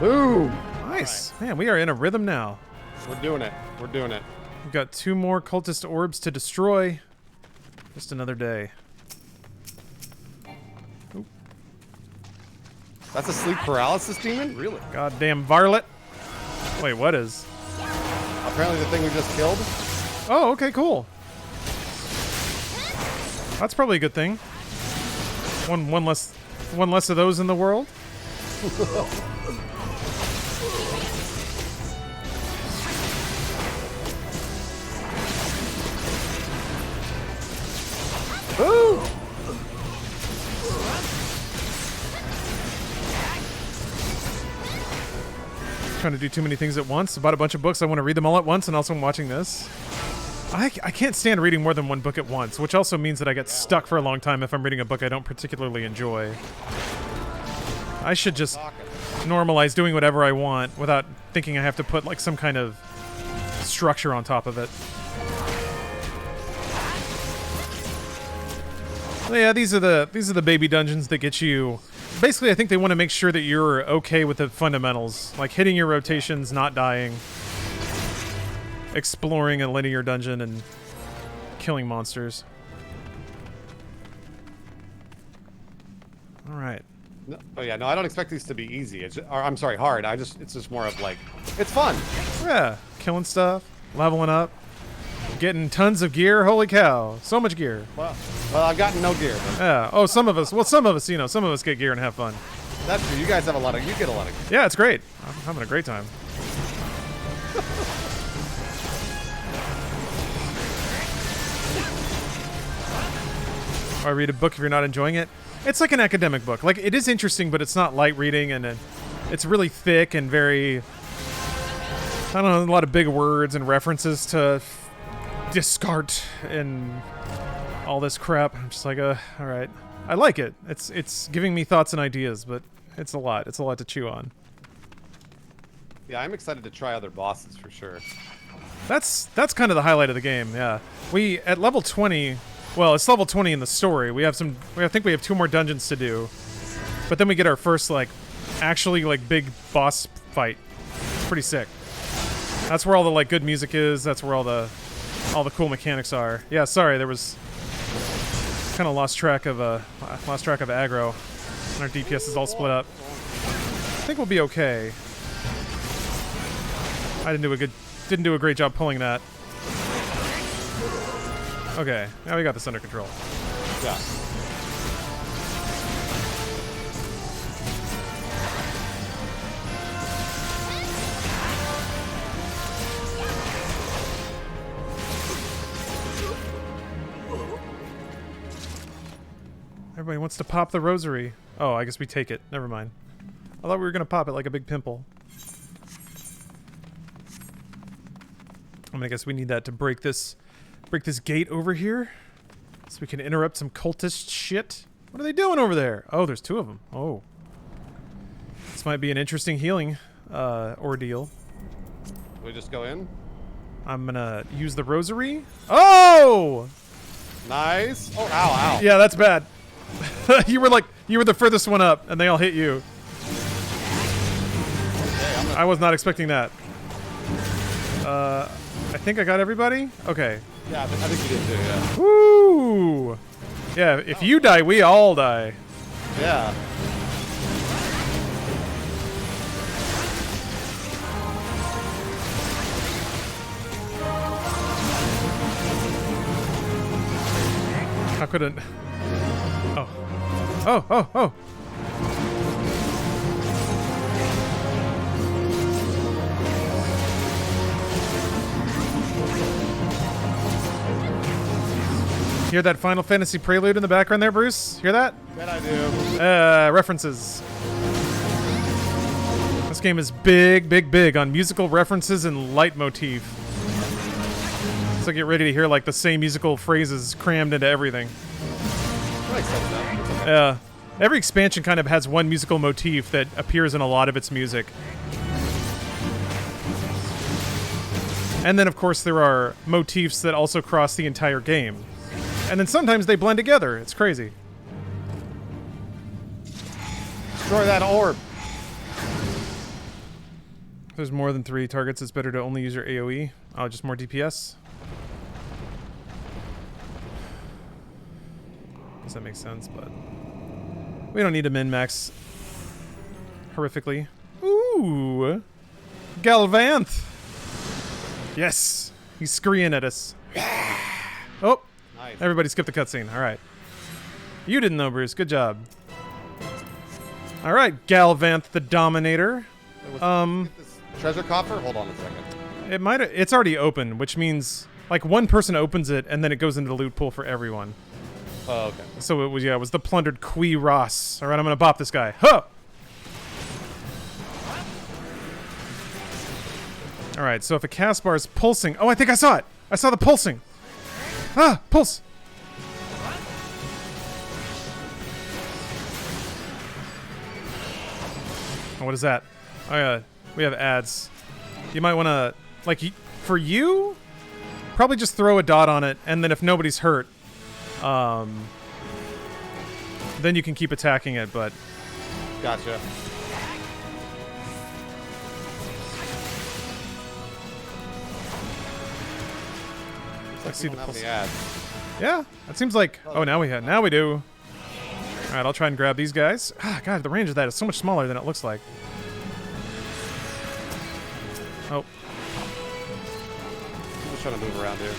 Boom. Nice. Man, we are in a rhythm now. We're doing it. We're doing it. We've got 2 more cultist orbs to destroy. Just another day. Oop. That's a sleep paralysis demon? Really? Goddamn varlet. Wait, what is? Apparently the thing we just killed. Oh, okay, cool. That's probably a good thing. One less of those in the world. Ooh! Trying to do too many things at once. I bought a bunch of books. I want to read them all at once, and also I'm watching this. I can't stand reading more than one book at once, which also means that I get stuck for a long time if I'm reading a book I don't particularly enjoy. I should just normalize doing whatever I want without thinking I have to put like some kind of structure on top of it. So yeah, these are the baby dungeons that get you. Basically, I think they want to make sure that you're okay with the fundamentals, like hitting your rotations, not dying, exploring a linear dungeon, and killing monsters. All right. No, oh yeah, no, I don't expect these to be easy. I'm sorry, hard. It's just more of like, it's fun. Yeah, killing stuff, leveling up, getting tons of gear. Holy cow, so much gear. Well, I've gotten no gear. Yeah. Oh, some of us. Well, some of us, you know, some of us get gear and have fun. That's true. You guys have you get a lot of gear. Yeah, it's great. I'm having a great time. Or read a book if you're not enjoying it. It's like an academic book. Like, it is interesting, but it's not light reading, and it's really thick and very, I don't know, a lot of big words and references to Descartes and all this crap. I'm just like, all right. I like it. It's giving me thoughts and ideas, but it's a lot. It's a lot to chew on. Yeah, I'm excited to try other bosses for sure. That's kind of the highlight of the game. Yeah, we at level 20. Well, it's level 20 in the story. I think we have 2 more dungeons to do, but then we get our first actually big boss fight. It's pretty sick. That's where all the good music is. That's where all the cool mechanics are. Yeah, sorry, there was kind of lost track of aggro, and our DPS is all split up. I think we'll be okay. I didn't do a great job pulling that. Okay, now we got this under control. Yeah. Everybody wants to pop the rosary. Oh, I guess we take it. Never mind. I thought we were gonna pop it like a big pimple. I guess we need that to break this gate over here, so we can interrupt some cultist shit. What are they doing over there? Oh, there's 2 of them. Oh, this might be an interesting healing ordeal. We just go in. I'm gonna use the rosary. Oh! Nice. Oh, ow, ow. Yeah, that's bad. you were the furthest one up, and they all hit you. Okay, I was not expecting that. I think I got everybody? Okay. yeah, I think you did too, yeah. Woo! Yeah, if you die, we all die. Yeah. How couldn't... Oh. Oh, oh, oh! Hear that Final Fantasy prelude in the background there, Bruce? Hear that? Bet I do. References. This game is big, big, big on musical references and leitmotif. So get ready to hear like the same musical phrases crammed into everything. That makes sense, though. Every expansion kind of has one musical motif that appears in a lot of its music. And then, of course, there are motifs that also cross the entire game. And then sometimes they blend together. It's crazy. Destroy that orb. If there's more than 3 targets, it's better to only use your AoE. Oh, just more DPS? Guess that makes sense, but... we don't need to min-max horrifically. Ooh! Galvanth! Yes! He's screaming at us. Oh! Nice. Everybody skip the cutscene. Alright. You didn't know, Bruce. Good job. Alright, Galvanth the Dominator. Wait, get this treasure coffer? Hold on a second. It's already open, which means like one person opens it and then it goes into the loot pool for everyone. Oh, okay. So it was the plundered Qui Ross. Alright, I'm gonna bop this guy. Huh! Alright, so if a cast bar is pulsing... oh, I think I saw it! I saw the pulsing! Ah! Pulse! Oh, what is that? Oh yeah, we have ads. You might want to... like, for you? Probably just throw a dot on it, and then if nobody's hurt, then you can keep attacking it, but... Gotcha. Let's see the Don't have pulse. any ads. Yeah, that seems like... oh, now we do. Alright, I'll try and grab these guys. Ah, God, the range of that is so much smaller than it looks like. Oh. I'm just trying to move around here.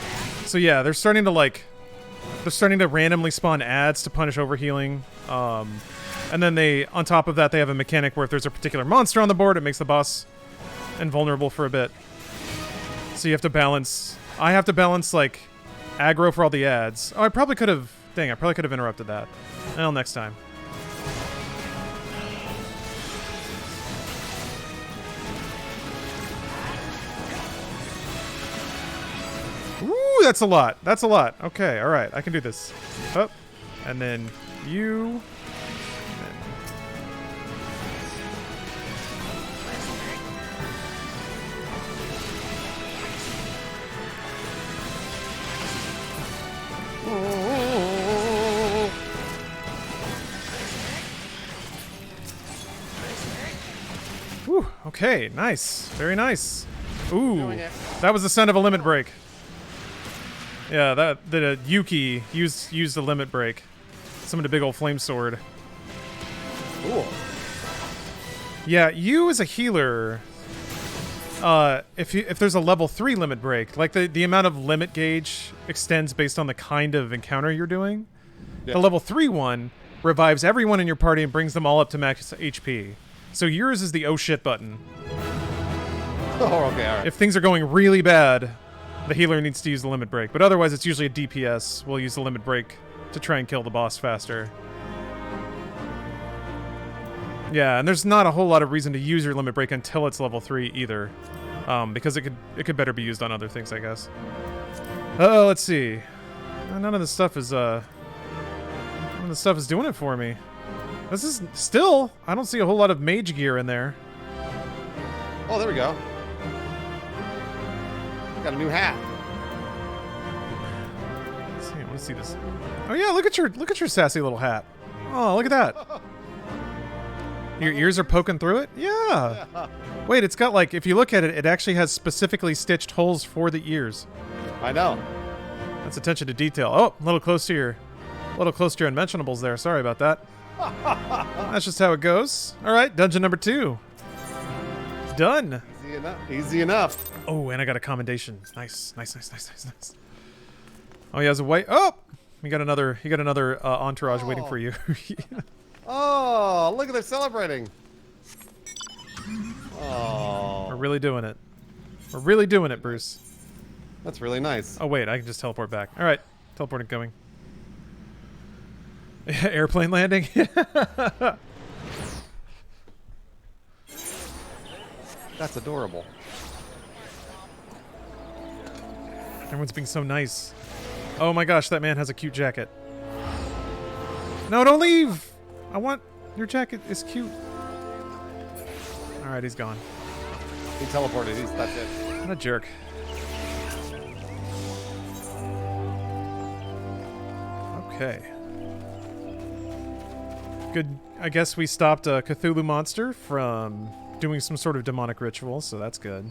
So yeah, they're starting to randomly spawn ads to punish overhealing. And then on top of that, they have a mechanic where if there's a particular monster on the board, it makes the boss invulnerable for a bit. So you have to balance... I have to balance, like, aggro for all the ads. Oh, I probably could have... dang, I probably could have interrupted that. Well, next time. Ooh, that's a lot. That's a lot. Okay, alright, I can do this. Up. And then you... Whew, okay, nice. Very nice. Ooh, that was the sound of a limit break. Yeah, the Yuki used the limit break. Summoned a big old flame sword. Cool. Yeah, you as a healer, if there's a level 3 limit break, like the amount of limit gauge extends based on the kind of encounter you're doing. Yeah. The level 3 one revives everyone in your party and brings them all up to max HP. So yours is the oh shit button. Oh, okay, alright. If things are going really bad, the healer needs to use the limit break. But otherwise, it's usually a DPS will use the limit break to try and kill the boss faster. Yeah, and there's not a whole lot of reason to use your limit break until it's level 3 either. Because it could better be used on other things, I guess. Oh, let's see. None of this stuff is doing it for me. This is still, I don't see a whole lot of mage gear in there. Oh, there we go. Got a new hat. Let's see, I want to see this. Oh yeah, look at your sassy little hat. Oh, look at that. Your ears are poking through it? Yeah. Wait, it's got like, if you look at it, it actually has specifically stitched holes for the ears. I know. That's attention to detail. Oh, a little close to your unmentionables there. Sorry about that. That's just how it goes. All right, dungeon number 2. Done. Easy enough. Easy enough. Oh, and I got a commendation. Nice. Oh, he has a white. Oh, you got another entourage waiting for you. Oh, look at them celebrating. Oh. We're really doing it. We're really doing it, Bruce. That's really nice. Oh, wait, I can just teleport back. All right, teleporting coming. Airplane landing. That's adorable. Everyone's being so nice. Oh my gosh, that man has a cute jacket. No, don't leave! I want... Your jacket is cute. Alright, he's gone. He teleported. That's it. What a jerk. Okay. Good. I guess we stopped a Cthulhu monster from doing some sort of demonic ritual, so that's good.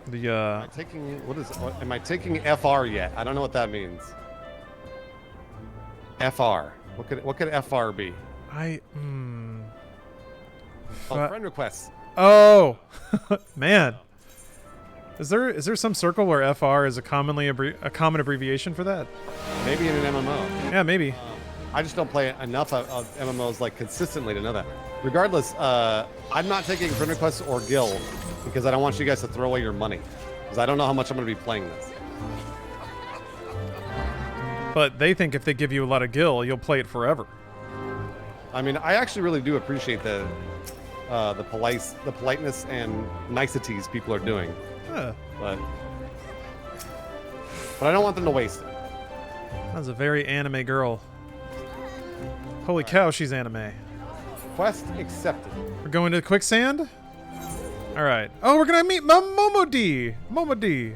The Am I taking am I taking FR yet? I don't know what that means. FR. What could FR be? Oh, friend requests. Oh, man. Is there some circle where FR is a common abbreviation for that? Maybe in an MMO. Yeah, maybe. I just don't play enough of MMOs like consistently to know that. Regardless, I'm not taking friend requests or guild because I don't want you guys to throw away your money because I don't know how much I'm going to be playing this. But they think if they give you a lot of gil, you'll play it forever. I mean, I actually really do appreciate the politeness and niceties people are doing. Huh. But I don't want them to waste it. That's a very anime girl. Holy cow, she's anime. Quest accepted. We're going to the quicksand? Alright. Oh, we're gonna meet Momodi! Momodi!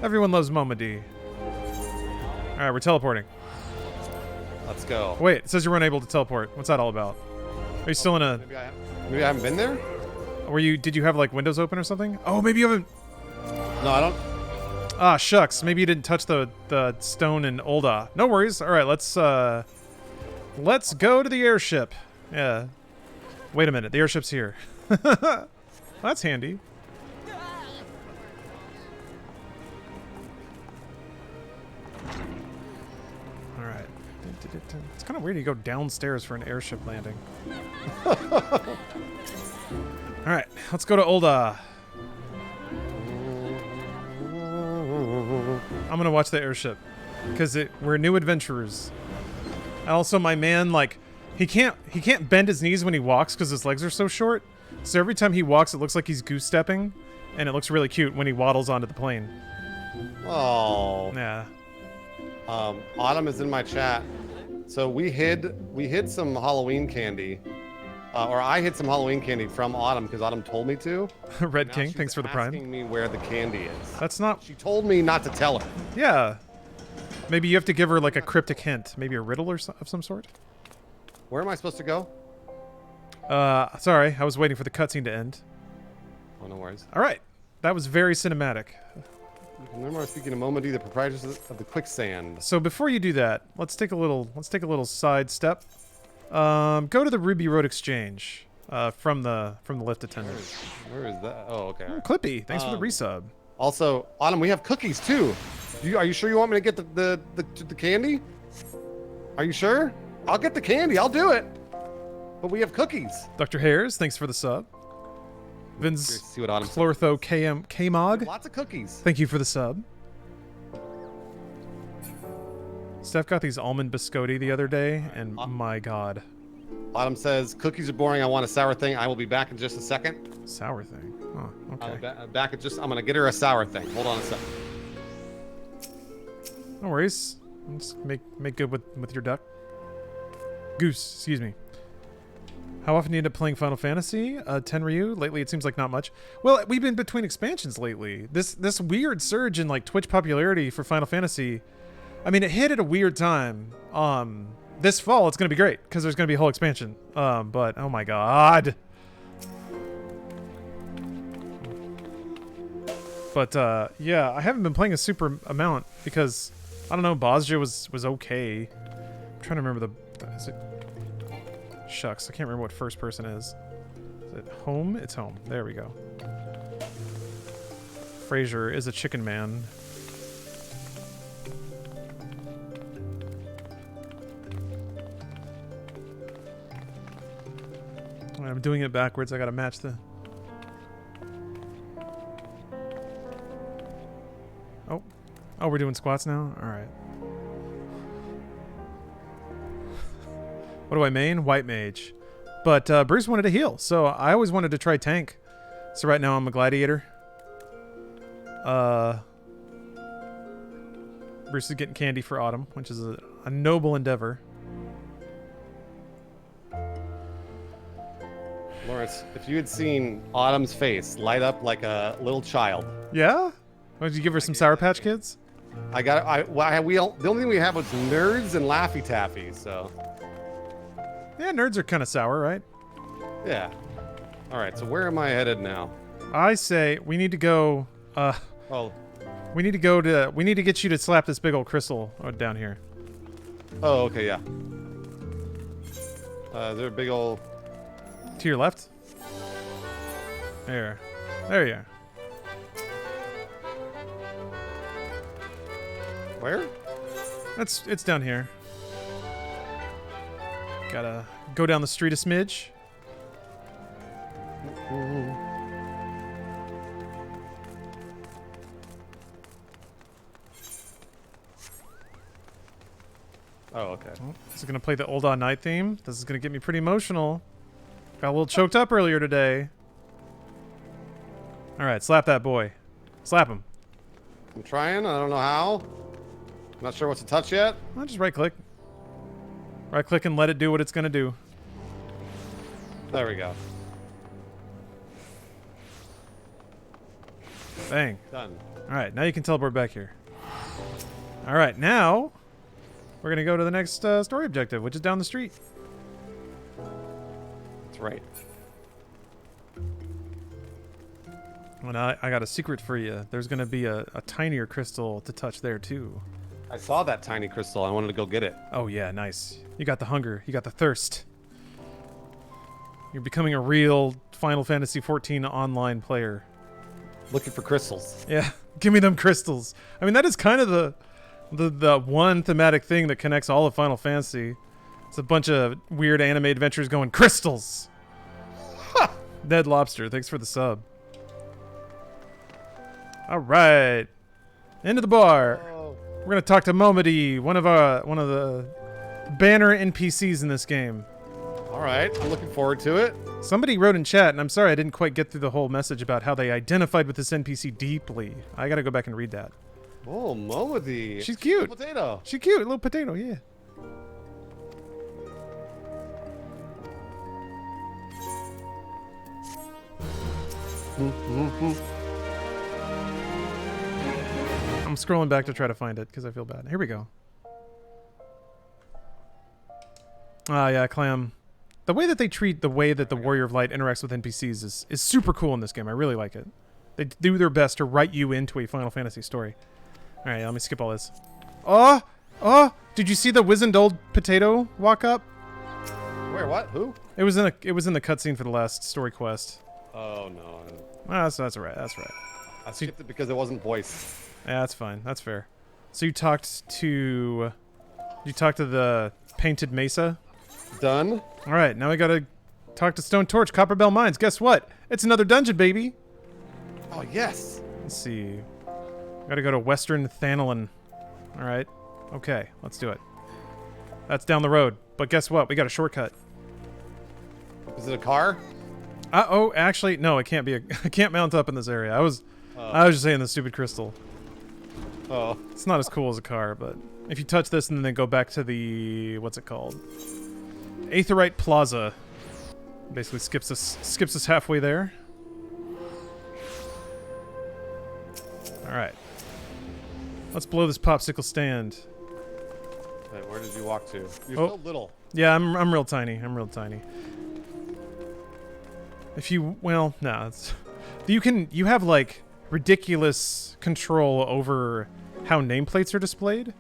Everyone loves Momodi. Alright, we're teleporting. Let's go. Wait, it says you were unable to teleport. What's that all about? Are you still in a... Maybe I haven't been there? Did you have like windows open or something? Oh, maybe you haven't... No, I don't. Ah, shucks. Maybe you didn't touch the stone in Ul'dah. No worries. Alright, let's go to the airship. Yeah. Wait a minute, the airship's here. That's handy. Alright. It's kind of weird you go downstairs for an airship landing. Alright, let's go to Ul'dah. I'm gonna watch the airship. Because we're new adventurers. Also, my man, like, he can't bend his knees when he walks because his legs are so short. So every time he walks, it looks like he's goose stepping, and it looks really cute when he waddles onto the plane. Oh. Yeah. Autumn is in my chat. So we hid some Halloween candy, or I hid some Halloween candy from Autumn because Autumn told me to. Red Now King, she's thanks for the prime. asking me where the candy is. That's not. She told me not to tell her. Yeah. Maybe you have to give her like a cryptic hint, maybe a riddle of some sort. Where am I supposed to go? Sorry, I was waiting for the cutscene to end. Oh, no worries. All right, that was very cinematic. Remember, I was speaking to Momodi, the proprietors of the quicksand. So before you do that, let's take a little side step. Go to the Ruby Road Exchange from the lift attendant. Where is that? Oh, okay. All right. Clippy, thanks for the resub. Also, Autumn, we have cookies too. Are you sure you want me to get the candy? Are you sure? I'll get the candy. I'll do it. But we have cookies. Dr. Hares, thanks for the sub. Vince See what Autumn said. Chlortho Kmog, Lots of cookies. thank you for the sub. Steph got these almond biscotti the other day, and my god. Autumn says, cookies are boring. I want a sour thing. I will be back in just a second. Sour thing. Oh, okay. Back at I'm going to get her a sour thing. Hold on a second. No worries. Just make good with your duck. Goose, excuse me. How often do you end up playing Final Fantasy? Tenryu? Lately, it seems like not much. Well, we've been between expansions lately. This weird surge in like Twitch popularity for Final Fantasy. I mean, it hit at a weird time. This fall, it's gonna be great because there's gonna be a whole expansion. But oh my god. But yeah, I haven't been playing a super amount because I don't know. Bosja was okay. I'm trying to remember is it? Shucks, I can't remember what first person is. Is it home? It's home. There we go. Fraser is a chicken man. I'm doing it backwards. I gotta match the... Oh. Oh, we're doing squats now? Alright. What do I main? White mage. But Bruce wanted to heal, so I always wanted to try tank. So right now I'm a gladiator. Bruce is getting candy for Autumn, which is a noble endeavor. Lawrence, if you had seen Autumn's face light up like a little child. Yeah? Oh, did you give her some Sour Patch Kids? The only thing we have was nerds and Laffy Taffy, so. Yeah, nerds are kind of sour, right? Yeah. All right, so where am I headed now? I say we need to go. Oh. We need to get you to slap this big old crystal down here. Oh, okay, yeah. Is there a big old... To your left. There you are. Where? It's down here. Gotta go down the street a smidge. Oh, okay. Oh, this is gonna play the Old On Night theme. This is gonna get me pretty emotional. Got a little choked up earlier today. Alright, slap that boy. Slap him. I'm trying. I don't know how. Not sure what to touch yet. Well, just right click. Right click and let it do what it's gonna do. There we go. Bang. Done. Alright, now you can teleport back here. Alright, now we're gonna go to the next story objective, which is down the street. That's right. And I got a secret for you. There's gonna be a tinier crystal to touch there too. I saw that tiny crystal. I wanted to go get it. Oh yeah, nice. You got the hunger. You got the thirst. You're becoming a real Final Fantasy XIV online player. Looking for crystals. Yeah, give me them crystals. I mean, that is kind of the one thematic thing that connects all of Final Fantasy. It's a bunch of weird anime adventures going crystals. Dead Lobster, thanks for the sub. All right, into the bar. Oh. We're gonna talk to Momody, one of the banner NPCs in this game. All right, I'm looking forward to it. Somebody wrote in chat, and I'm sorry I didn't quite get through the whole message about how they identified with this NPC deeply. I gotta go back and read that. Oh, Momody. She's cute. Little potato. She's cute, little potato, yeah. I'm scrolling back to try to find it because I feel bad. Here we go. Ah, yeah, Clam. The way that they treat the way that the Warrior of Light interacts with NPCs is super cool in this game. I really like it. They do their best to write you into a Final Fantasy story. All right, let me skip all this. Oh! Oh! Did you see the wizened old potato walk up? Where? What? Who? It was in the cutscene for the last story quest. Oh no. Ah, that's all right. That's right. I skipped it because it wasn't voiced. Yeah, that's fine. That's fair. So you talked to the painted mesa. Done. All right, now we gotta talk to Stone Torch, Copperbell Mines. Guess what? It's another dungeon, baby. Oh yes. Let's see. Gotta go to Western Thanalin. All right. Okay, let's do it. That's down the road. But guess what? We got a shortcut. Is it a car? Oh, actually, no, it can't be a... I can't mount up in this area. I was just saying the stupid crystal. Oh. It's not as cool as a car, but if you touch this and then go back to the... What's it called? Aetheryte Plaza. Basically skips us halfway there. Alright. Let's blow this popsicle stand. Wait, where did you walk to? You're so little. Yeah, I'm real tiny. I'm real tiny. If you... Well, no. It's, you have, like, ridiculous control over how nameplates are displayed.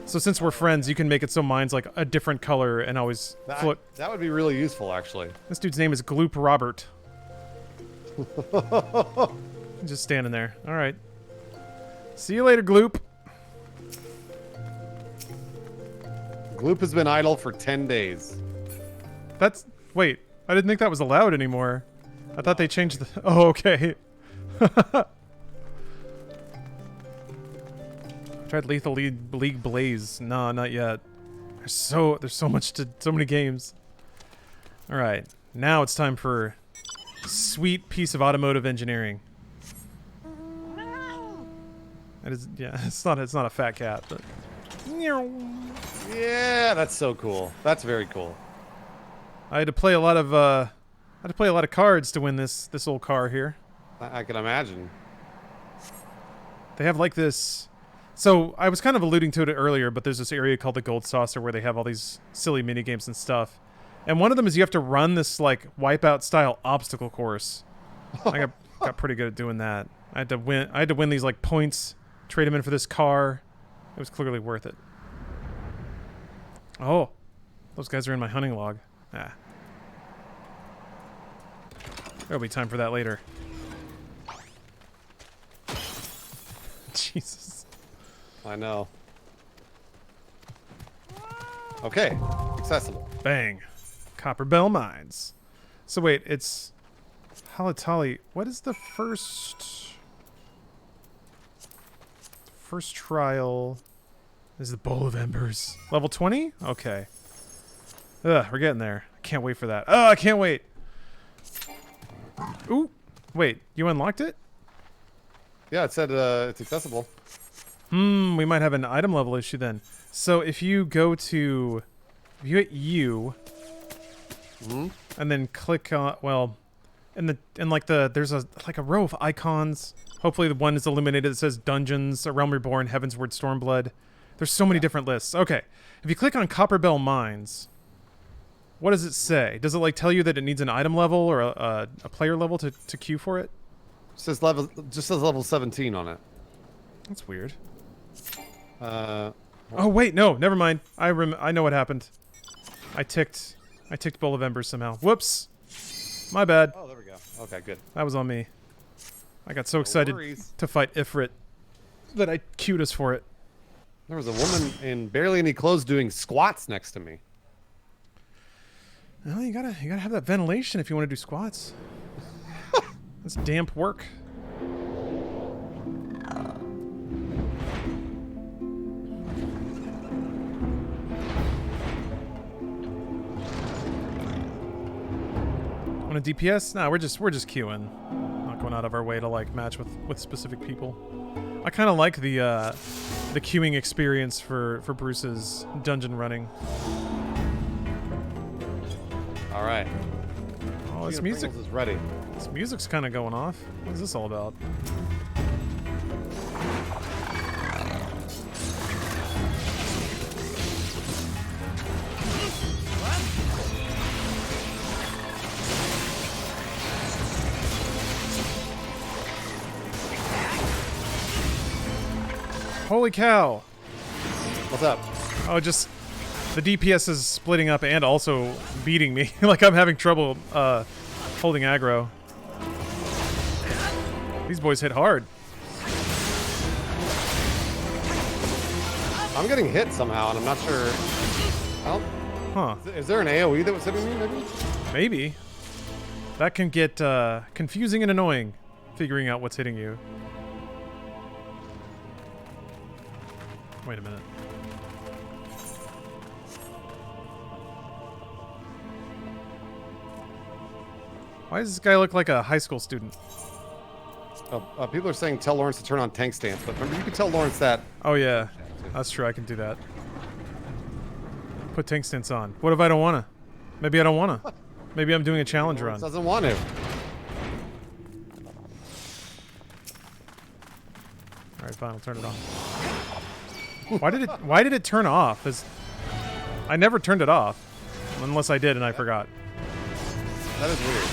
So since we're friends, you can make it so mine's, like, a different color and always float. That would be really useful, actually. This dude's name is Gloop Robert. Just standing there. Alright. See you later, Gloop. Gloop has been idle for 10 days. That's... Wait. I didn't think that was allowed anymore. I thought they changed the... Oh, okay. Tried Lethal League Blaze. No, not yet. There's so many games. All right. Now it's time for a sweet piece of automotive engineering. It is, yeah, it's not a fat cat, but... Yeah, that's so cool. That's very cool. I had to play a lot of cards to win this old car here. I can imagine. They have like this... So, I was kind of alluding to it earlier, but there's this area called the Gold Saucer where they have all these silly minigames and stuff. And one of them is you have to run this, like, Wipeout-style obstacle course. I got pretty good at doing that. I had to win these, like, points, trade them in for this car. It was clearly worth it. Oh, those guys are in my hunting log. Ah. There'll be time for that later. Jesus. I know. Okay, accessible. Bang. Copper Bell Mines. So wait, it's... Halatali. What is the first... First trial... Is the Bowl of Embers. Level 20? Okay. Ugh, we're getting there. I can't wait for that. Oh, I can't wait! Ooh! Wait, you unlocked it? Yeah, it said it's accessible. We might have an item level issue then. So if you go to... If you hit U... And then click on... Well... There's a row of icons. Hopefully the one is illuminated that says Dungeons, A Realm Reborn, Heavensward, Stormblood. There's so many different lists. Okay. If you click on Copperbell Mines... What does it say? Does it, like, tell you that it needs an item level or a player level to queue for it? Just says level 17 on it. That's weird. Oh wait, no, never mind. I know what happened. I ticked Bowl of Embers somehow. Whoops. My bad. Oh, there we go. Okay, good. That was on me. I got so excited to fight Ifrit that I queued us for it. There was a woman in barely any clothes doing squats next to me. Well, you gotta have that ventilation if you want to do squats. That's damp work. Want a DPS? Nah, we're just queuing. Not going out of our way to like match with specific people. I kind of like the queuing experience for Bruce's dungeon running. All right. Oh, this music is ready. This music's kind of going off. What is this all about? Holy cow! What's up? Oh, just the DPS is splitting up and also beating me. Like I'm having trouble holding aggro. These boys hit hard. I'm getting hit somehow, and I'm not sure. Huh. Is there an AoE that was hitting me, maybe? Maybe. That can get confusing and annoying, figuring out what's hitting you. Wait a minute. Why does this guy look like a high school student? People are saying tell Lawrence to turn on tank stance, but remember you can tell Lawrence that. Oh yeah, that's true. I can do that. Put tank stance on. What if I don't wanna? Maybe I don't wanna. Maybe I'm doing a challenge Lawrence run. doesn't want to. All right, fine. I'll turn it on. Why did it turn off? I never turned it off, unless I did and I forgot. That is weird.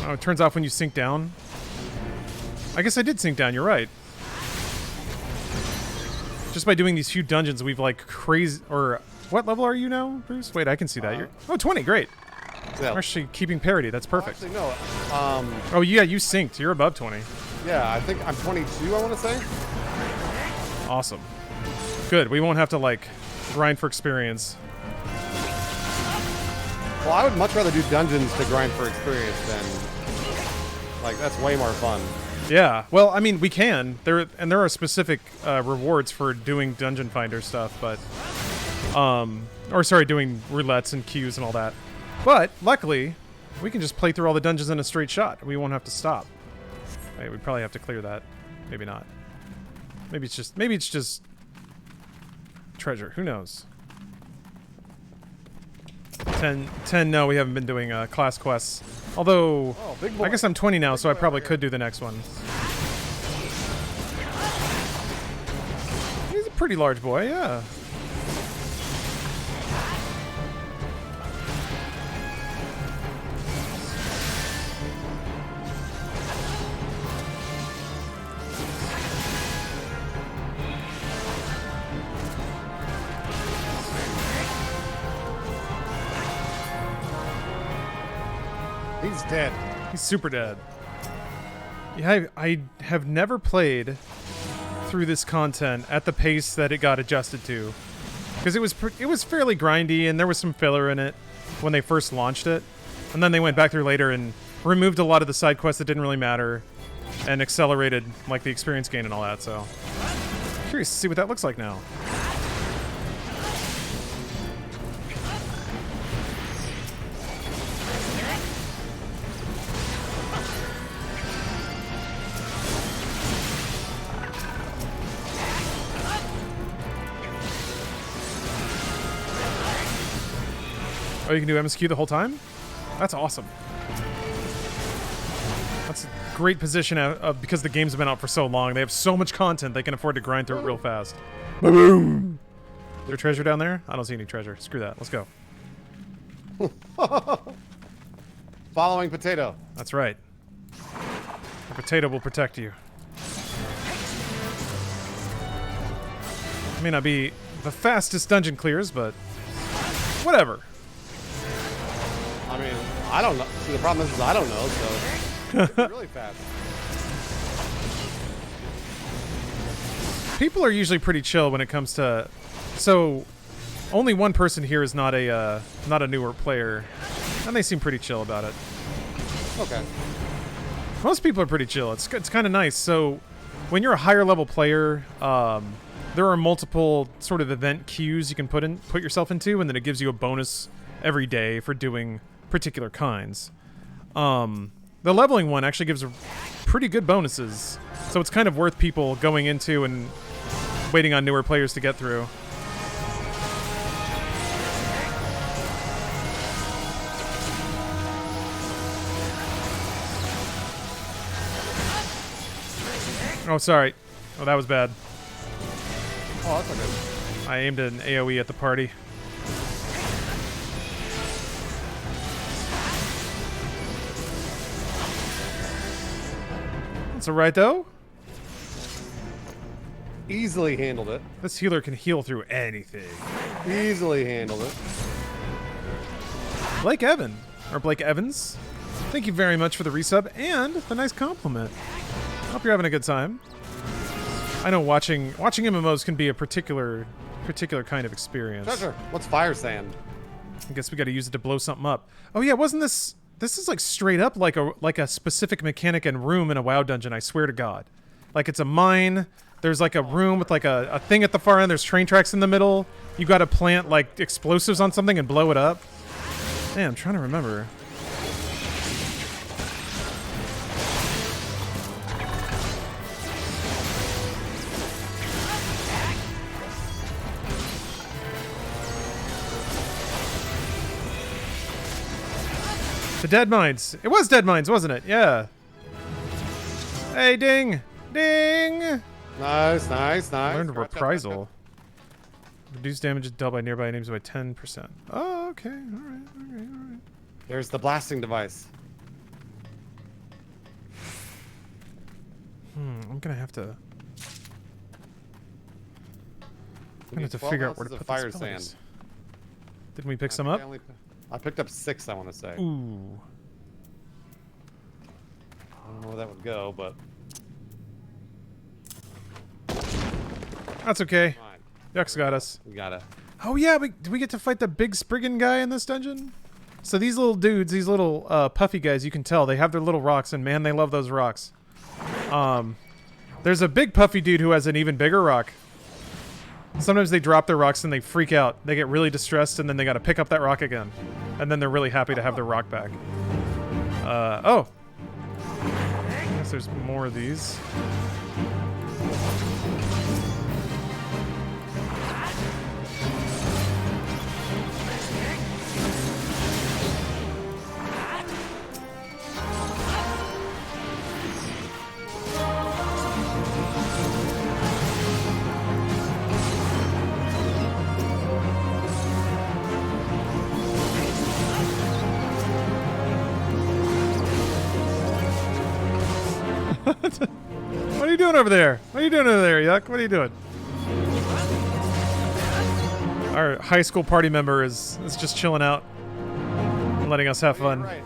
Oh, it turns off when you sink down. I guess I did sink down. You're right. Just by doing these few dungeons, we've like crazy. Or what level are you now, Bruce? Wait, I can see that. You're 20. Great. Yeah. We're actually keeping parity. That's perfect. Actually, no. Oh yeah, you synced. You're above 20. Yeah, I think I'm 22. I want to say. Awesome. Good. We won't have to like grind for experience. Well, I would much rather do dungeons to grind for experience than like that's way more fun. Yeah. Well, I mean, we can. There are specific rewards for doing dungeon finder stuff, but or sorry, doing roulettes and queues and all that. But luckily, we can just play through all the dungeons in a straight shot. We won't have to stop. Wait, we probably have to clear that. Maybe not. Maybe it's just treasure. Who knows? 10, no, we haven't been doing class quests. Although, big boy. I guess I'm 20 now, so I probably could do the next one. He's a pretty large boy, yeah. He's dead. He's super dead. Yeah, I have never played through this content at the pace that it got adjusted to, because it was fairly grindy and there was some filler in it when they first launched it, and then they went back through later and removed a lot of the side quests that didn't really matter and accelerated like the experience gain and all that. So curious to see what that looks like now. Oh, you can do MSQ the whole time? That's awesome. That's a great position because the games have been out for so long. They have so much content, they can afford to grind through it real fast. Boom! Is there treasure down there? I don't see any treasure. Screw that. Let's go. Following potato. That's right. The potato will protect you. May not be the fastest dungeon clears, but whatever. I mean, I don't know. See, the problem is I don't know, so it's really fast. People are usually pretty chill when it comes to. So, only one person here is not a newer player, and they seem pretty chill about it. Okay. Most people are pretty chill. It's kind of nice. So, when you're a higher level player, there are multiple sort of event queues you can put yourself into, and then it gives you a bonus every day for doing particular kinds. The leveling one actually gives pretty good bonuses, so it's kind of worth people going into and waiting on newer players to get through. Oh, sorry. Oh, that was bad. Oh, that's okay. I aimed an AoE at the party. That's alright, though. Easily handled it. This healer can heal through anything. Easily handled it. Blake Evans, thank you very much for the resub and the nice compliment. Hope you're having a good time. I know watching MMOs can be a particular kind of experience. Treasure. What's fire sand? I guess we got to use it to blow something up. Oh yeah, wasn't this? This is like straight up like a specific mechanic and room in a WoW dungeon. I swear to God, like it's a mine There's like a room with like a thing at the far end. There's train tracks in the middle. You got to plant like explosives on something and blow it up. Man, I'm trying to remember. The Dead Mines. It was Dead Mines, wasn't it? Yeah. Hey, ding! Ding! Nice. Learned reprisal. Reduce damage dealt by nearby enemies by 10%. Oh, okay. Alright. There's the blasting device. I'm gonna have to... figure out where to put fire these sand. pellets. Didn't we pick some up? I picked up 6, I want to say. Ooh. I don't know where that would go, but... That's okay. Fine. Yuck's got us. We got it. Oh yeah, do we get to fight the big Spriggan guy in this dungeon? So these little dudes, these little puffy guys, you can tell, they have their little rocks, and man, they love those rocks. There's a big puffy dude who has an even bigger rock. Sometimes they drop their rocks and they freak out. They get really distressed, and then they gotta pick up that rock again. And then they're really happy to have their rock back. Oh. I guess there's more of these. What are you doing over there? What are you doing over there, Yuck? What are you doing? Our high school party member is just chilling out and letting us have fun. Right.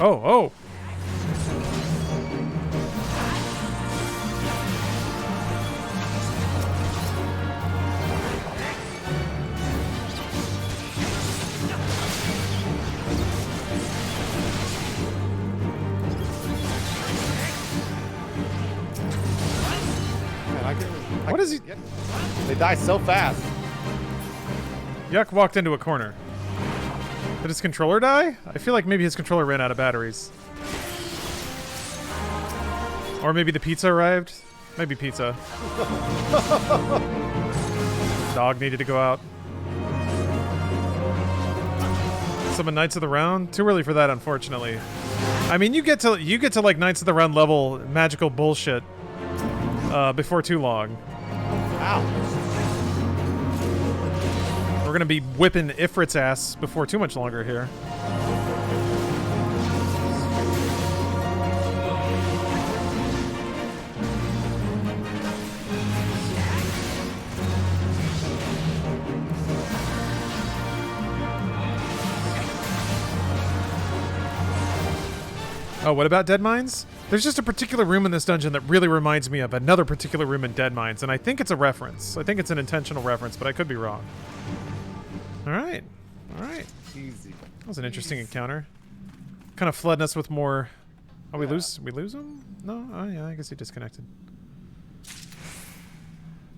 Oh. What is he? They die so fast. Yuck walked into a corner. Did his controller die? I feel like maybe his controller ran out of batteries. Or maybe the pizza arrived. Maybe pizza. Dog needed to go out. Summon Knights of the Round? Too early for that, unfortunately. I mean, you get to like Knights of the Round level magical bullshit before too long. Ow. We're gonna be whipping Ifrit's ass before too much longer here. Oh, what about Dead Mines? There's just a particular room in this dungeon that really reminds me of another particular room in Dead Mines, and I think it's a reference. I think it's an intentional reference, but I could be wrong. Alright. Alright. Easy. That was an interesting encounter. Kind of flooding us with more... Oh, we lose him? No? Oh, yeah, I guess he disconnected.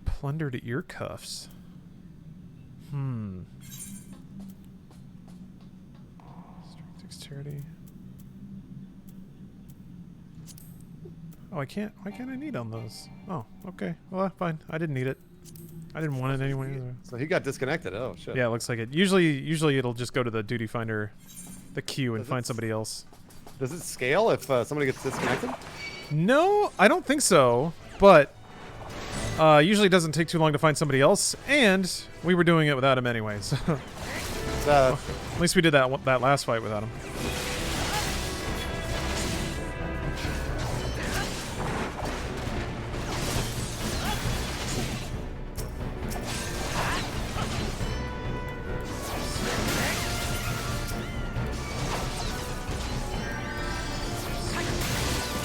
Plundered ear cuffs. Strength, dexterity... Oh, I can't. Why can't I need on those? Oh, okay. Well, fine. I didn't need it. I didn't want it anyway. So he got disconnected. Oh shit. Yeah, it looks like it. Usually it'll just go to the duty finder, the queue, and find somebody else. Does it scale if somebody gets disconnected? No, I don't think so. But usually it doesn't take too long to find somebody else, and we were doing it without him anyway. So at least we did that last fight without him.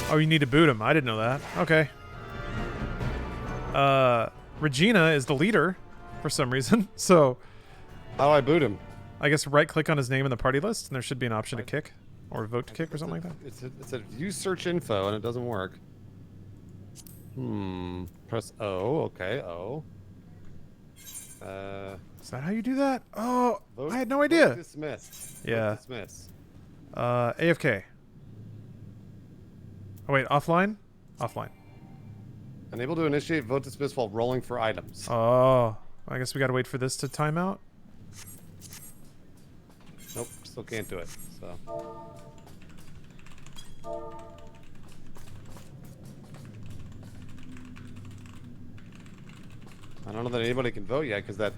Oh, you need to boot him. I didn't know that. Okay. Regina is the leader for some reason. So how do I boot him? I guess right-click on his name in the party list, and there should be an option to kick. Or vote to kick or something like that. It said use search info and it doesn't work. Press O. Okay, O. Is that how you do that? Oh, Vote, I had no idea. Vote dismiss. Yeah. Vote dismiss. AFK. Oh wait, offline? Offline. Unable to initiate vote dismiss while rolling for items. Oh, I guess we gotta wait for this to time out. Nope, still can't do it. So. I don't know that anybody can vote yet because that.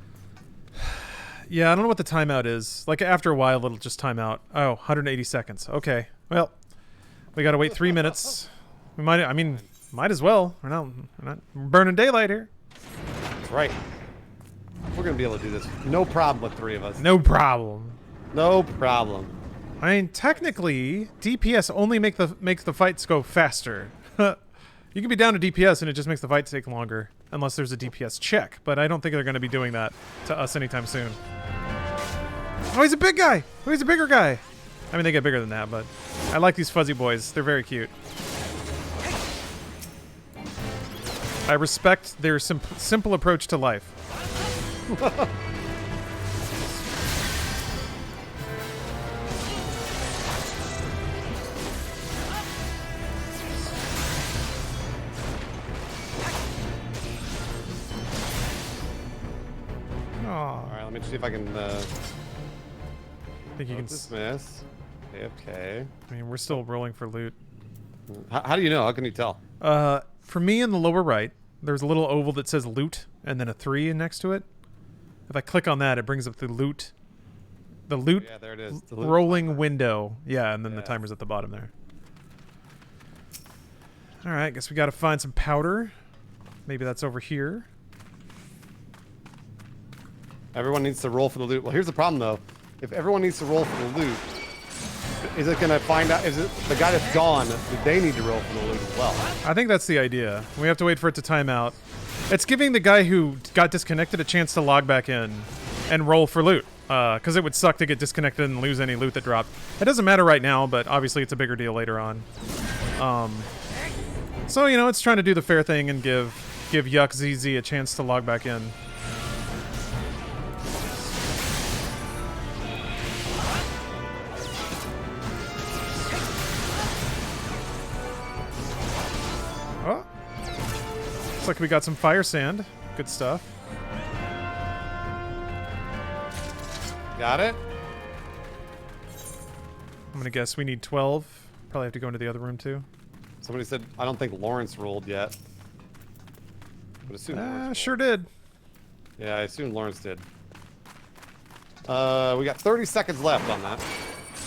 Yeah, I don't know what the timeout is. Like after a while, it'll just time out. Oh, 180 seconds. Okay. Well, we gotta wait 3 minutes. We might. I mean, might as well. We're not burning daylight here. That's right. We're gonna be able to do this. No problem with 3 of us. No problem. No problem. I mean, technically, DPS only makes the fights go faster. You can be down to DPS and it just makes the fight take longer, unless there's a DPS check. But I don't think they're going to be doing that to us anytime soon. Oh, he's a big guy. Oh, he's a bigger guy. I mean, they get bigger than that, but I like these fuzzy boys. They're very cute. I respect their simple approach to life. Alright, let me see if I can Think you can. dismiss. AFK. I mean, we're still rolling for loot. How do you know? How can you tell? For me in the lower right, there's a little oval that says loot and then a 3 next to it. If I click on that, it brings up the loot. The loot, Yeah, there it is. The loot rolling timer. window. Yeah, and then the Yeah. timer's at the bottom there. Alright, guess we gotta find some powder. Maybe that's over here. Everyone needs to roll for the loot. Well, here's the problem though. If everyone needs to roll for the loot, is it gonna find out? Is it the guy that's gone? Do they need to roll for the loot as well? I think that's the idea. We have to wait for it to time out. It's giving the guy who got disconnected a chance to log back in and roll for loot. Because it would suck to get disconnected and lose any loot that dropped. It doesn't matter right now, but obviously it's a bigger deal later on. So, you know, it's trying to do the fair thing and give Yuck ZZ a chance to log back in. Oh. Looks like we got some fire sand. Good stuff. Got it? I'm gonna guess we need 12. Probably have to go into the other room too. Somebody said, I don't think Lawrence rolled yet. But assume Lawrence Sure rolled. did. Yeah, I assume Lawrence did. We got 30 seconds left on that.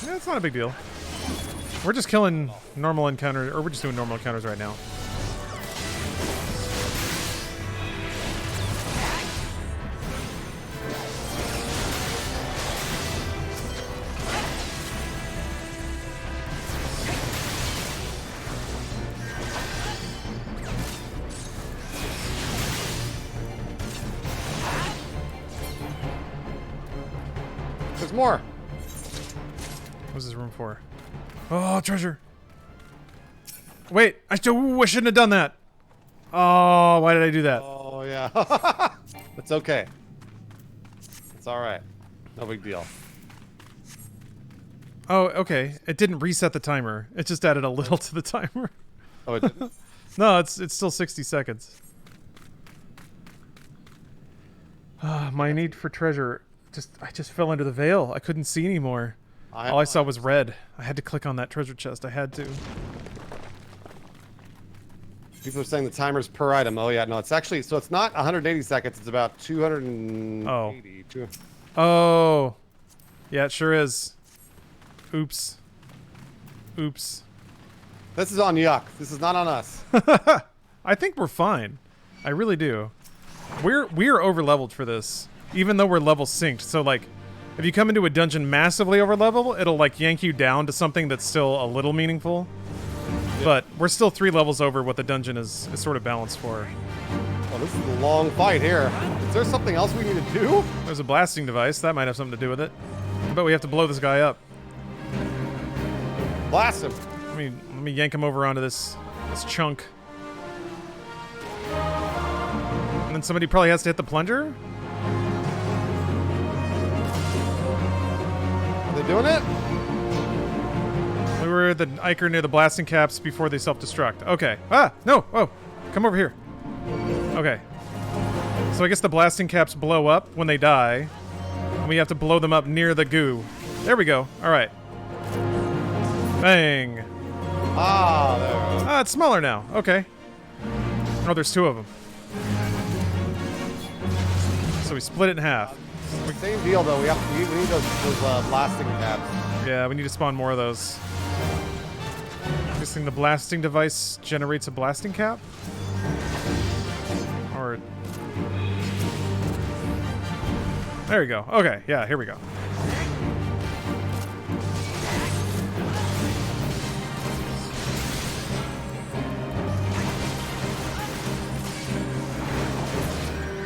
Yeah, it's not a big deal. We're just killing normal encounters, or we're just doing normal encounters right now. There's more. What's this room for? Oh, treasure. Wait, I shouldn't have done that. Oh, why did I do that? Oh, yeah. It's okay. It's alright. No big deal. Oh, okay. It didn't reset the timer. It just added a little to the timer. Oh, it didn't? No, it's still 60 seconds. My need for treasure. I just fell into the veil. I couldn't see anymore. All I saw was red. I had to click on that treasure chest. I had to. People are saying the timer's per item. Oh, yeah. No, it's actually... So it's not 180 seconds. It's about 280. Oh. Oh. Yeah, it sure is. Oops. Oops. This is on Yuck. This is not on us. I think we're fine. I really do. We're over leveled for this, even though we're level synced. So like, if you come into a dungeon massively over level, it'll like yank you down to something that's still a little meaningful. Yeah. But we're still 3 levels over what the dungeon is sort of balanced for. Well, this is a long fight here. Is there something else we need to do? There's a blasting device. That might have something to do with it. But we have to blow this guy up. Blast him. Let me yank him over onto this chunk. And then somebody probably has to hit the plunger? Are they doing it? We were at the Iker near the blasting caps before they self-destruct. Okay. Ah! No! Oh! Come over here. Okay. So I guess the blasting caps blow up when they die. And we have to blow them up near the goo. There we go. Alright. Bang! Ah, there we go. Ah, it's smaller now. Okay. Oh, there's 2 of them. So we split it in half. Same deal though. We need those blasting tabs. Yeah, we need to spawn more of those. Guessing the blasting device generates a blasting cap? Or... There we go. Okay, yeah, here we go.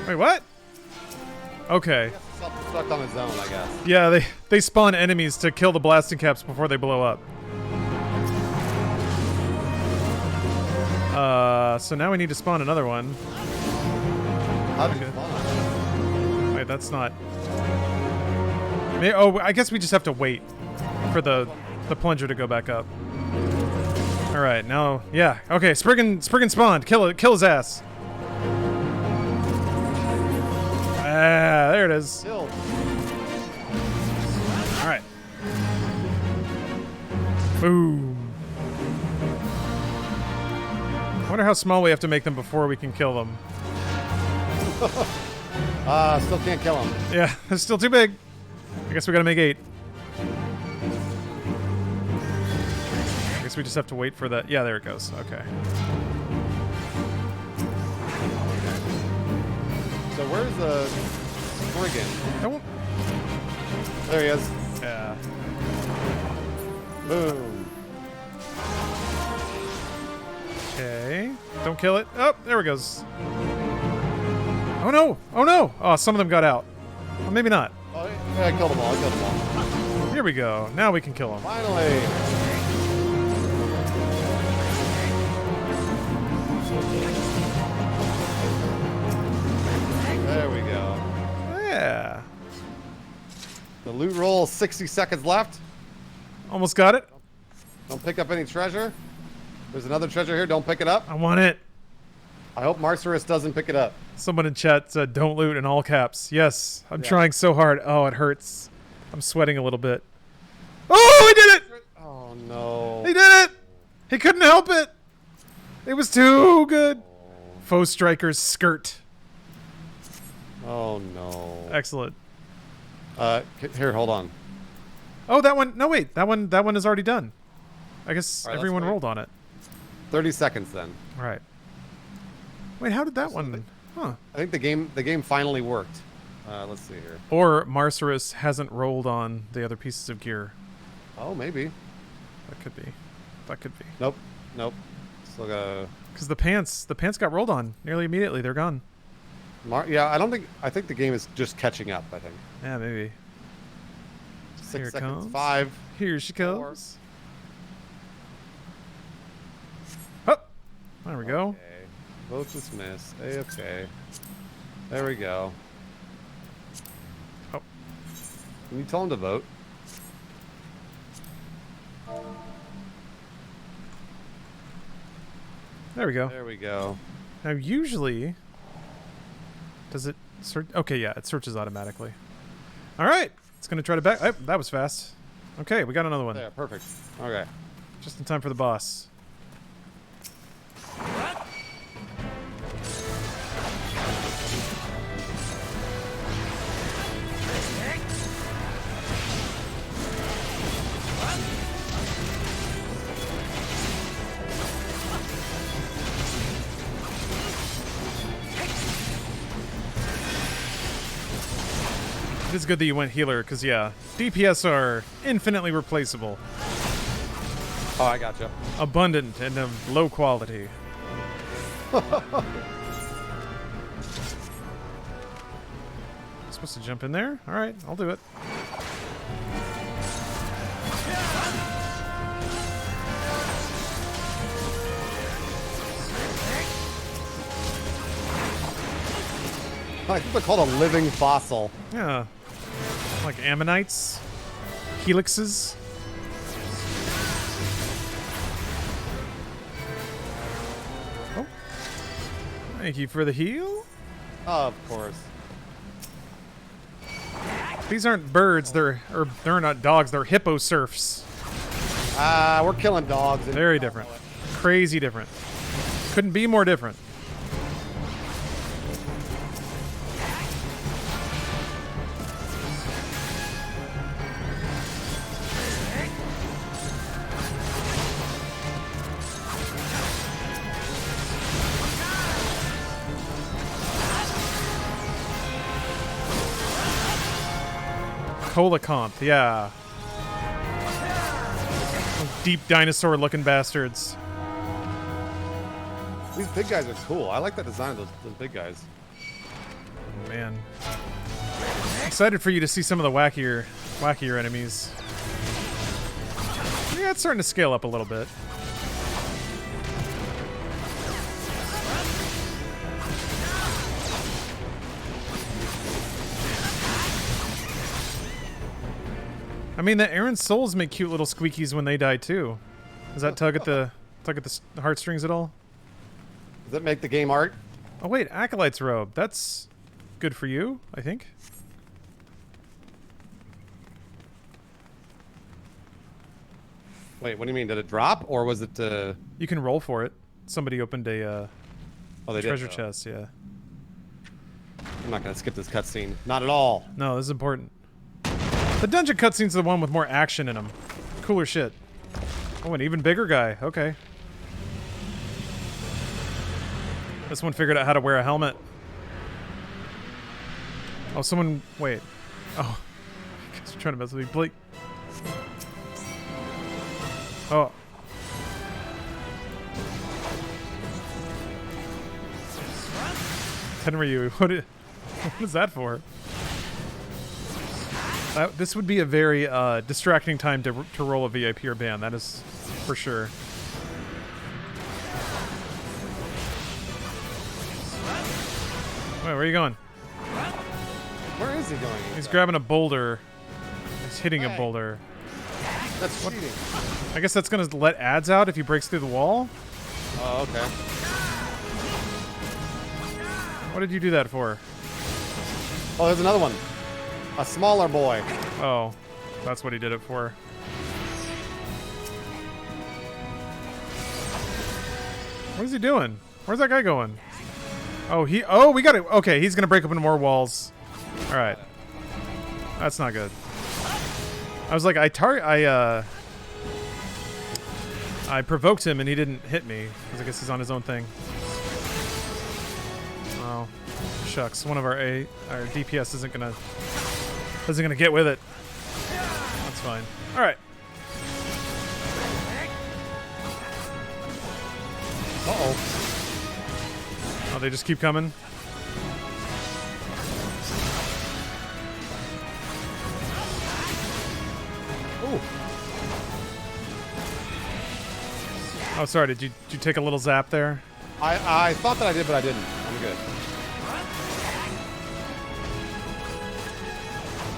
Wait, what? Okay. Self-destruct on its own, I guess. Yeah, they spawn enemies to kill the blasting caps before they blow up. So now we need to spawn another one. How did you spawn? Wait, that's not... Oh, I guess we just have to wait for the plunger to go back up. Alright, now... Yeah, okay, Spriggan spawned. Kill his ass. Ah, there it is. Killed. Alright. Boom. I wonder how small we have to make them before we can kill them. Still can't kill him. Yeah, it's still too big. I guess we gotta make 8. I guess we just have to wait for that. Yeah, there it goes. Okay. So where's the Spriggan? Don't... There he is. Yeah. Boom. Okay. Don't kill it. Oh, there it goes. Oh no! Oh no! Oh, some of them got out. Well, maybe not. Oh, yeah, I killed them all. I killed them all. Here we go. Now we can kill them. Finally. There we go. Yeah. The loot roll, 60 seconds left. Almost got it. Don't pick up any treasure. There's another treasure here. Don't pick it up. I want it. I hope Marcerus doesn't pick it up. Someone in chat said, "Don't loot" in all caps. Yes, I'm trying so hard. Oh, it hurts. I'm sweating a little bit. Oh, he did it! Oh, no. He did it! He couldn't help it. It was too good. Foe Striker's skirt. Oh, no. Excellent. Here, hold on. Oh, that one. No, wait. That one is already done. I guess All right, everyone let's wait. rolled on it. 30 seconds then. All right. Wait, how did that one? Huh. I think the game finally worked. Let's see here. Or Marcerus hasn't rolled on the other pieces of gear. Oh, maybe. That could be. That could be. Nope. Nope. Still gotta... Because the pants got rolled on nearly immediately. They're gone. Yeah, I think the game is just catching up, I think. Yeah, maybe. 6 Here it seconds. comes. 5. Here she 4. comes. Oh, there we go. Okay. Vote dismissed. AFK. There we go. Oh. Can you tell him to vote? There we go. There we go. Now, usually, does it search? Okay, yeah, it searches automatically. All right, it's gonna try to back. Oh, that was fast. Okay, we got another one. There, perfect. Okay. Just in time for the boss. It is good that you went healer, because, yeah, DPS are infinitely replaceable. Oh, I gotcha. Abundant and of low quality. Supposed to jump in there? Alright, I'll do it. I think they're called a living fossil. Yeah. Like ammonites, helixes. Oh. Thank you for the heal. Of course. These aren't birds, they're not dogs, they're hippo surfs. We're killing dogs. Very different. Crazy different. Couldn't be more different. Coelacanth, yeah. Those deep dinosaur-looking bastards. These big guys are cool. I like the design of those big guys. Oh, man. Excited for you to see some of the wackier enemies. Yeah, it's starting to scale up a little bit. I mean, the Aaron souls make cute little squeakies when they die too. Does that tug at the heartstrings at all? Does that make the game art? Oh wait, Acolyte's robe. That's good for you, I think. Wait, what do you mean? Did it drop, or was it? You can roll for it. Somebody opened a Oh, they treasure did. chest. Yeah. I'm not gonna skip this cutscene. Not at all. No, this is important. The dungeon cutscene's the one with more action in them. Cooler shit. Oh, an even bigger guy. Okay. This one figured out how to wear a helmet. Oh, someone... Wait. Oh. I guess you're trying to mess with me. Blake. Oh. Tenryu, what is that for? This would be a very distracting time to roll a VIP or ban, that is for sure. Wait, where are you going? Where is he going? He's grabbing a boulder. He's hitting a boulder. That's cheating. I guess that's gonna let ads out if he breaks through the wall? Oh, okay. What did you do that for? Oh, there's another one. A smaller boy. Oh, that's what he did it for. What is he doing? Where's that guy going? Oh, we got it. Okay, he's gonna break open more walls. All right, that's not good. I was like, I provoked him and he didn't hit me because I guess he's on his own thing. Oh, shucks. One of our DPS isn't gonna get with it. That's fine. All right. Uh-oh. Oh, they just keep coming. Ooh. Oh, sorry. Did you take a little zap there? I thought that I did, but I didn't. I'm good.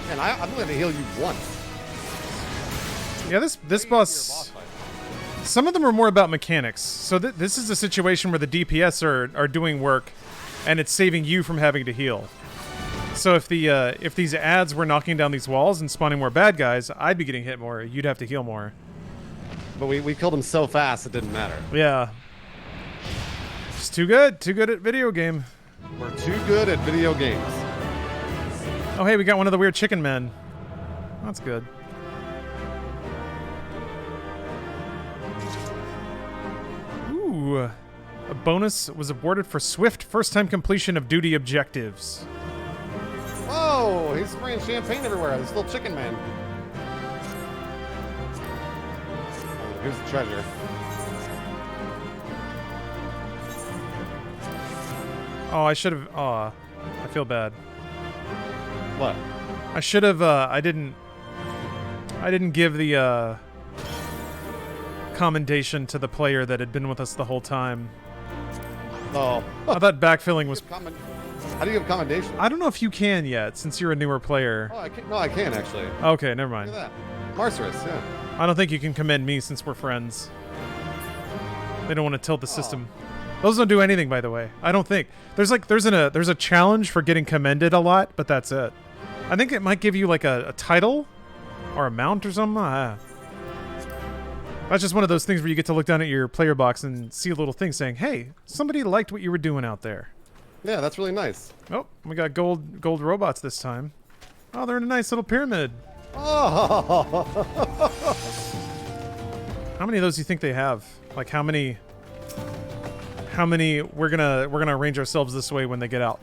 Man, I'm going to heal you once. Yeah, this boss. Some of them are more about mechanics. So this is a situation where the DPS are doing work, and it's saving you from having to heal. So if these ads were knocking down these walls and spawning more bad guys, I'd be getting hit more. You'd have to heal more. But we killed him so fast it didn't matter. Yeah. Just too good. Too good at video game. We're too good at video games. Oh, hey, we got one of the weird chicken men. That's good. Ooh. A bonus was awarded for swift first-time completion of duty objectives. Whoa, he's spraying champagne everywhere. This little chicken man. Oh, here's the treasure. Oh, I should have... Aw. I feel bad. What? I should have, I didn't give the, commendation to the player that had been with us the whole time. Oh. I thought backfilling was... How do you give commendation? I don't know if you can yet, since you're a newer player. Oh, I can. No, I can actually. Okay, never Look mind. at that. Marcerus, yeah. I don't think you can commend me since we're friends. They don't want to tilt the system. Those don't do anything, by the way. I don't think. There's a challenge for getting commended a lot, but that's it. I think it might give you like a title or a mount or something. That's just one of those things where you get to look down at your player box and see a little thing saying, "Hey, somebody liked what you were doing out there." Yeah, that's really nice. Oh, we got gold robots this time. Oh, they're in a nice little pyramid. Oh. How many of those do you think they have? Like how many we're gonna arrange ourselves this way when they get out?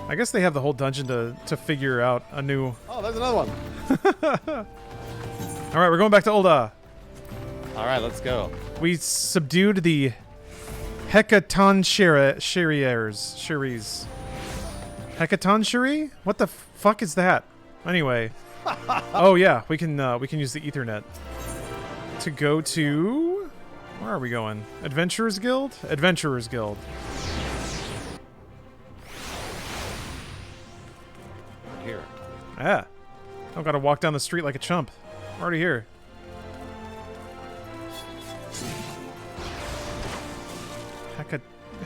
I guess they have the whole dungeon to figure out a new. Oh, there's another one. All right, we're going back to Ul'dah. All right, let's go. We subdued the Hecaton Sheries. Hecaton Sheri? What the fuck is that? Anyway. Oh yeah, we can use the Ethernet to go to. Where are we going? Adventurers Guild? Adventurers Guild. Here. Ah. Don't gotta walk down the street like a chump. I'm already here.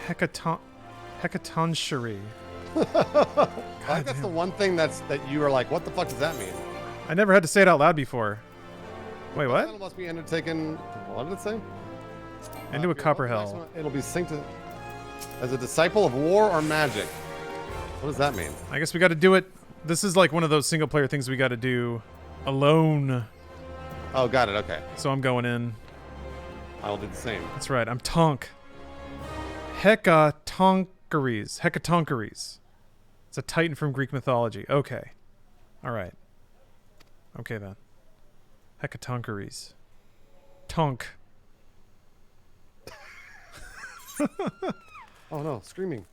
Hecaton Sheri. I think that's the one thing that you are like, what the fuck does that mean? I never had to say it out loud before. Wait, what? It must be undertaken. What did it say? Into a copper hell. It'll be synced as a disciple of war or magic. What does that mean? I guess we got to do it. This is like one of those single player things we got to do alone. Oh, got it. Okay. So I'm going in. I'll do the same. That's right. I'm Tonk. Hecatoncheires. It's a titan from Greek mythology. Okay. All right. Okay then. Hecatoncheires. Tonk. Oh no, screaming.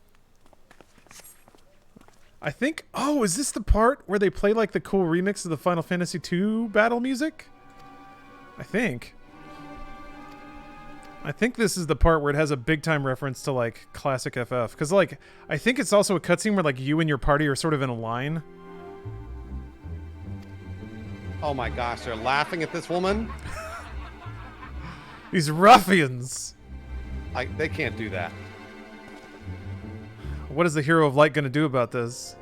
I think. Oh, is this the part where they play like the cool remix of the Final Fantasy II battle music? I think this is the part where it has a big time reference to like classic FF. Because like, I think it's also a cutscene where like you and your party are sort of in a line. Oh my gosh, they're laughing at this woman. These ruffians. They can't do that. What is the hero of light gonna do about this?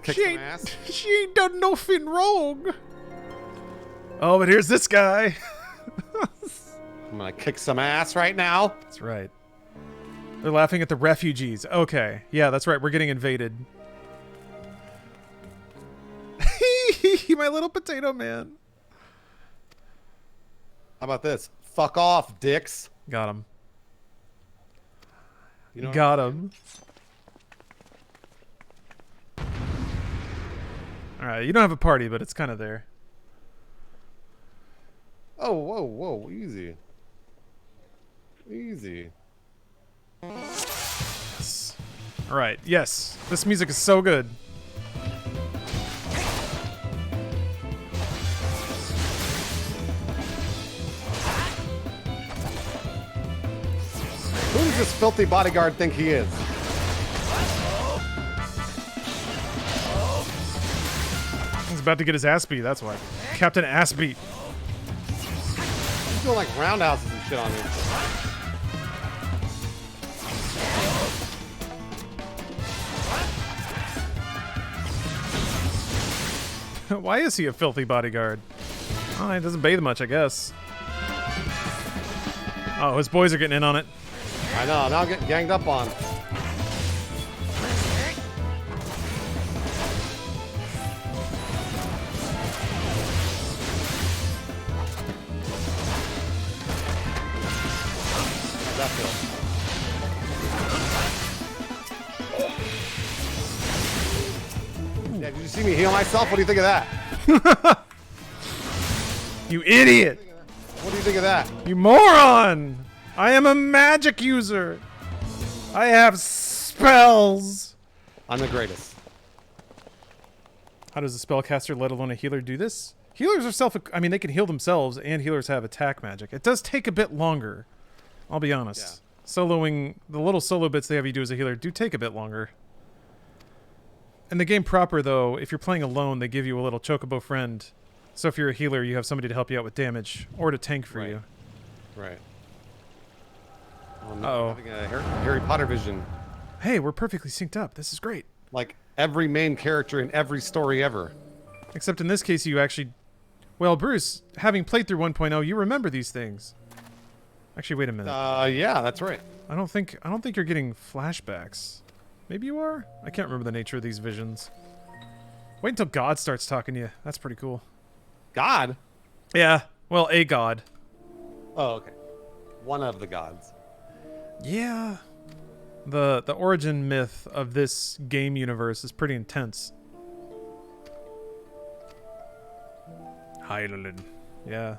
Kick She some ain't, ass. she ain't done nothing wrong. Oh, but here's this guy. I'm gonna kick some ass right now. That's right. They're laughing at the refugees. Okay. Yeah, that's right. We're getting invaded. My little potato man. How about this? Fuck off, dicks. Got him. You know Got him. Alright, you don't have a party, but it's kind of there. Oh, whoa, whoa, easy. Easy. Yes. Alright, yes. This music is so good. Who does this filthy bodyguard think he is? He's about to get his ass beat, that's why. Captain Ass Beat. He's doing like roundhouses and shit on me. Why is he a filthy bodyguard? Oh, he doesn't bathe much, I guess. Oh, his boys are getting in on it. I know, now I'm getting ganged up on. How's that feel? Yeah, did you see me heal myself? What do you think of that? You idiot! What do you think of that? You moron! I am a magic user! I have spells! I'm the greatest. How does a spellcaster, let alone a healer, do this? Healers are I mean, they can heal themselves, and healers have attack magic. It does take a bit longer. I'll be honest. soloing, the little solo bits they have you do as a healer do take a bit longer. In the game proper, though, if you're playing alone, they give you a little chocobo friend. So if you're a healer, you have somebody to help you out with damage or to tank for you. Right. Oh, no, Uh-oh. I'm having a Harry Potter vision. Hey, we're perfectly synced up. This is great. Like every main character in every story ever. Except in this case, you actually... Well, Bruce, having played through 1.0, you remember these things. Actually, wait a minute. Yeah, that's right. I don't think you're getting flashbacks. Maybe you are? I can't remember the nature of these visions. Wait until God starts talking to you. That's pretty cool. God? Yeah. Well, a god. Oh, okay. One of the gods. Yeah. The origin myth of this game universe is pretty intense. Hylian. Yeah.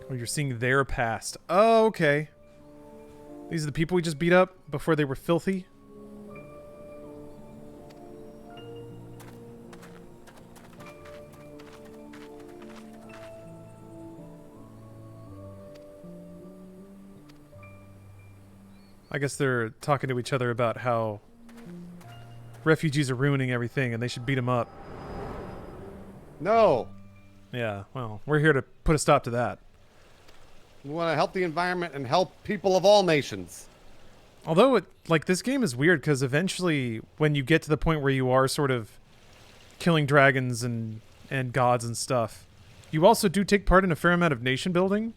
Oh, you're seeing their past. Oh, okay. These are the people we just beat up before they were filthy? I guess they're talking to each other about how refugees are ruining everything and they should beat them up. No. Yeah, well, we're here to put a stop to that. We want to help the environment and help people of all nations. Although, this game is weird because eventually when you get to the point where you are sort of killing dragons and gods and stuff, you also do take part in a fair amount of nation building.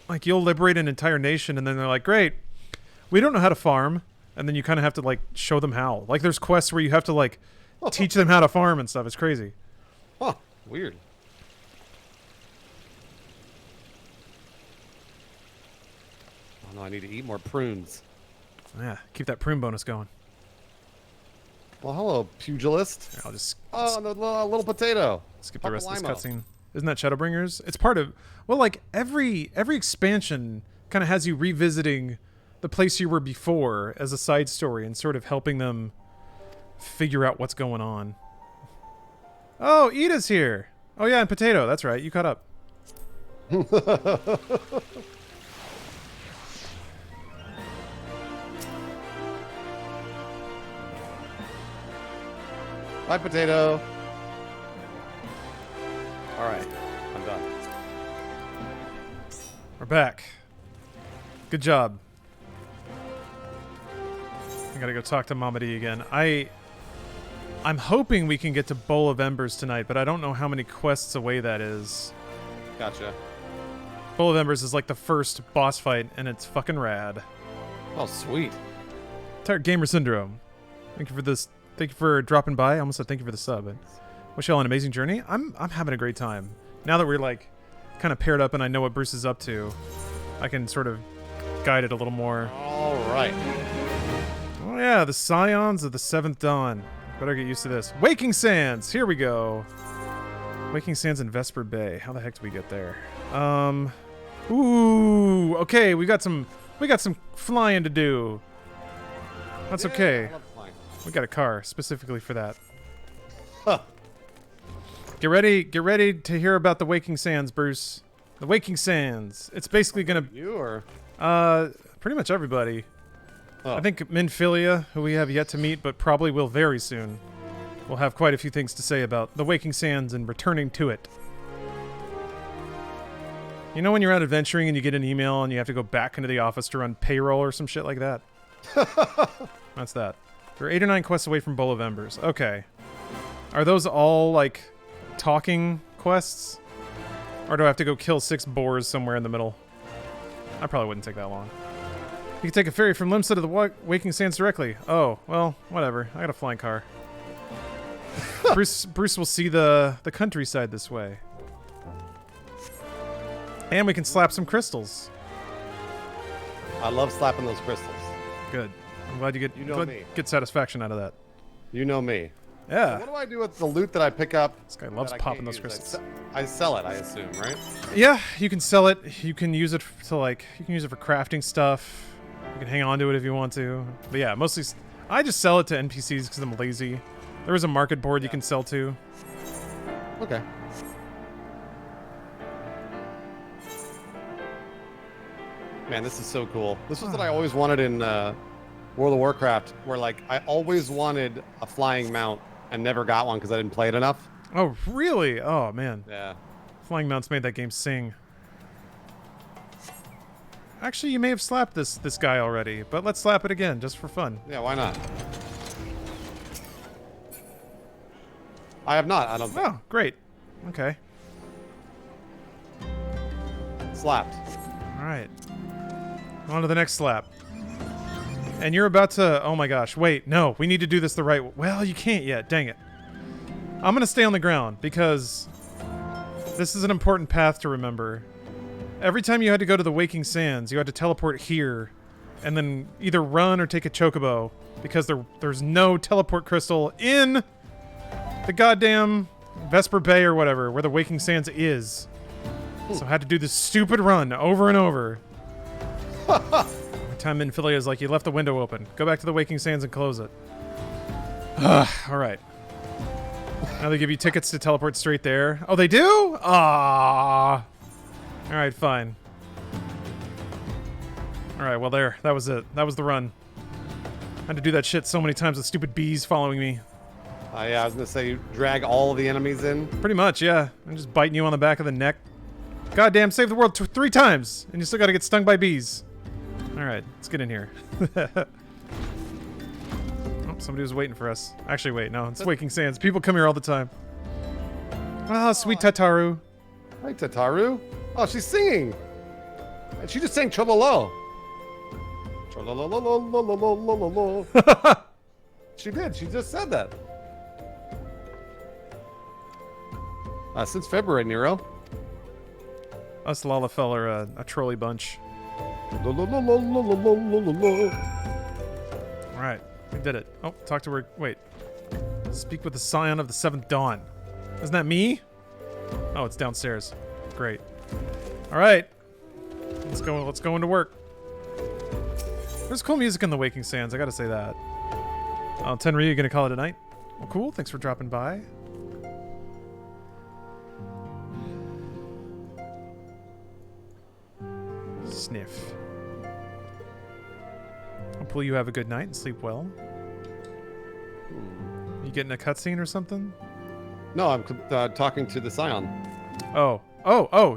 Like, you'll liberate an entire nation and then they're like, great, we don't know how to farm. And then you kind of have to, show them how. Like, there's quests where you have to, teach them how to farm and stuff. It's crazy. Huh. Weird. Oh, no, I need to eat more prunes. Yeah, keep that prune bonus going. Well, hello, pugilist. Here, I'll just Oh, the little potato. skip the rest of this Papalymo. cutscene. Isn't that Shadowbringers? It's part of... Well, every expansion kind of has you revisiting the place you were before as a side story and sort of helping them figure out what's going on. Oh, Ida's here. Oh, yeah, and Potato. That's right. You caught up. Bye, potato. All right, I'm done. We're back. Good job. I gotta go talk to Mama D again. I'm hoping we can get to Bowl of Embers tonight, but I don't know how many quests away that is. Gotcha. Bowl of Embers is like the first boss fight, and it's fucking rad. Oh, sweet. Tired Gamer Syndrome. Thank you for this. Thank you for dropping by. I almost said thank you for the sub. Wish y'all an amazing journey. I'm having a great time. Now that we're kind of paired up and I know what Bruce is up to, I can sort of guide it a little more. All right. Oh yeah, the Scions of the Seventh Dawn. Better get used to this. Waking Sands. Here we go. Waking Sands in Vesper Bay. How the heck do we get there? Ooh. Okay, we got some flying to do. That's Yeah, okay. I love flying. We got a car specifically for that. Huh. Get ready to hear about the Waking Sands, Bruce. The Waking Sands. It's basically gonna You or? pretty much everybody. Oh. I think Minfilia, who we have yet to meet, but probably will very soon, will have quite a few things to say about the Waking Sands and returning to it. You know when you're out adventuring and you get an email and you have to go back into the office to run payroll or some shit like that? That's that. We're 8 or 9 quests away from Bowl of Embers. Okay. Are those all, talking quests? Or do I have to go kill 6 boars somewhere in the middle? I probably wouldn't take that long. You can take a ferry from Limsa to the Waking Sands directly. Oh, well, whatever. I got a flying car. Bruce will see the countryside this way. And we can slap some crystals. I love slapping those crystals. Good. I'm glad you me. get satisfaction out of that. You know me. Yeah. What do I do with the loot that I pick up? This guy loves that I popping can't those use? crystals. I sell it, I assume, right? Yeah, you can sell it. You can use it to you can use it for crafting stuff. You can hang on to it if you want to. But yeah, mostly I just sell it to NPCs because I'm lazy. There is a market board you can sell to. Okay. Man, this is so cool. This was what I always wanted in World of Warcraft, where like I always wanted a flying mount and never got one because I didn't play it enough. Oh, really? Oh, man. Yeah. Flying mounts made that game sing. Actually, you may have slapped this guy already, but let's slap it again, just for fun. Yeah, why not? I have not, I don't think. Oh, great. Okay. Slapped. All right. On to the next slap. And you're about to... Oh my gosh. Wait, no. We need to do this the right way. Well, you can't yet. Dang it. I'm going to stay on the ground because this is an important path to remember. Every time you had to go to the Waking Sands, you had to teleport here and then either run or take a chocobo because there's no teleport crystal in the goddamn Vesper Bay or whatever, where the Waking Sands is. So I had to do this stupid run over and over. Every time Minfilia is like, you left the window open. Go back to the Waking Sands and close it. Alright. Now they give you tickets to teleport straight there. Oh, they do? Ah. Alright, fine. Alright, well there. That was it. That was the run. I had to do that shit so many times with stupid bees following me. Yeah, I was gonna say you drag all of the enemies in. Pretty much, yeah. I'm just biting you on the back of the neck. Goddamn, save the world 3 times! And you still gotta get stung by bees. Alright, let's get in here. Oh, somebody was waiting for us. Actually, wait, no, it's Waking Sands. People come here all the time. Ah, sweet Tataru. Hi, Tataru. Oh, she's singing. And she just sang Trololo. Trolololololololololol. She did. She just said that. Since February, Nero. Us Lalafell are a trolley bunch. Alright, we did it. Oh, talk to her. Wait. Speak with the Scion of the Seventh Dawn. Isn't that me? Oh, it's downstairs. Great. Alright. Let's go into work. There's cool music in the Waking Sands, I gotta say that. Tenri, you gonna call it a night? Well, cool. Thanks for dropping by. Sniff. Hopefully you have a good night and sleep well. You getting a cutscene or something? No, I'm talking to the Scion. Oh,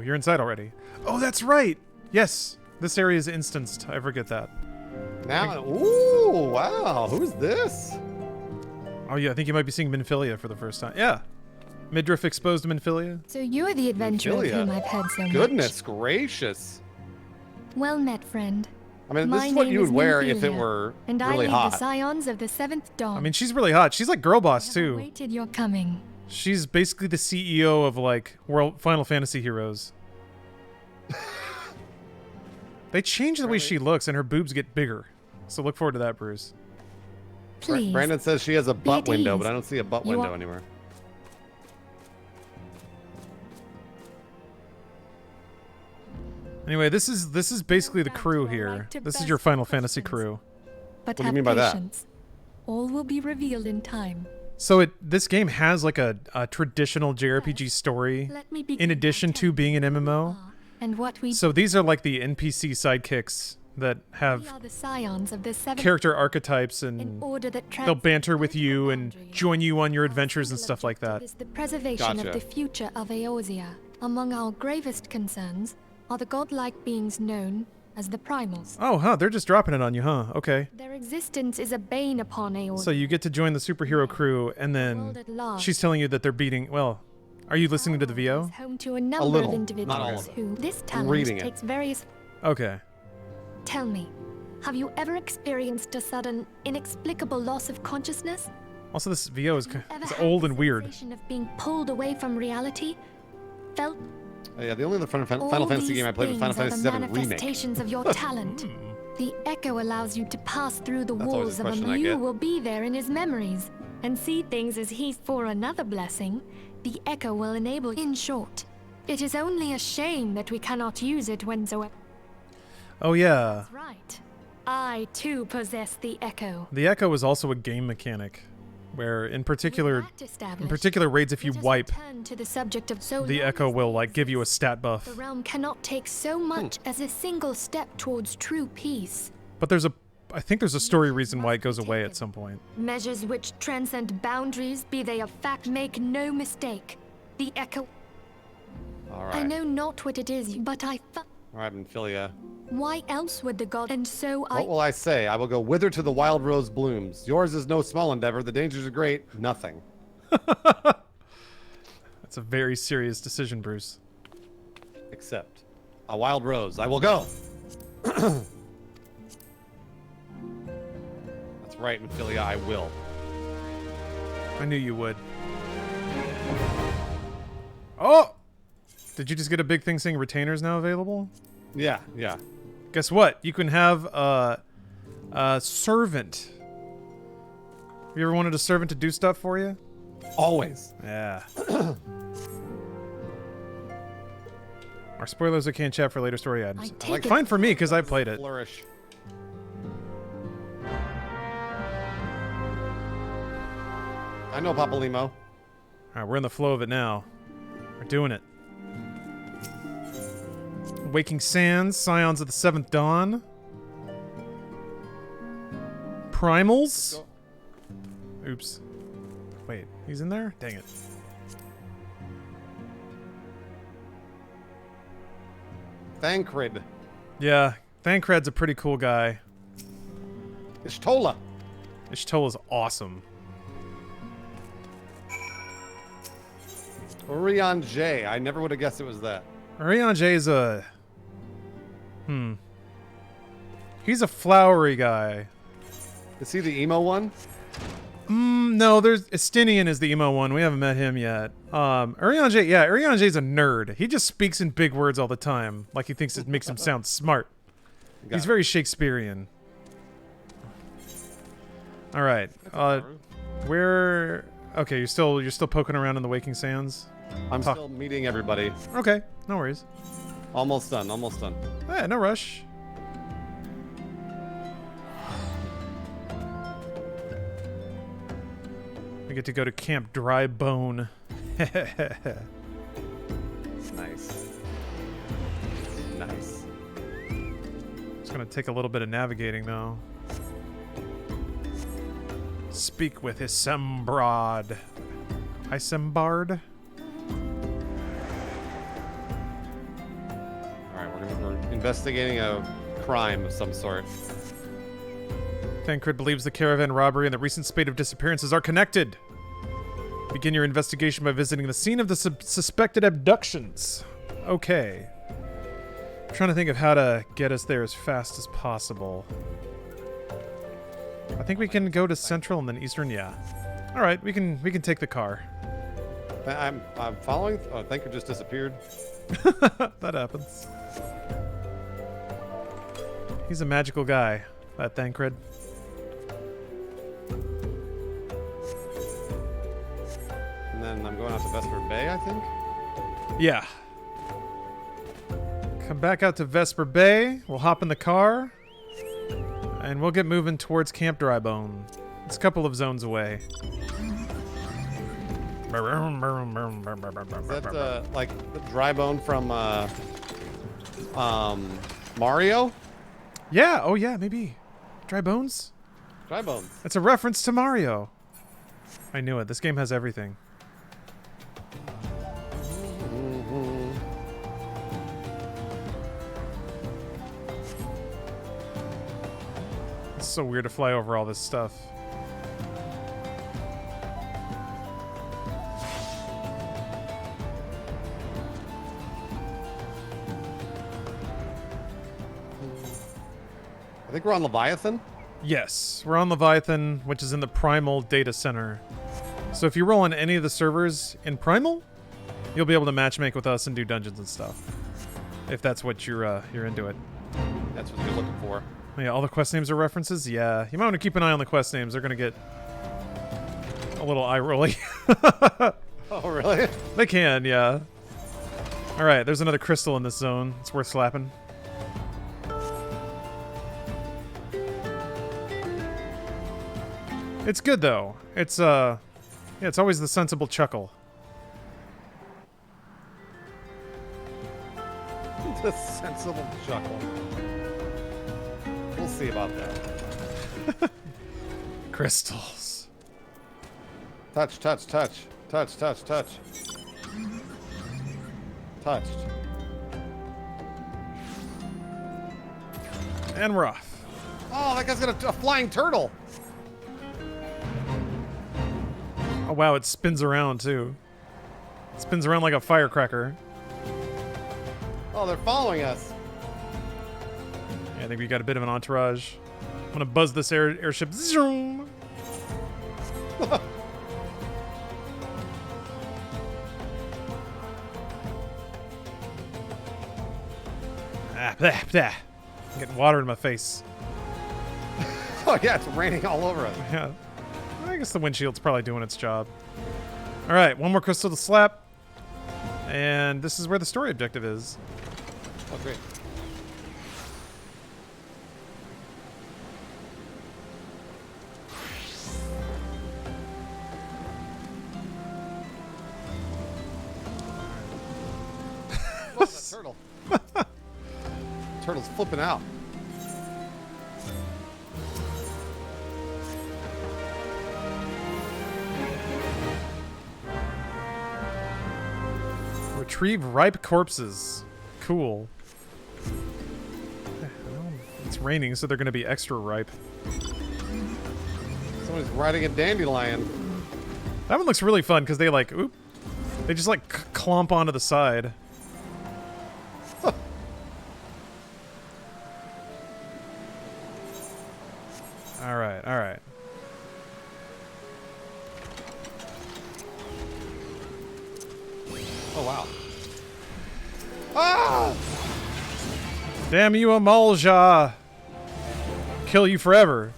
you're inside already. Oh, that's right. Yes, this area is instanced. I forget that. Now, ooh, wow, who's this? Oh yeah, I think you might be seeing Minfilia for the first time. Yeah. Midriff exposed Minfilia. So you're the adventurer of Minfilia. whom I've heard so much. Goodness gracious. Well met, friend. I mean, My this is what name you would is wear if it Minfilia, were and really I lead hot. the Scions of the Seventh Dawn. I mean, she's really hot. She's like girl boss I too. awaited your coming. She's basically the CEO of like Final Fantasy heroes. They change the way she looks and her boobs get bigger. So look forward to that, Bruce. Please. Brandon says she has a butt at window, ease. but I don't see a butt You window are- anywhere. Anyway, this is basically the crew here. This is your Final Fantasy crew. But What do you have mean by that? patience. All will be revealed in time. So this game has like a traditional JRPG story Let me begin in addition by to telling being an you who we MMO. are And what we So these are like the NPC sidekicks that we have are the Scions of the Seventh character archetypes in and order that they'll banter with transcends you all and boundaries. join you on your Our adventures and single stuff like that. objective is the preservation Gotcha. of the future of Eorzea. Among our gravest concerns are the godlike beings known as the Primals. Oh, huh, they're just dropping it on you, huh? Okay. Their existence is a bane upon Eorzea. So you get to join the superhero crew and world then at large. she's telling you that they're beating, well, are you listening to the VO? Is home to a number little, of not all individuals of it. who this I'm talent reading it. takes various. Okay. Tell me, have you ever experienced a sudden, inexplicable loss of consciousness? Also, this VO is Ever it's had old the and weird. sensation of being pulled away from reality? Felt Yeah, the only other Final all Fantasy these game I played was Final things Fantasy are VII the Remake. manifestations of your talent. The echo allows you to pass through the That's always walls a of a question I you get. will be there in his memories and see things as he's for another blessing. The echo will enable. In short, it is only a shame that we cannot use it whensoever. Oh yeah. Right. I too possess the echo. The Echo is also a game mechanic. where in With particular that established, raids, if you let us wipe, return to the subject of so the long Echo as will there like give you a exists, stat buff. the realm cannot take so much as a single step towards true peace. But I think there's a story reason why it goes away at some point. Measures which transcend boundaries, be they of fact, make no mistake. The Echo. All right. I know not what it is, but All right, Minfilia. Why else would the god? And so What will I say? I will go wither to the wild rose blooms. Yours is no small endeavor. The dangers are great. Nothing. That's a very serious decision, Bruce. Except a wild rose. I will go. That's right, Minfilia. I will. I knew you would. Oh! Did you just get a big thing saying retainers now available? Yeah, yeah. Guess what? You can have a servant. Have you ever wanted a servant to do stuff for you? Always. Yeah. Our spoilers I can't chat for later story items. I take it- Fine for me, because I played it. Flourish. I know, Papa Limo. Alright, we're in the flow of it now. We're doing it. Waking Sands, Scions of the Seventh Dawn. Primals? Oops. Wait, he's in there? Dang it. Thancred. Yeah, Thancred's a pretty cool guy. Ishtola. Ishtola's awesome. Orion J. I never would have guessed it was that. Orion J's a... He's a flowery guy. Is he the emo one? No, there's... Estinian is the emo one. We haven't met him yet. Orion J... Yeah, Orion J's a nerd. He just speaks in big words all the time. Like he thinks it makes him sound smart. He's very Shakespearean. Alright. Where... Okay, you're still poking around in the Waking Sands? I'm still meeting everybody. Okay, no worries. Almost done, almost done. Yeah, no rush. We get to go to Camp Dry Bone. Nice. Nice. It's gonna take a little bit of navigating though. Speak with Isembrad. Isembard? Alright, we're investigating a crime of some sort. Thancred believes the caravan robbery and the recent spate of disappearances are connected. Begin your investigation by visiting the scene of the suspected abductions. Okay. I'm trying to think of how to get us there as fast as possible. I think we can go to Central and then Eastern, yeah. Alright, we can take the car. I'm following. Oh, Thancred just disappeared. That happens. He's a magical guy, that Thancred. And then I'm going out to Vesper Bay, I think. Yeah. Come back out to Vesper Bay. We'll hop in the car. And we'll get moving towards Camp Drybone. It's a couple of zones away. Is that like the dry bone from Mario? Yeah, oh yeah, maybe. Dry Bones? Dry bones. It's a reference to Mario. I knew it. This game has everything. It's so weird to fly over all this stuff. I think we're on Leviathan. Yes, we're on Leviathan, which is in the Primal Data Center. So if you roll on any of the servers in Primal, you'll be able to matchmake with us and do dungeons and stuff. If that's what you're into it. That's what you're looking for. Yeah, all the quest names are references? Yeah. You might want to keep an eye on the quest names. They're going to get a little eye-rolly. Oh, really? They can, yeah. Alright, there's another crystal in this zone. It's worth slapping. It's good though. It's yeah, it's always the sensible chuckle. The sensible chuckle. We'll see about that. Crystals. Touch, touch, touch. Touch, touch, touch. Touched. And we're off. Oh, that guy's got a flying turtle. Oh wow, it spins around too. It spins around like a firecracker. Oh, they're following us. Yeah, I think we got a bit of an entourage. I'm gonna buzz this airship. Zoom. Blah, blah. I'm getting water in my face. Oh yeah, it's raining all over us. Yeah. I guess the windshield's probably doing its job. Alright, one more crystal to slap. And this is where the story objective is. Oh, great. Oh, that turtle. Turtle's flipping out. Retrieve ripe corpses. Cool. Well, it's raining, so they're going to be extra ripe. Somebody's riding a dandelion. That one looks really fun because they like, oop, they just like clomp onto the side. All right, all right. Oh wow. Ah! Damn you, Amalja! Kill you forever.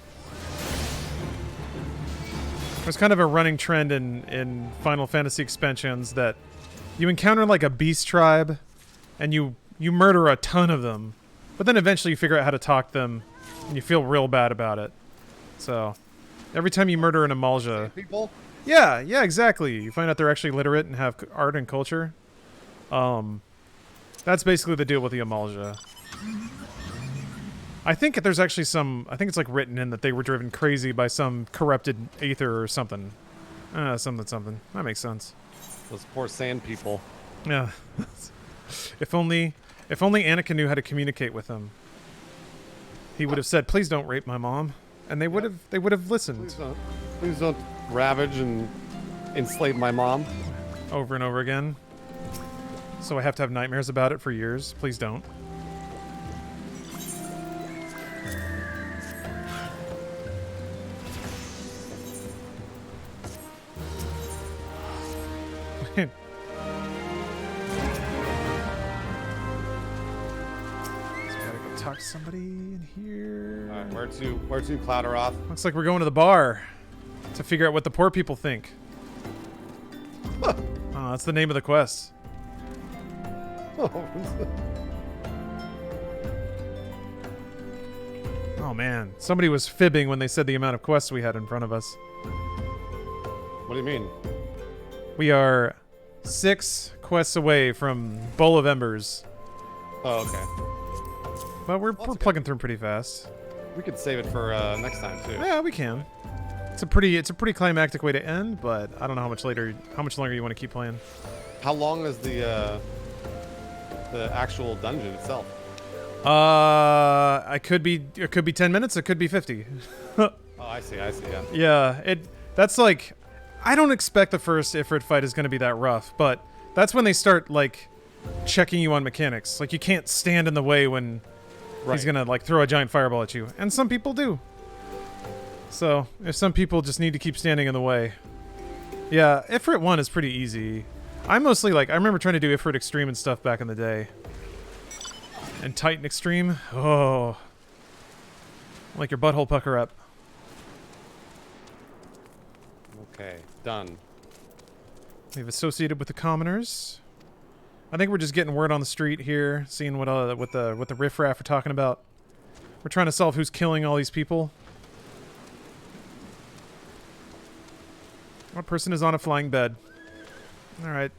There's kind of a running trend in Final Fantasy expansions that you encounter like a beast tribe, and you murder a ton of them, but then eventually you figure out how to talk them, and you feel real bad about it. So, every time you murder an Amalja... People? Yeah, exactly. You find out they're actually literate and have art and culture. That's basically the deal with the Amalja. I think there's actually some... I think it's like written in that they were driven crazy by some corrupted aether or something. Something. That makes sense. Those poor sand people. Yeah. If only Anakin knew how to communicate with them. He would have said, "Please don't rape my mom," and they would have listened. Please don't ravage and enslave my mom. Over and over again. So I have to have nightmares about it for years. Please don't. Talk to somebody in here. All right, where to cloud her off? Looks like we're going to the bar to figure out what the poor people think. Oh, that's the name of the quest. Oh man, somebody was fibbing when they said the amount of quests we had in front of us. What do you mean? We are 6 quests away from Bowl of Embers. Oh, okay. But we're plugging through pretty fast. We could save it for next time too. Yeah, we can. It's a pretty climactic way to end, but I don't know how much longer you want to keep playing. How long is the actual dungeon itself? It could be 10 minutes, it could be 50. Oh, I see, yeah. Yeah, that's like, I don't expect the first Ifrit fight is going to be that rough, but that's when they start like checking you on mechanics. Like you can't stand in the way when he's going to like throw a giant fireball at you, and some people do. So, if some people just need to keep standing in the way. Yeah, Ifrit 1 is pretty easy. I mostly like, I remember trying to do Ifrit Extreme and stuff back in the day. And Titan Extreme, oh. Like your butthole pucker up. Okay, done. We've associated with the commoners. I think we're just getting word on the street here, seeing what the riffraff are talking about. We're trying to solve who's killing all these people. What person is on a flying bed? All right.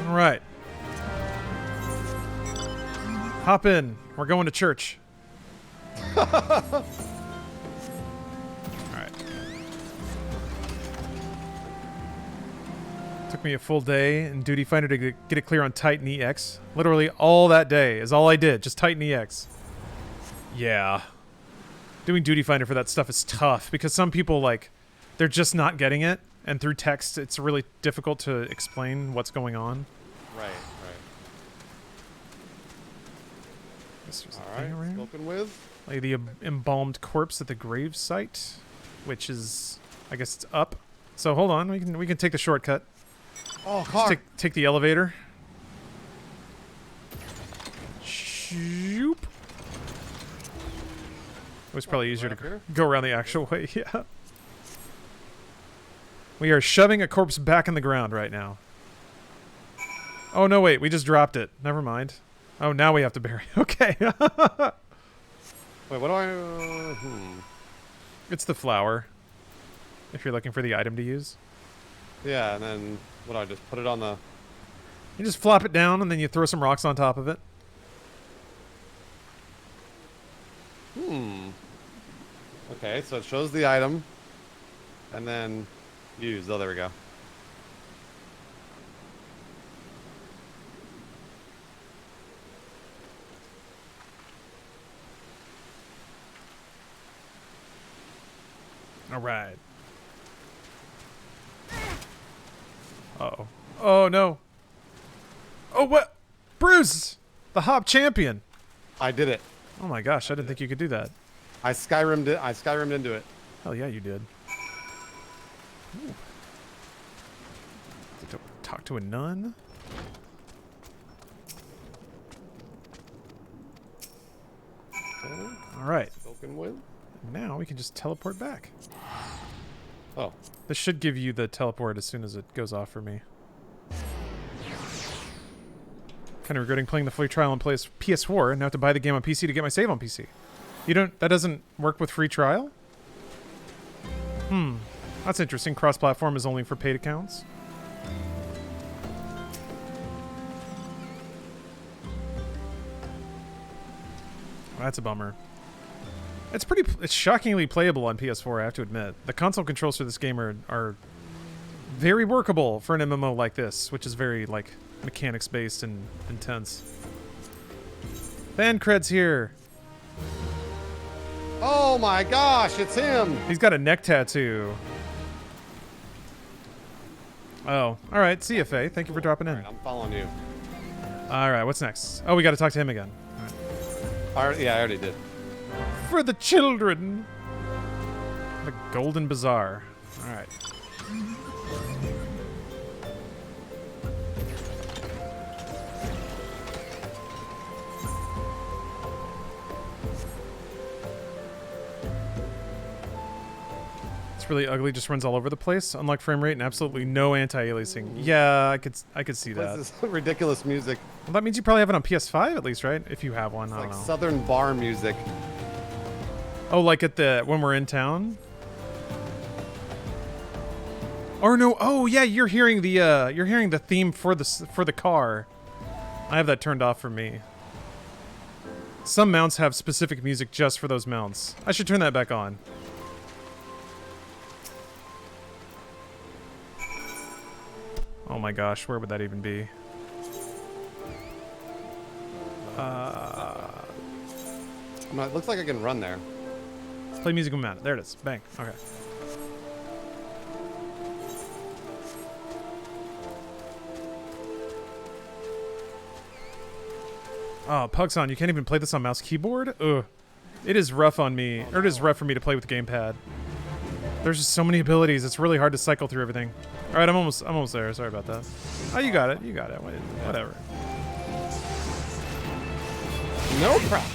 All right. Hop in. We're going to church. All right. Took me a full day in Duty Finder to get it clear on Titan EX. Literally all that day is all I did. Just Titan EX. Yeah. Doing Duty Finder for that stuff is tough because some people, like, they're just not getting it. And through text, it's really difficult to explain what's going on. Right. All right. Spoken with. Like the embalmed corpse at the grave site, which is, I guess it's up. So hold on, we can take the shortcut. Oh, car. Take the elevator. Shoop. It was probably easier to go around the actual way. Yeah. We are shoving a corpse back in the ground right now. Oh no, wait, we just dropped it. Never mind. Oh, now we have to bury. Okay. Wait, what do I... It's the flower. If you're looking for the item to use. Yeah, and then what do I just put it on the... You just flop it down and then you throw some rocks on top of it. Okay, so it shows the item. And then use. Oh, there we go. All right. Uh-oh. Oh, no. Oh, what? Bruce! The Hop Champion! I did it. Oh my gosh, I didn't think you could do that. I Skyrimmed it. I Skyrimmed into it. Hell yeah, you did. Ooh. Talk to a nun? Okay. All right. Spoken with. Now we can just teleport back. Oh. This should give you the teleport as soon as it goes off for me. Kind of regretting playing the free trial on PS4 and now have to buy the game on PC to get my save on PC. You don't... That doesn't work with free trial? That's interesting. Cross-platform is only for paid accounts. Well, that's a bummer. It's shockingly playable on PS4, I have to admit. The console controls for this game are very workable for an MMO like this, which is very, like, mechanics-based and intense. Fan Cred's here. Oh my gosh, it's him! He's got a neck tattoo. Oh, alright. See ya, Faye. Thank you for dropping in. All right, I'm following you. Alright, what's next? Oh, we gotta talk to him again. Yeah, I already did. For the children! The Golden Bazaar. Alright. It's really ugly, just runs all over the place. Unlock frame rate and absolutely no anti-aliasing. Yeah, I could see that. What's this ridiculous music? Well, that means you probably have it on PS5 at least, right? If you have one, I don't Like know. Southern bar music. Oh, like at the when we're in town? Or no, oh yeah, you're hearing the theme for the car. I have that turned off for me. Some mounts have specific music just for those mounts. I should turn that back on. Oh my gosh, where would that even be? It looks like I can run there. Play music on mount. There it is. Bang. Okay. Oh, Pugson, you can't even play this on mouse keyboard? Ugh. It is rough on me. Or it is rough for me to play with the gamepad. There's just so many abilities. It's really hard to cycle through everything. All right, I'm almost there. Sorry about that. Oh, you got it. You got it. Whatever. No problem.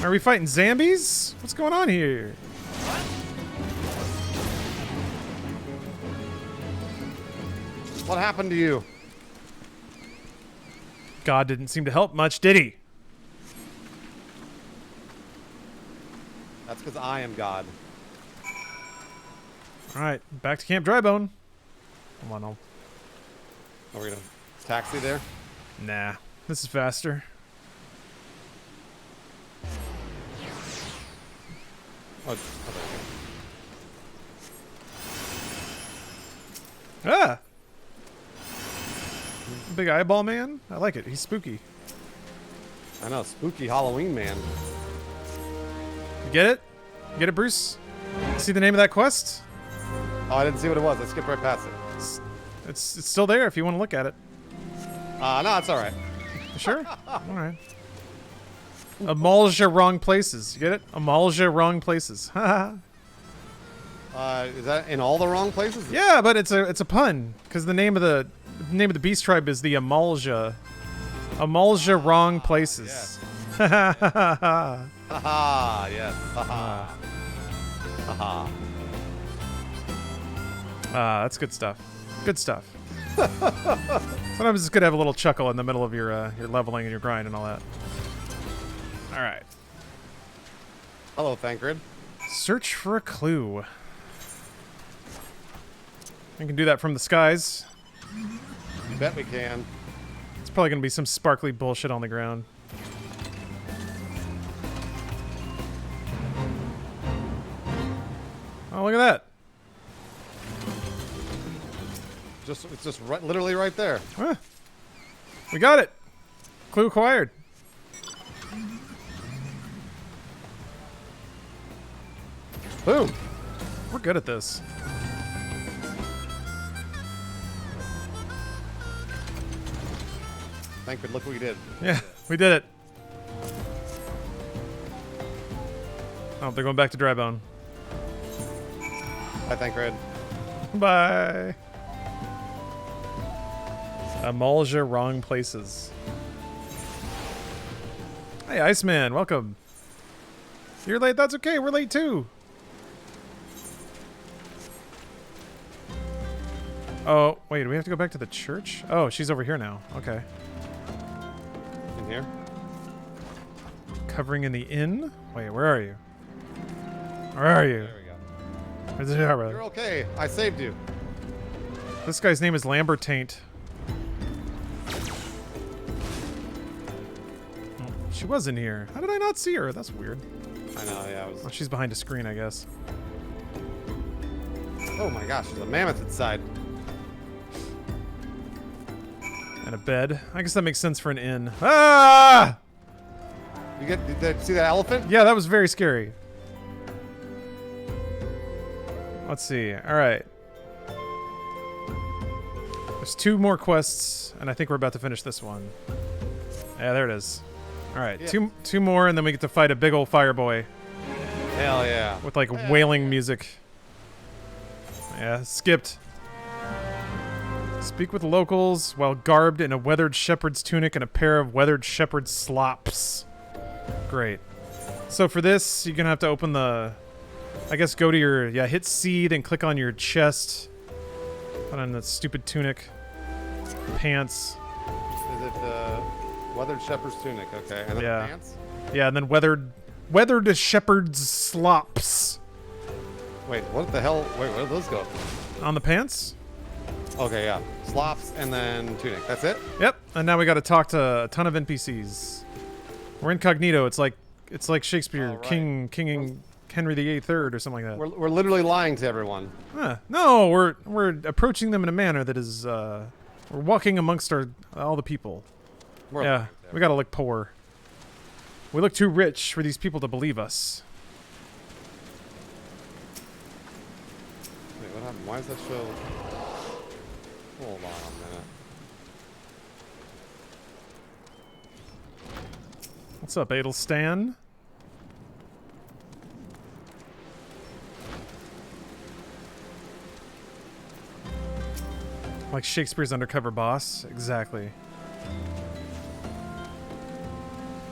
Are we fighting zombies? What's going on here? What happened to you? God didn't seem to help much, did he? That's because I am God. All right, back to Camp Drybone. Come on, Are we gonna taxi there? nah, this is faster. Oh, Ah! Big eyeball man? I like it. He's spooky. I know, spooky Halloween man. You get it? You get it, Bruce? See the name of that quest? Oh, I didn't see what it was. I skipped right past it. It's still there if you want to look at it. No, it's all right. You sure? All right. Amalja wrong places. You get it? Amalja wrong places. Haha. Is that in all the wrong places? Yeah, but it's a pun because the name of the beast tribe is the Amalja. Amalja wrong places. Haha, yes. Haha. Haha. That's good stuff. Good stuff. Sometimes it's good to have a little chuckle in the middle of your leveling and your grind and all that. All right. Hello, Thancred. Search for a clue. We can do that from the skies. You bet we can. It's probably going to be some sparkly bullshit on the ground. Oh, look at that. It's just right, literally right there. Huh. We got it. Clue acquired. Boom. We're good at this. Thancred, look what we did. Yeah, we did it. Oh, they're going back to Drybone. Bye, Thancred. Bye. Amalja wrong places. Hey, Iceman, welcome. You're late. That's okay. We're late too. Oh, wait. Do we have to go back to the church? Oh, she's over here now. Okay. In here? Covering in the inn? Wait, where are you? Where are you? There we go. Where's the Jabra? You're okay. I saved you. This guy's name is Lambertaint. Oh, she was in here. How did I not see her? That's weird. I know, yeah. Oh, she's behind a screen, I guess. Oh my gosh, there's a mammoth inside. And a bed. I guess that makes sense for an inn. Ah! Did you see that elephant? Yeah, that was very scary. Let's see. All right. There's 2 more quests, and I think we're about to finish this one. Yeah, there it is. All right, Yeah. two more, and then we get to fight a big old fire boy Hell yeah. with like wailing music. Yeah, skipped. Speak with locals while garbed in a weathered shepherd's tunic and a pair of weathered shepherd's slops. Great. So for this, you're gonna have to open the. I guess go to your hit seed and click on your chest. Put on the stupid tunic, pants. Is it weathered shepherd's tunic? Okay, and then Yeah. the pants. Yeah, and then weathered shepherd's slops Wait, what the hell? Wait, where did those go? on the pants. Okay, yeah, slops and then tunic. That's it. Yep. And now we got to talk to a ton of NPCs. We're incognito. It's like Shakespeare, Oh, right. King Henry the III or something like that. We're literally lying to everyone. Huh. No, we're approaching them in a manner that is we're walking amongst all the people. We're Yeah, lying to we everyone. gotta look poor. We look too rich for these people to believe us. Wait, what happened? Why does that show? Hold on a minute. What's up, Adelstan? Like Shakespeare's undercover boss? Exactly.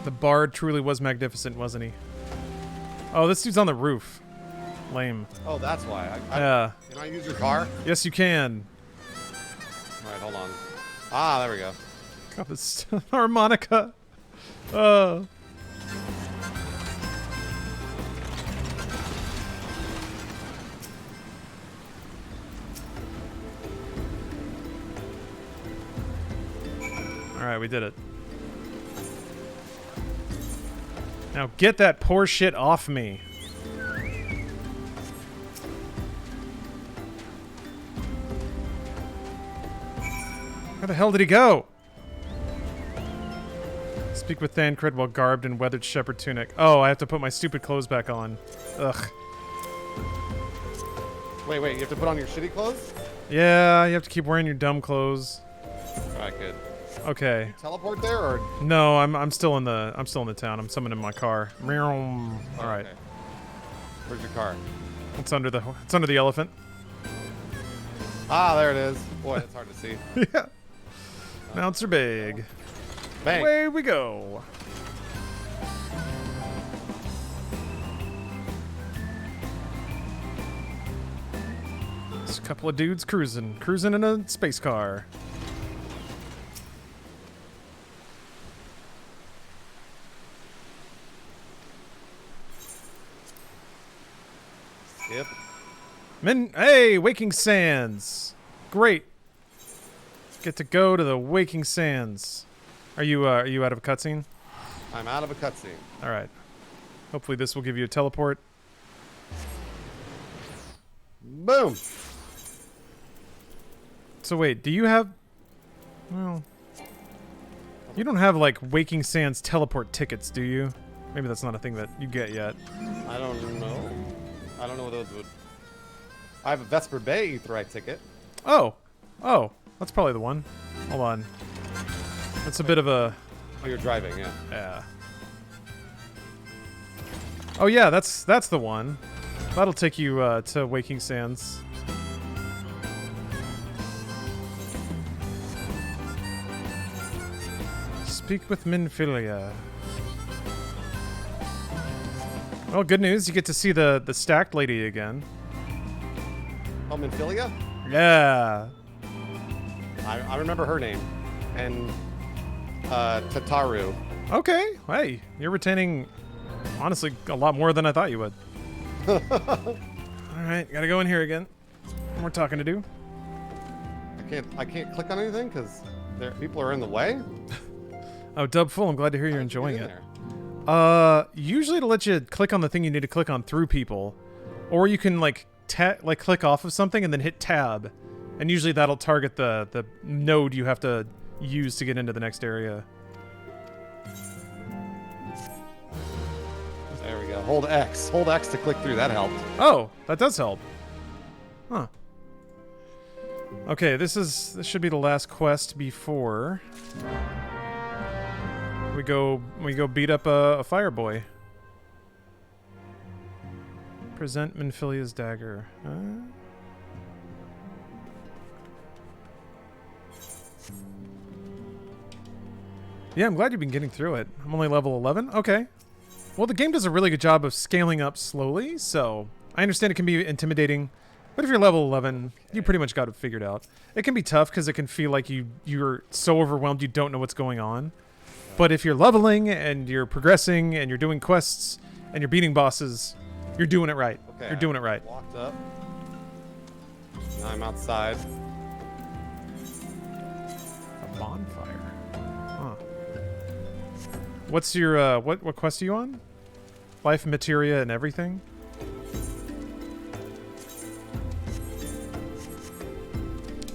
The bard truly was magnificent, wasn't he? Oh, this dude's on the roof. Lame. Oh, that's why. Yeah. Can I use your car? Yes, you can. All right, hold on. Ah, there we go. God, this harmonica. Oh. Alright, we did it. Now get that poor shit off me. Where the hell did he go? Speak with Thancred while garbed in weathered shepherd tunic. Oh, I have to put my stupid clothes back on. Ugh. Wait, you have to put on your shitty clothes? Yeah, you have to keep wearing your dumb clothes. Alright, good. Okay. Teleport there or? No, I'm still in the town. I'm summoning my car. Meow. All right. Okay. Where's your car? It's under the elephant. Ah, there it is. Boy, it's hard to see. Yeah. Mounts are big. Bang. Away we go. Just a couple of dudes cruising in a space car. Yep. Hey, Waking Sands. Great. Get to go to the Waking Sands. Are you out of a cutscene? I'm out of a cutscene. All right. Hopefully this will give you a teleport. Boom. So wait, do you have... Well... You don't have, like, Waking Sands teleport tickets, do you? Maybe that's not a thing that you get yet. I don't know. I don't know what those would... I have a Vesper Bay Aetheryte ticket. Oh! Oh, that's probably the one. Hold on. That's a bit of a... Oh, you're driving, yeah. Yeah. Oh yeah, that's the one. That'll take you to Waking Sands. Speak with Minfilia. Well, good news. You get to see the stacked lady again. Oh, Minfilia? Yeah. I remember her name. And Tataru. Okay. Hey, you're retaining, honestly, a lot more than I thought you would. All right, gotta go in here again. More talking to do. I can't click on anything because people are in the way. Oh, Dub Full, I'm glad to hear you're enjoying Get in it. there. Usually to let you click on the thing you need to click on through people, or you can like click off of something and then hit tab, and usually that'll target the node you have to use to get into the next area. There we go. Hold X. Hold X to click through. That helped. Oh, that does help. Huh. Okay, this should be the last quest before we go beat up a fire boy. Present Minfilia's dagger. Yeah, I'm glad you've been getting through it. I'm only level 11. Okay. Well, the game does a really good job of scaling up slowly, so I understand it can be intimidating. But if you're level 11, you pretty much got it figured out. It can be tough because it can feel like you're so overwhelmed you don't know what's going on. But if you're leveling and you're progressing and you're doing quests and you're beating bosses, you're doing it right. Okay, You're doing it right. Walked up. Now I'm outside. A bonfire. Huh. What's your what quest are you on? Life, materia, and everything?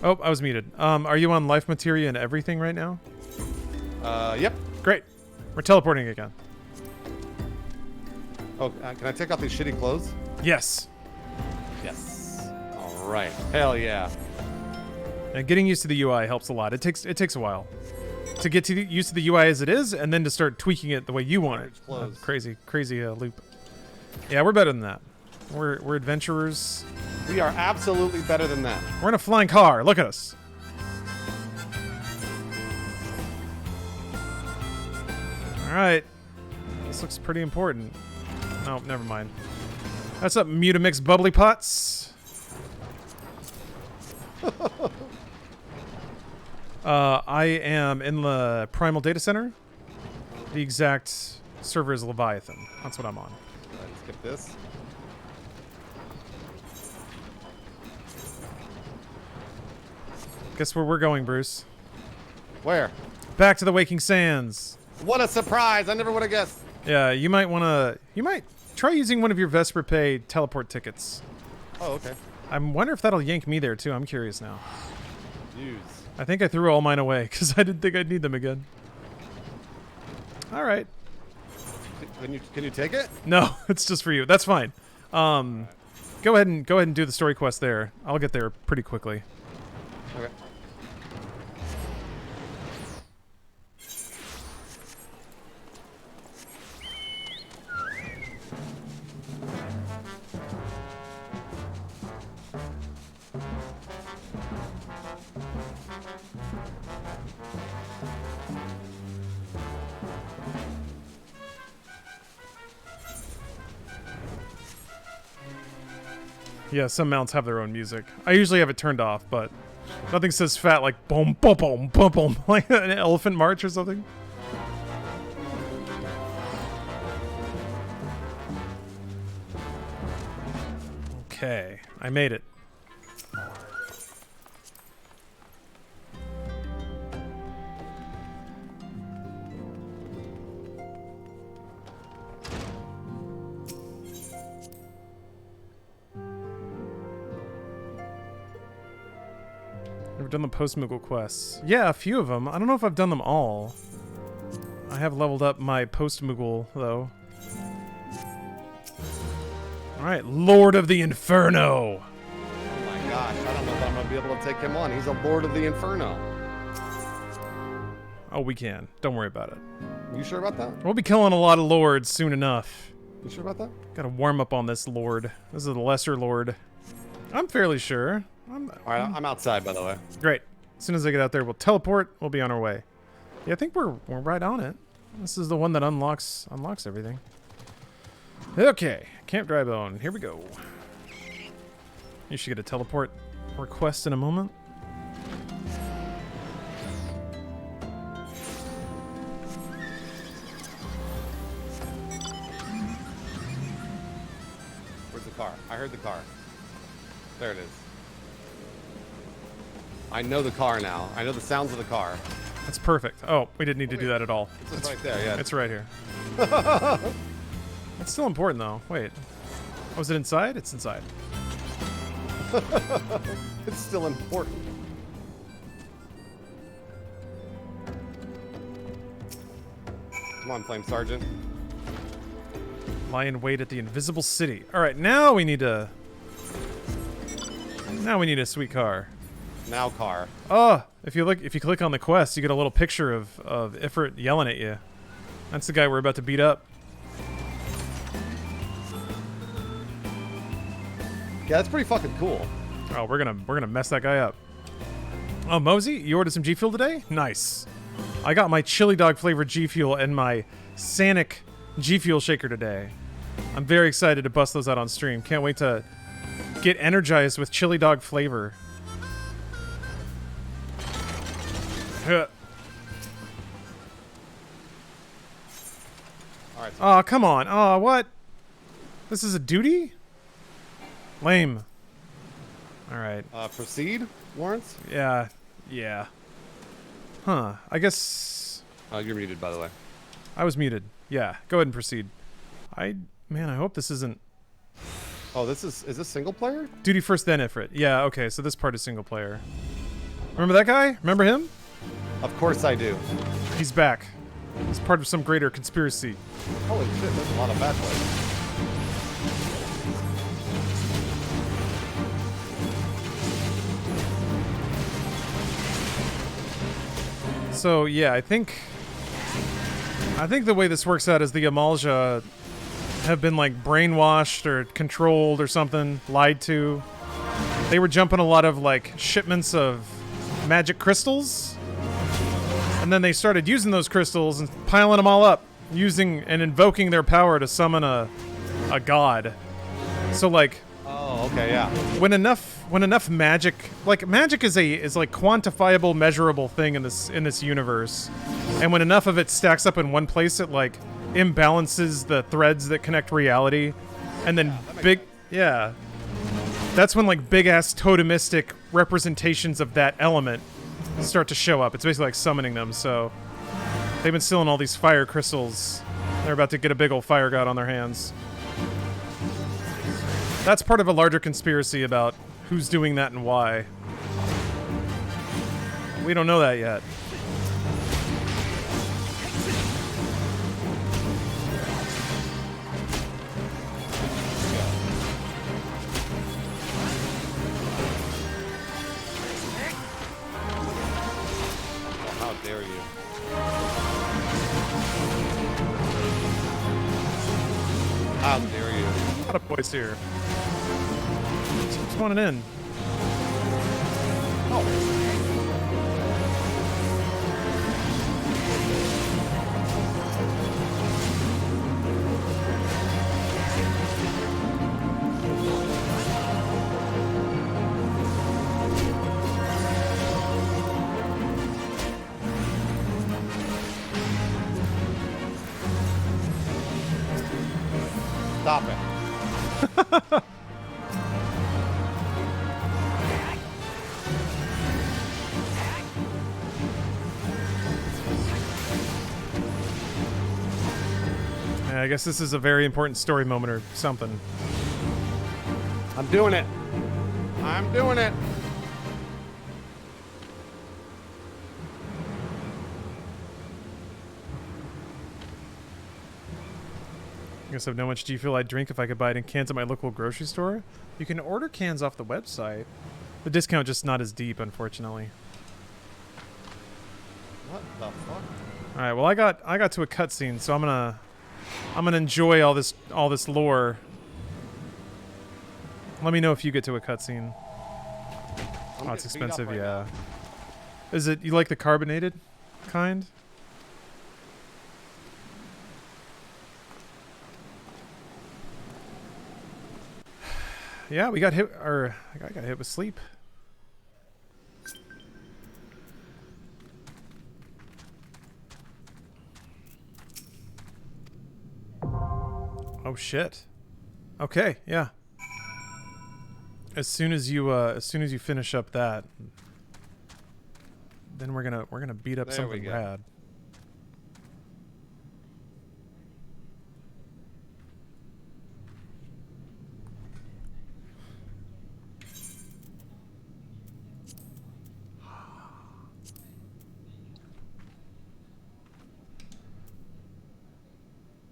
Oh, I was muted. Are you on life, materia, and everything right now? Yep. Great. We're teleporting again. Oh, can I take off these shitty clothes? Yes. Yes. All right. Hell yeah. And getting used to the UI helps a lot. It takes a while to get used to the UI as it is, and then to start tweaking it the way you want it. Clothes. Crazy loop. Yeah, we're better than that. We're adventurers. We are absolutely better than that. We're in a flying car. Look at us. All right. This looks pretty important. No, never mind. That's up, Mutamix Bubbly Pots. I am in the Primal Data Center. The exact server is Leviathan. That's what I'm on. All right, skip this. Guess where we're going, Bruce? Where? Back to the Waking Sands. What a surprise! I never would have guessed. Yeah, you might try using one of your Vesper Pay teleport tickets. Oh, okay. I wonder if that'll yank me there too. I'm curious now. Use. I think I threw all mine away because I didn't think I'd need them again. All right. Can you take it? No, it's just for you. That's fine. Go ahead and do the story quest there. I'll get there pretty quickly. Okay. Yeah, some mounts have their own music. I usually have it turned off, but nothing says fat like boom, boom, boom, boom, boom, like an elephant march or something. Okay, I made it. Never done the post-Moogle quests. Yeah, a few of them. I don't know if I've done them all. I have leveled up my post-Moogle, though. Alright, Lord of the Inferno! Oh my gosh, I don't know if I'm gonna be able to take him on. He's a Lord of the Inferno. Oh, we can. Don't worry about it. You sure about that? We'll be killing a lot of lords soon enough. You sure about that? Gotta warm up on this lord. This is the lesser lord. I'm fairly sure. Alright, I'm outside, by the way. Great. As soon as I get out there, we'll teleport. We'll be on our way. Yeah, I think we're right on it. This is the one that unlocks everything. Okay, Camp Drybone. Here we go. You should get a teleport request in a moment. Where's the car? I heard the car. There it is. I know the car now. I know the sounds of the car. That's perfect. Oh, we didn't need to do that at all. It's right there, yeah. It's right here. It's still important, though. Wait. Oh, is it inside? It's inside. It's still important. Come on, Flame Sergeant. Lie in wait at the Invisible City. All right, now we need a... Now we need a sweet car. Now car. Oh, if you click on the quest, you get a little picture of Ifrit yelling at you. That's the guy we're about to beat up. Yeah, that's pretty fucking cool. Oh, we're gonna mess that guy up. Oh, Mosey, you ordered some G Fuel today? Nice. I got my chili dog flavored G Fuel and my Sanic G Fuel shaker today. I'm very excited to bust those out on stream. Can't wait to get energized with chili dog flavor. All right. Oh, come on. Oh, what? This is a duty? Lame. All right. Proceed, Lawrence? Yeah. Yeah. Huh. I guess... Oh, you're muted, by the way. I was muted. Yeah. Go ahead and proceed. Man, I hope this isn't... Oh, is this single player? Duty first, then Ifrit. Yeah, okay, so this part is single player. Remember that guy? Remember him? Of course I do. He's back. He's part of some greater conspiracy. Holy shit, there's a lot of bad boys. So, yeah, I think the way this works out is the Amalja have been, like, brainwashed or controlled or something, lied to. They were jumping a lot of, like, shipments of magic crystals. And then they started using those crystals and piling them all up, using and invoking their power to summon a god. So, like... Oh, okay, yeah. When enough magic, like magic is like quantifiable, measurable thing in this universe, and when enough of it stacks up in one place, it like imbalances the threads that connect reality, and then that's when like big ass totemistic representations of that element start to show up. It's basically like summoning them. So they've been stealing all these fire crystals. They're about to get a big old fire god on their hands. That's part of a larger conspiracy about who's doing that and why. We don't know that yet. How dare you? How dare you? A lot of boys here. Just spawning in. Stop it. Yeah, I guess this is a very important story moment or something. I'm doing it. I'm doing it. I guess how much do you feel I'd drink if I could buy it in cans at my local grocery store? You can order cans off the website. The discount just not as deep, unfortunately. What the fuck? All right, well I got to a cutscene, so I'm gonna enjoy all this lore. Let me know if you get to a cutscene. Oh, it's expensive, yeah. Is it you like the carbonated kind? Yeah, we got hit, or I got hit with sleep. Oh shit. Okay, yeah. As soon as you finish up that, then we're gonna beat up There something we go. rad.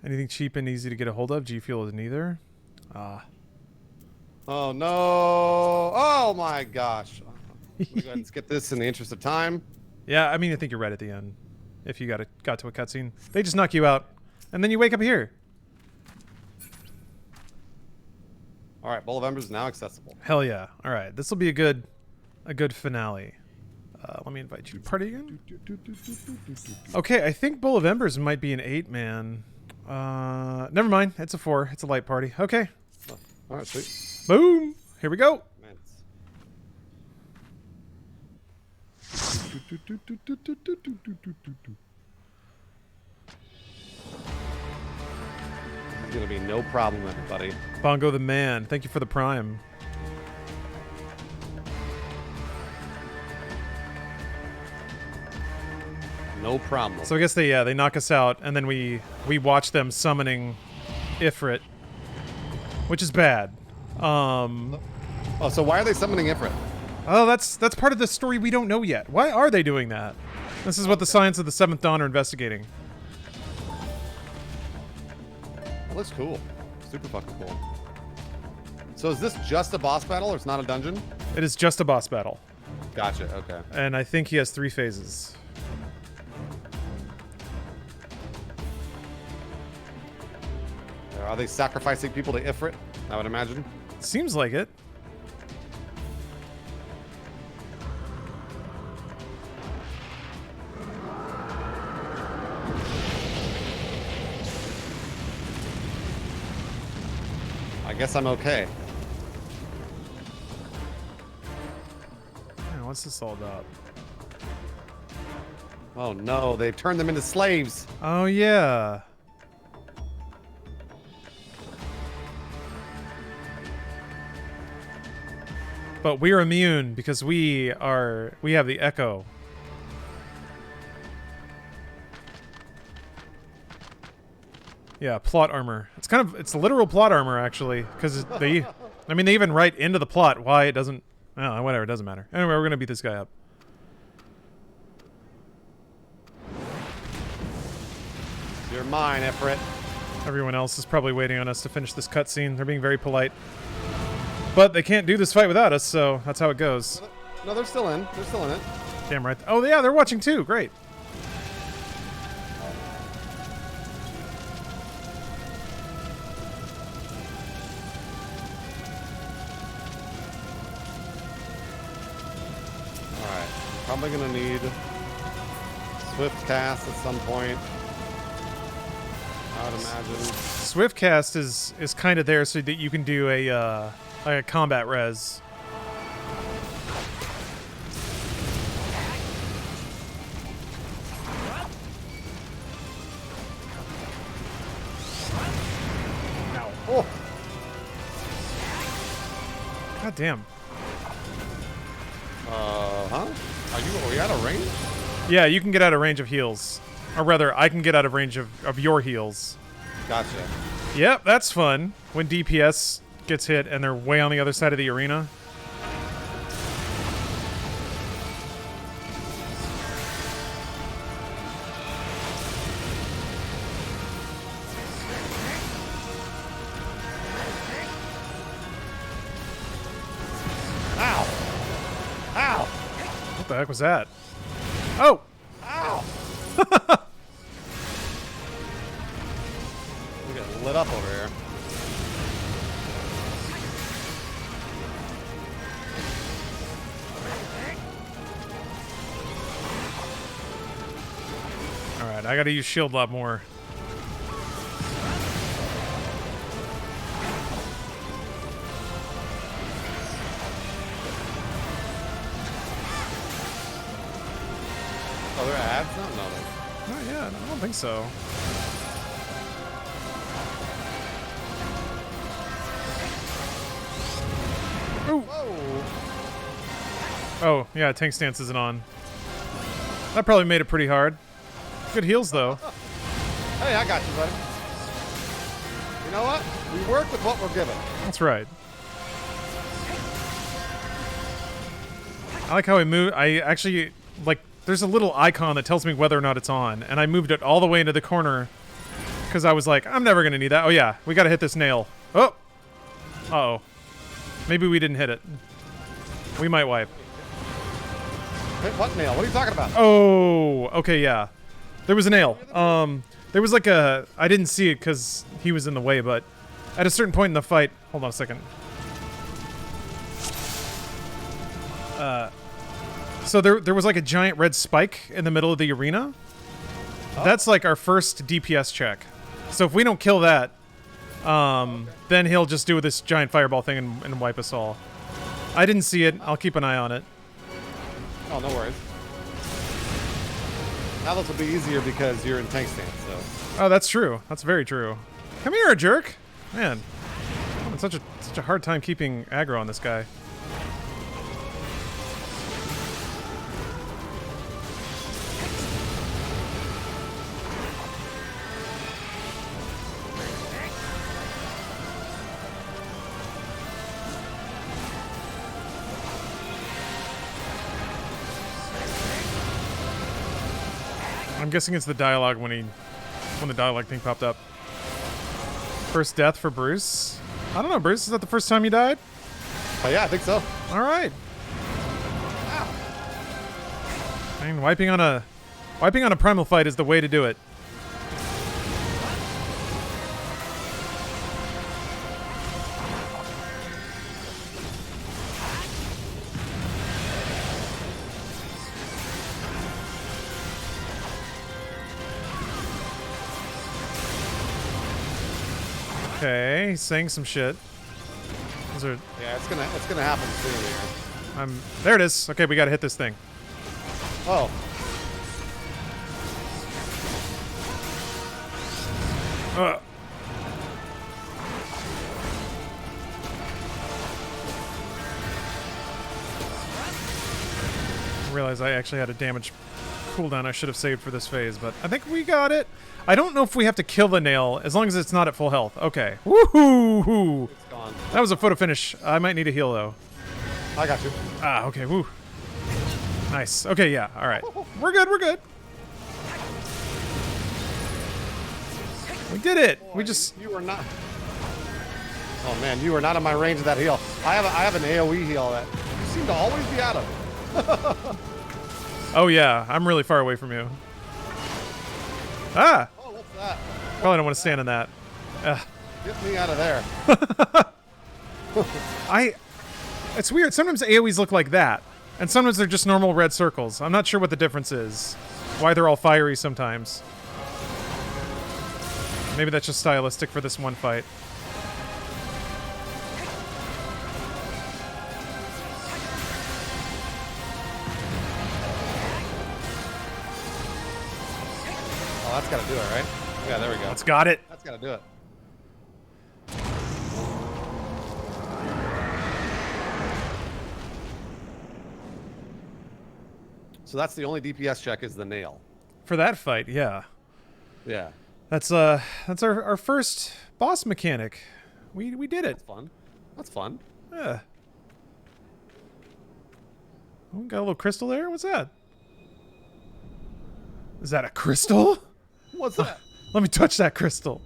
Anything cheap and easy to get a hold of? G Fuel is neither. Oh no! Oh my gosh! We're go ahead and skip this in the interest of time. Yeah, I mean, I think you're right at the end. If you got to a cutscene, they just knock you out, and then you wake up here. All right, Bowl of Embers is now accessible. Hell yeah! All right, this will be a good finale. Let me invite you to party again. Okay, I think Bowl of Embers might be an 8-man. Never mind. It's a 4. It's a light party. Okay. All right, sweet. Boom. Here we go. Man, it's gonna be no problem, everybody. Bongo the man. Thank you for the prime. No problem. So I guess they knock us out, and then we watch them summoning Ifrit, which is bad. Oh, so why are they summoning Ifrit? Oh, that's part of the story we don't know yet. Why are they doing that? This is what the Science of the Seventh Dawn are investigating. That looks cool. Super fucking cool. So is this just a boss battle, or it's not a dungeon? It is just a boss battle, Gotcha. Okay. and I think he has 3 phases. Are they sacrificing people to Ifrit? I would imagine. Seems like it. I guess I'm okay. Yeah, what's this all about? Oh no, they've turned them into slaves. Oh yeah. But we're immune because we have the Echo. Yeah, plot armor. It's literal plot armor actually, because they even write into the plot why it doesn't. Oh, whatever, it doesn't matter. Anyway, we're gonna beat this guy up. You're mine, Ifrit. Everyone else is probably waiting on us to finish this cutscene. They're being very polite, but they can't do this fight without us, so that's how it goes. No, they're still in. They're still in it. Damn right. Oh yeah, they're watching too. Great. Alright. Probably gonna need Swift Cast at some point. I would imagine. Swift cast is kind of there so that you can do a like a combat res. Oh! God damn. Huh? Are we out of range? Yeah, you can get out of range of heals. Or rather, I can get out of range of your heals. Gotcha. Yep, that's fun. When DPS gets hit and they're way on the other side of the arena. Ow! Ow! What the heck was that? Oh! Ow! We got lit up over here. Alright, I gotta use shield a lot more. Oh, there are ads? No, no. Oh yeah, I don't think so. Ooh. Whoa! Oh, yeah, tank stance isn't on. That probably made it pretty hard. Good heals, though. Hey, I got you, buddy. You know what? We work with what we're given. That's right. I like how I move. I actually, like, there's a little icon that tells me whether or not it's on, and I moved it all the way into the corner because I was like, I'm never going to need that. Oh, yeah, we got to hit this nail. Oh! Uh-oh. Maybe we didn't hit it. We might wipe. Hey, what nail? What are you talking about? Oh, okay, yeah. There was a nail. There was like a... I didn't see it because he was in the way, but at a certain point in the fight... Hold on a second. So there was like a giant red spike in the middle of the arena. Oh. That's like our first DPS check. So if we don't kill that, then he'll just do this giant fireball thing and wipe us all. I didn't see it. I'll keep an eye on it. Oh, no worries. Now this will be easier because you're in tank stance, so... Oh, that's true. That's very true. Come here, jerk! Man, I'm having such a hard time keeping aggro on this guy. I'm guessing it's the dialogue when the dialogue thing popped up. First death for Bruce. I don't know, Bruce. Is that the first time you died? Oh, yeah, I think so. All right. I mean, wiping on a primal fight is the way to do it. Okay, he's saying some shit. Those are... Yeah, it's gonna happen soon here. There it is. Okay, we gotta hit this thing. Oh. I realized I actually had a damage cooldown I should have saved for this phase, but I think we got it. I don't know if we have to kill the nail, as long as it's not at full health. Okay. Woohoo! It's gone. That was a photo finish. I might need a heal, though. I got you. Ah, okay. Woo. Nice. Okay, yeah. All right. We're good. We're good. We did it. Boy, We just... You were not... Oh, man. You were not in my range of that heal. I have an AoE heal that you seem to always be out of. Oh, yeah. I'm really far away from you. Ah! Oh, what's that? Probably don't want to stand in that. Get me out of there. It's weird. Sometimes AoEs look like that, and sometimes they're just normal red circles. I'm not sure what the difference is. Why they're all fiery sometimes. Maybe that's just stylistic for this one fight. Oh, that's got to do it, right? Yeah, there we go. That's got it. That's got to do it. So that's the only DPS check is the nail. For that fight, yeah. Yeah. That's our first boss mechanic. We did it. That's fun. That's fun. Yeah. Oh, got a little crystal there? What's that? Is that a crystal? What's that? Let me touch that crystal.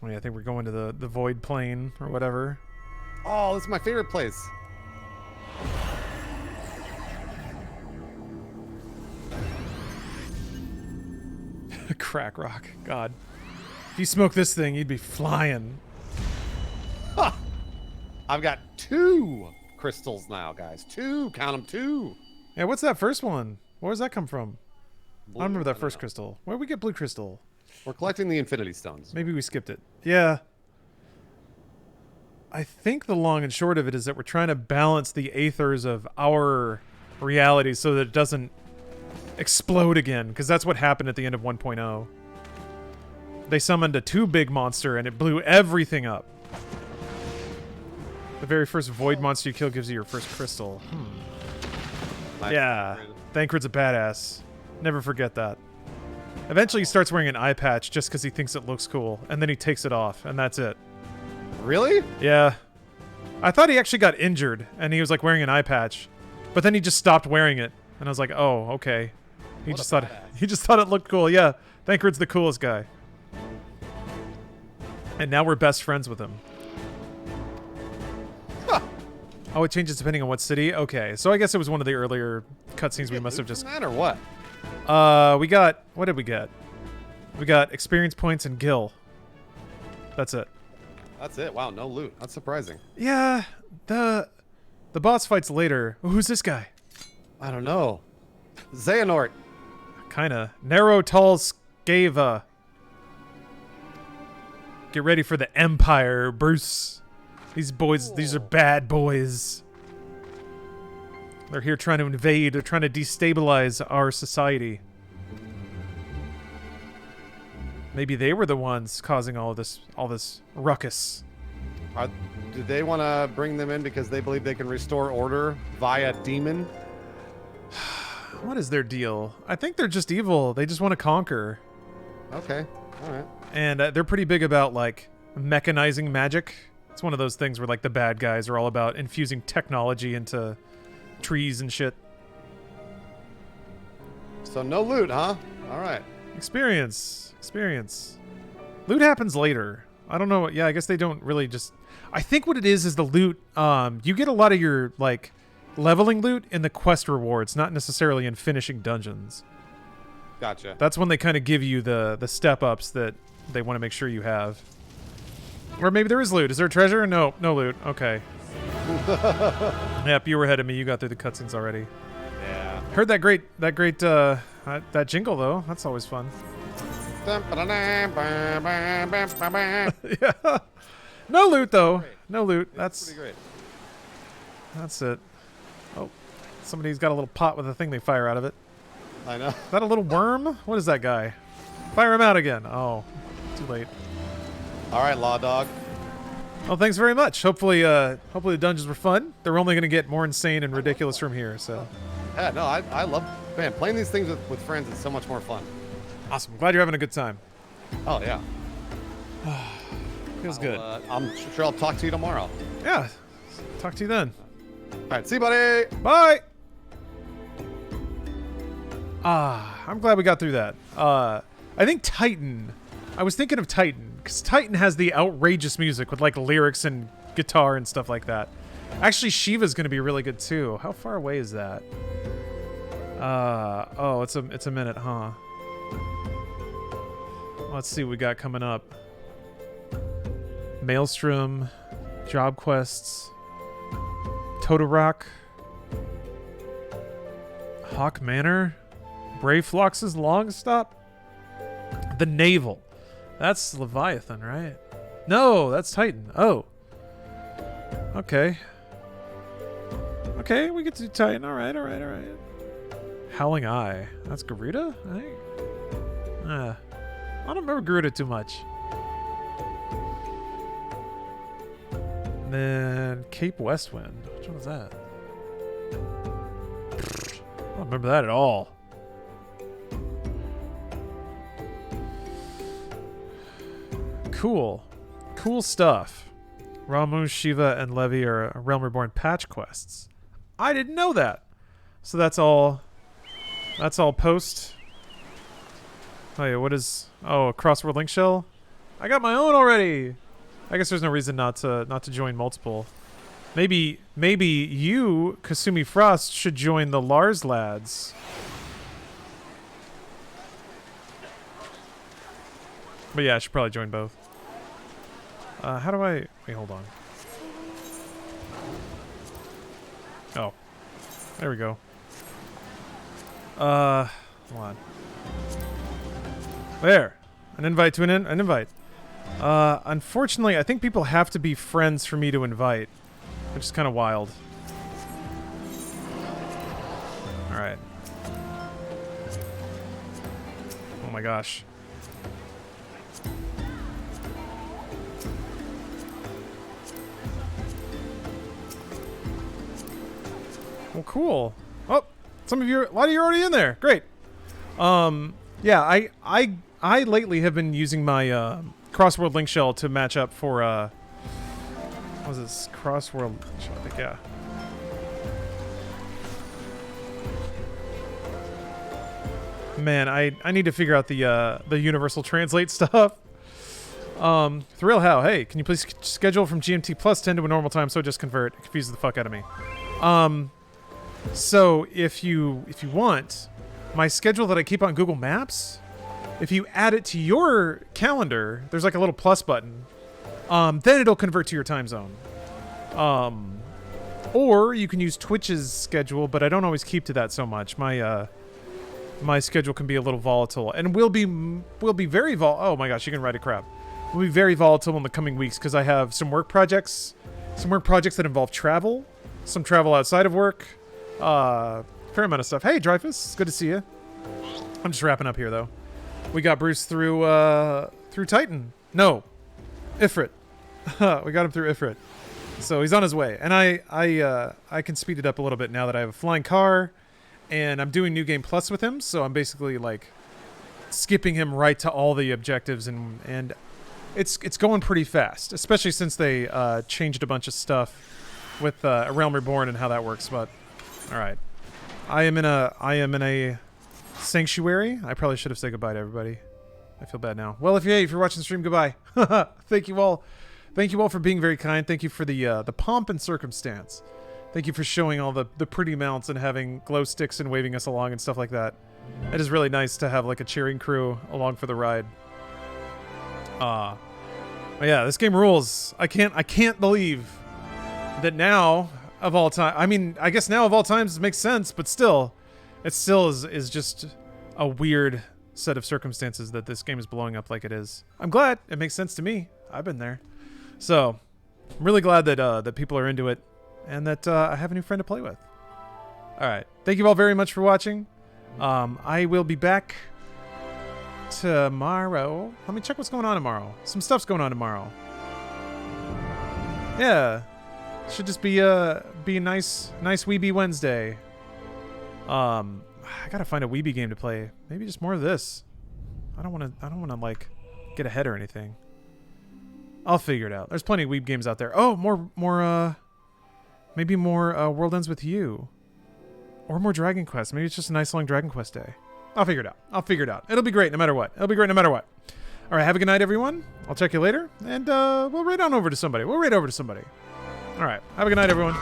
Oh, yeah, I think we're going to the void plane or whatever. Oh, this is my favorite place. Crack rock. God. If you smoke this thing, you'd be flying. Ha! I've got 2 crystals now, guys. 2. Count them, 2. Yeah, what's that first one? Where does that come from? Blue, I remember that don't first know. crystal. Where did we get blue crystal? We're collecting the Infinity Stones. Maybe we skipped it. Yeah. I think the long and short of it is that we're trying to balance the aethers of our reality so that it doesn't explode again, because that's what happened at the end of 1.0. They summoned a too big monster and it blew everything up. The very first void monster you kill gives you your first crystal. Nice. Yeah. Thancred's a badass. Never forget that. Eventually he starts wearing an eye patch just because he thinks it looks cool, and then he takes it off, and that's it. Really? Yeah. I thought he actually got injured, and he was like wearing an eye patch. But then he just stopped wearing it, and I was like, oh, okay. He What just a thought badass. he just thought it looked cool. Yeah. Thancred's the coolest guy. And now we're best friends with him. Huh. Oh, it changes depending on what city? Okay, so I guess it was one of the earlier cutscenes we must have just... That or what? We got... What did we get? We got experience points and gil. That's it. That's it. Wow, no loot. That's surprising. Yeah, the boss fights later. Who's this guy? I don't know. Xehanort. Kinda. Narrow, tall, Scava. Get ready for the Empire, Bruce. These boys, these are bad boys. They're here trying to invade. They're trying to destabilize our society. Maybe they were the ones causing all this ruckus. Do they want to bring them in because they believe they can restore order via demon? What is their deal? I think they're just evil. They just want to conquer. Okay. All right. And they're pretty big about, like, mechanizing magic. It's one of those things where, like, the bad guys are all about infusing technology into trees and shit. So no loot, huh? All right. Experience. Loot happens later. I don't know. Yeah, I guess they don't really just... I think what it is the loot. You get a lot of your, like, leveling loot in the quest rewards, not necessarily in finishing dungeons. Gotcha. That's when they kind of give you the step-ups that they want to make sure you have. Or maybe there is loot. Is there a treasure? No, no loot. Okay. Yep, you were ahead of me. You got through the cutscenes already. Yeah. Heard that that jingle, though. That's always fun. Yeah. Yeah. No loot, though. No loot. Pretty great. That's it. Oh, somebody's got a little pot with a thing they fire out of it. I know. Is that a little worm? What is that guy? Fire him out again. Oh, too late. All right, Law Dog. Well, thanks very much. Hopefully the dungeons were fun. They're only going to get more insane and ridiculous from here, so. Yeah, no, I love, man, playing these things with friends is so much more fun. Awesome. Glad you're having a good time. Oh, yeah. Feels good. I'm sure I'll talk to you tomorrow. Yeah. Talk to you then. All right, see you, buddy. Bye. I'm glad we got through that. I think Titan. I was thinking of Titan because Titan has the outrageous music with like lyrics and guitar and stuff like that. Actually, Shiva's gonna be really good too. How far away is that? Oh, it's a minute, huh? Let's see what we got coming up. Maelstrom, job quests, Totorock, Hawk Manor, Brave Flox's Long Stop, the Naval. That's Leviathan, right? No, that's Titan. Oh. Okay. Okay, we get to do Titan. All right. Howling Eye. That's Garuda, I think. I don't remember Garuda too much. And then Cape Westwind. Which one was that? I don't remember that at all. Cool stuff. Ramu, Shiva, and Levi are Realm Reborn patch quests. I didn't know that. So that's all post. Oh yeah, what is... Oh, a crossword link shell? I got my own already! I guess there's no reason not to join multiple. Maybe you, Kasumi Frost, should join the Lars lads. But yeah, I should probably join both. How do I... Wait, hold on. Oh. There we go. Hold on. There. An invite to an invite. Unfortunately, I think people have to be friends for me to invite, which is kind of wild. Alright. Oh my gosh. Well, cool. Oh, a lot of you are already in there. Great. Yeah, I lately have been using my crossword link shell to match up for what was this crossword link shell? I think, yeah. Man, I need to figure out the universal translate stuff. Thrill how? Hey, can you please schedule from GMT plus 10 to a normal time so just convert? It confuses the fuck out of me. So if you want, my schedule that I keep on Google Maps, if you add it to your calendar, there's like a little plus button. Then it'll convert to your time zone. Or you can use Twitch's schedule, but I don't always keep to that so much. My schedule can be a little volatile, and will be very oh my gosh, you can write a crap. Will be very volatile in the coming weeks because I have some work projects that involve travel, some travel outside of work. Fair amount of stuff. Hey, Dreyfus, it's good to see you. I'm just wrapping up here, though. We got Bruce through Titan. No, Ifrit. We got him through Ifrit, so he's on his way. And I can speed it up a little bit now that I have a flying car, and I'm doing New Game Plus with him. So I'm basically like skipping him right to all the objectives, and it's going pretty fast, especially since they changed a bunch of stuff with Realm Reborn and how that works. But all right, I am in a sanctuary. I probably should have said goodbye to everybody. I feel bad now. Well, if you're watching the stream, goodbye. Thank you all for being very kind. Thank you for the pomp and circumstance. Thank you for showing all the pretty mounts and having glow sticks and waving us along and stuff like that. It is really nice to have like a cheering crew along for the ride. But yeah, this game rules. I can't believe that now of all time. I mean, I guess now of all times it makes sense, but still, it still is just a weird set of circumstances that this game is blowing up like it is. I'm glad it makes sense to me. I've been there, so I'm really glad that that people are into it, and that I have a new friend to play with. All right, thank you all very much for watching. I will be back tomorrow. Let me check what's going on tomorrow. Some stuff's going on tomorrow. Yeah. Should just be a nice Weeby Wednesday. I gotta find a Weeby game to play. Maybe just more of this. I don't wanna like get ahead or anything. I'll figure it out. There's plenty of Weeb games out there. Oh, maybe more World Ends With You. Or more Dragon Quest. Maybe it's just a nice long Dragon Quest day. I'll figure it out. It'll be great no matter what. All right, have a good night, everyone. I'll check you later, and we'll raid on over to somebody. All right, have a good night, everyone.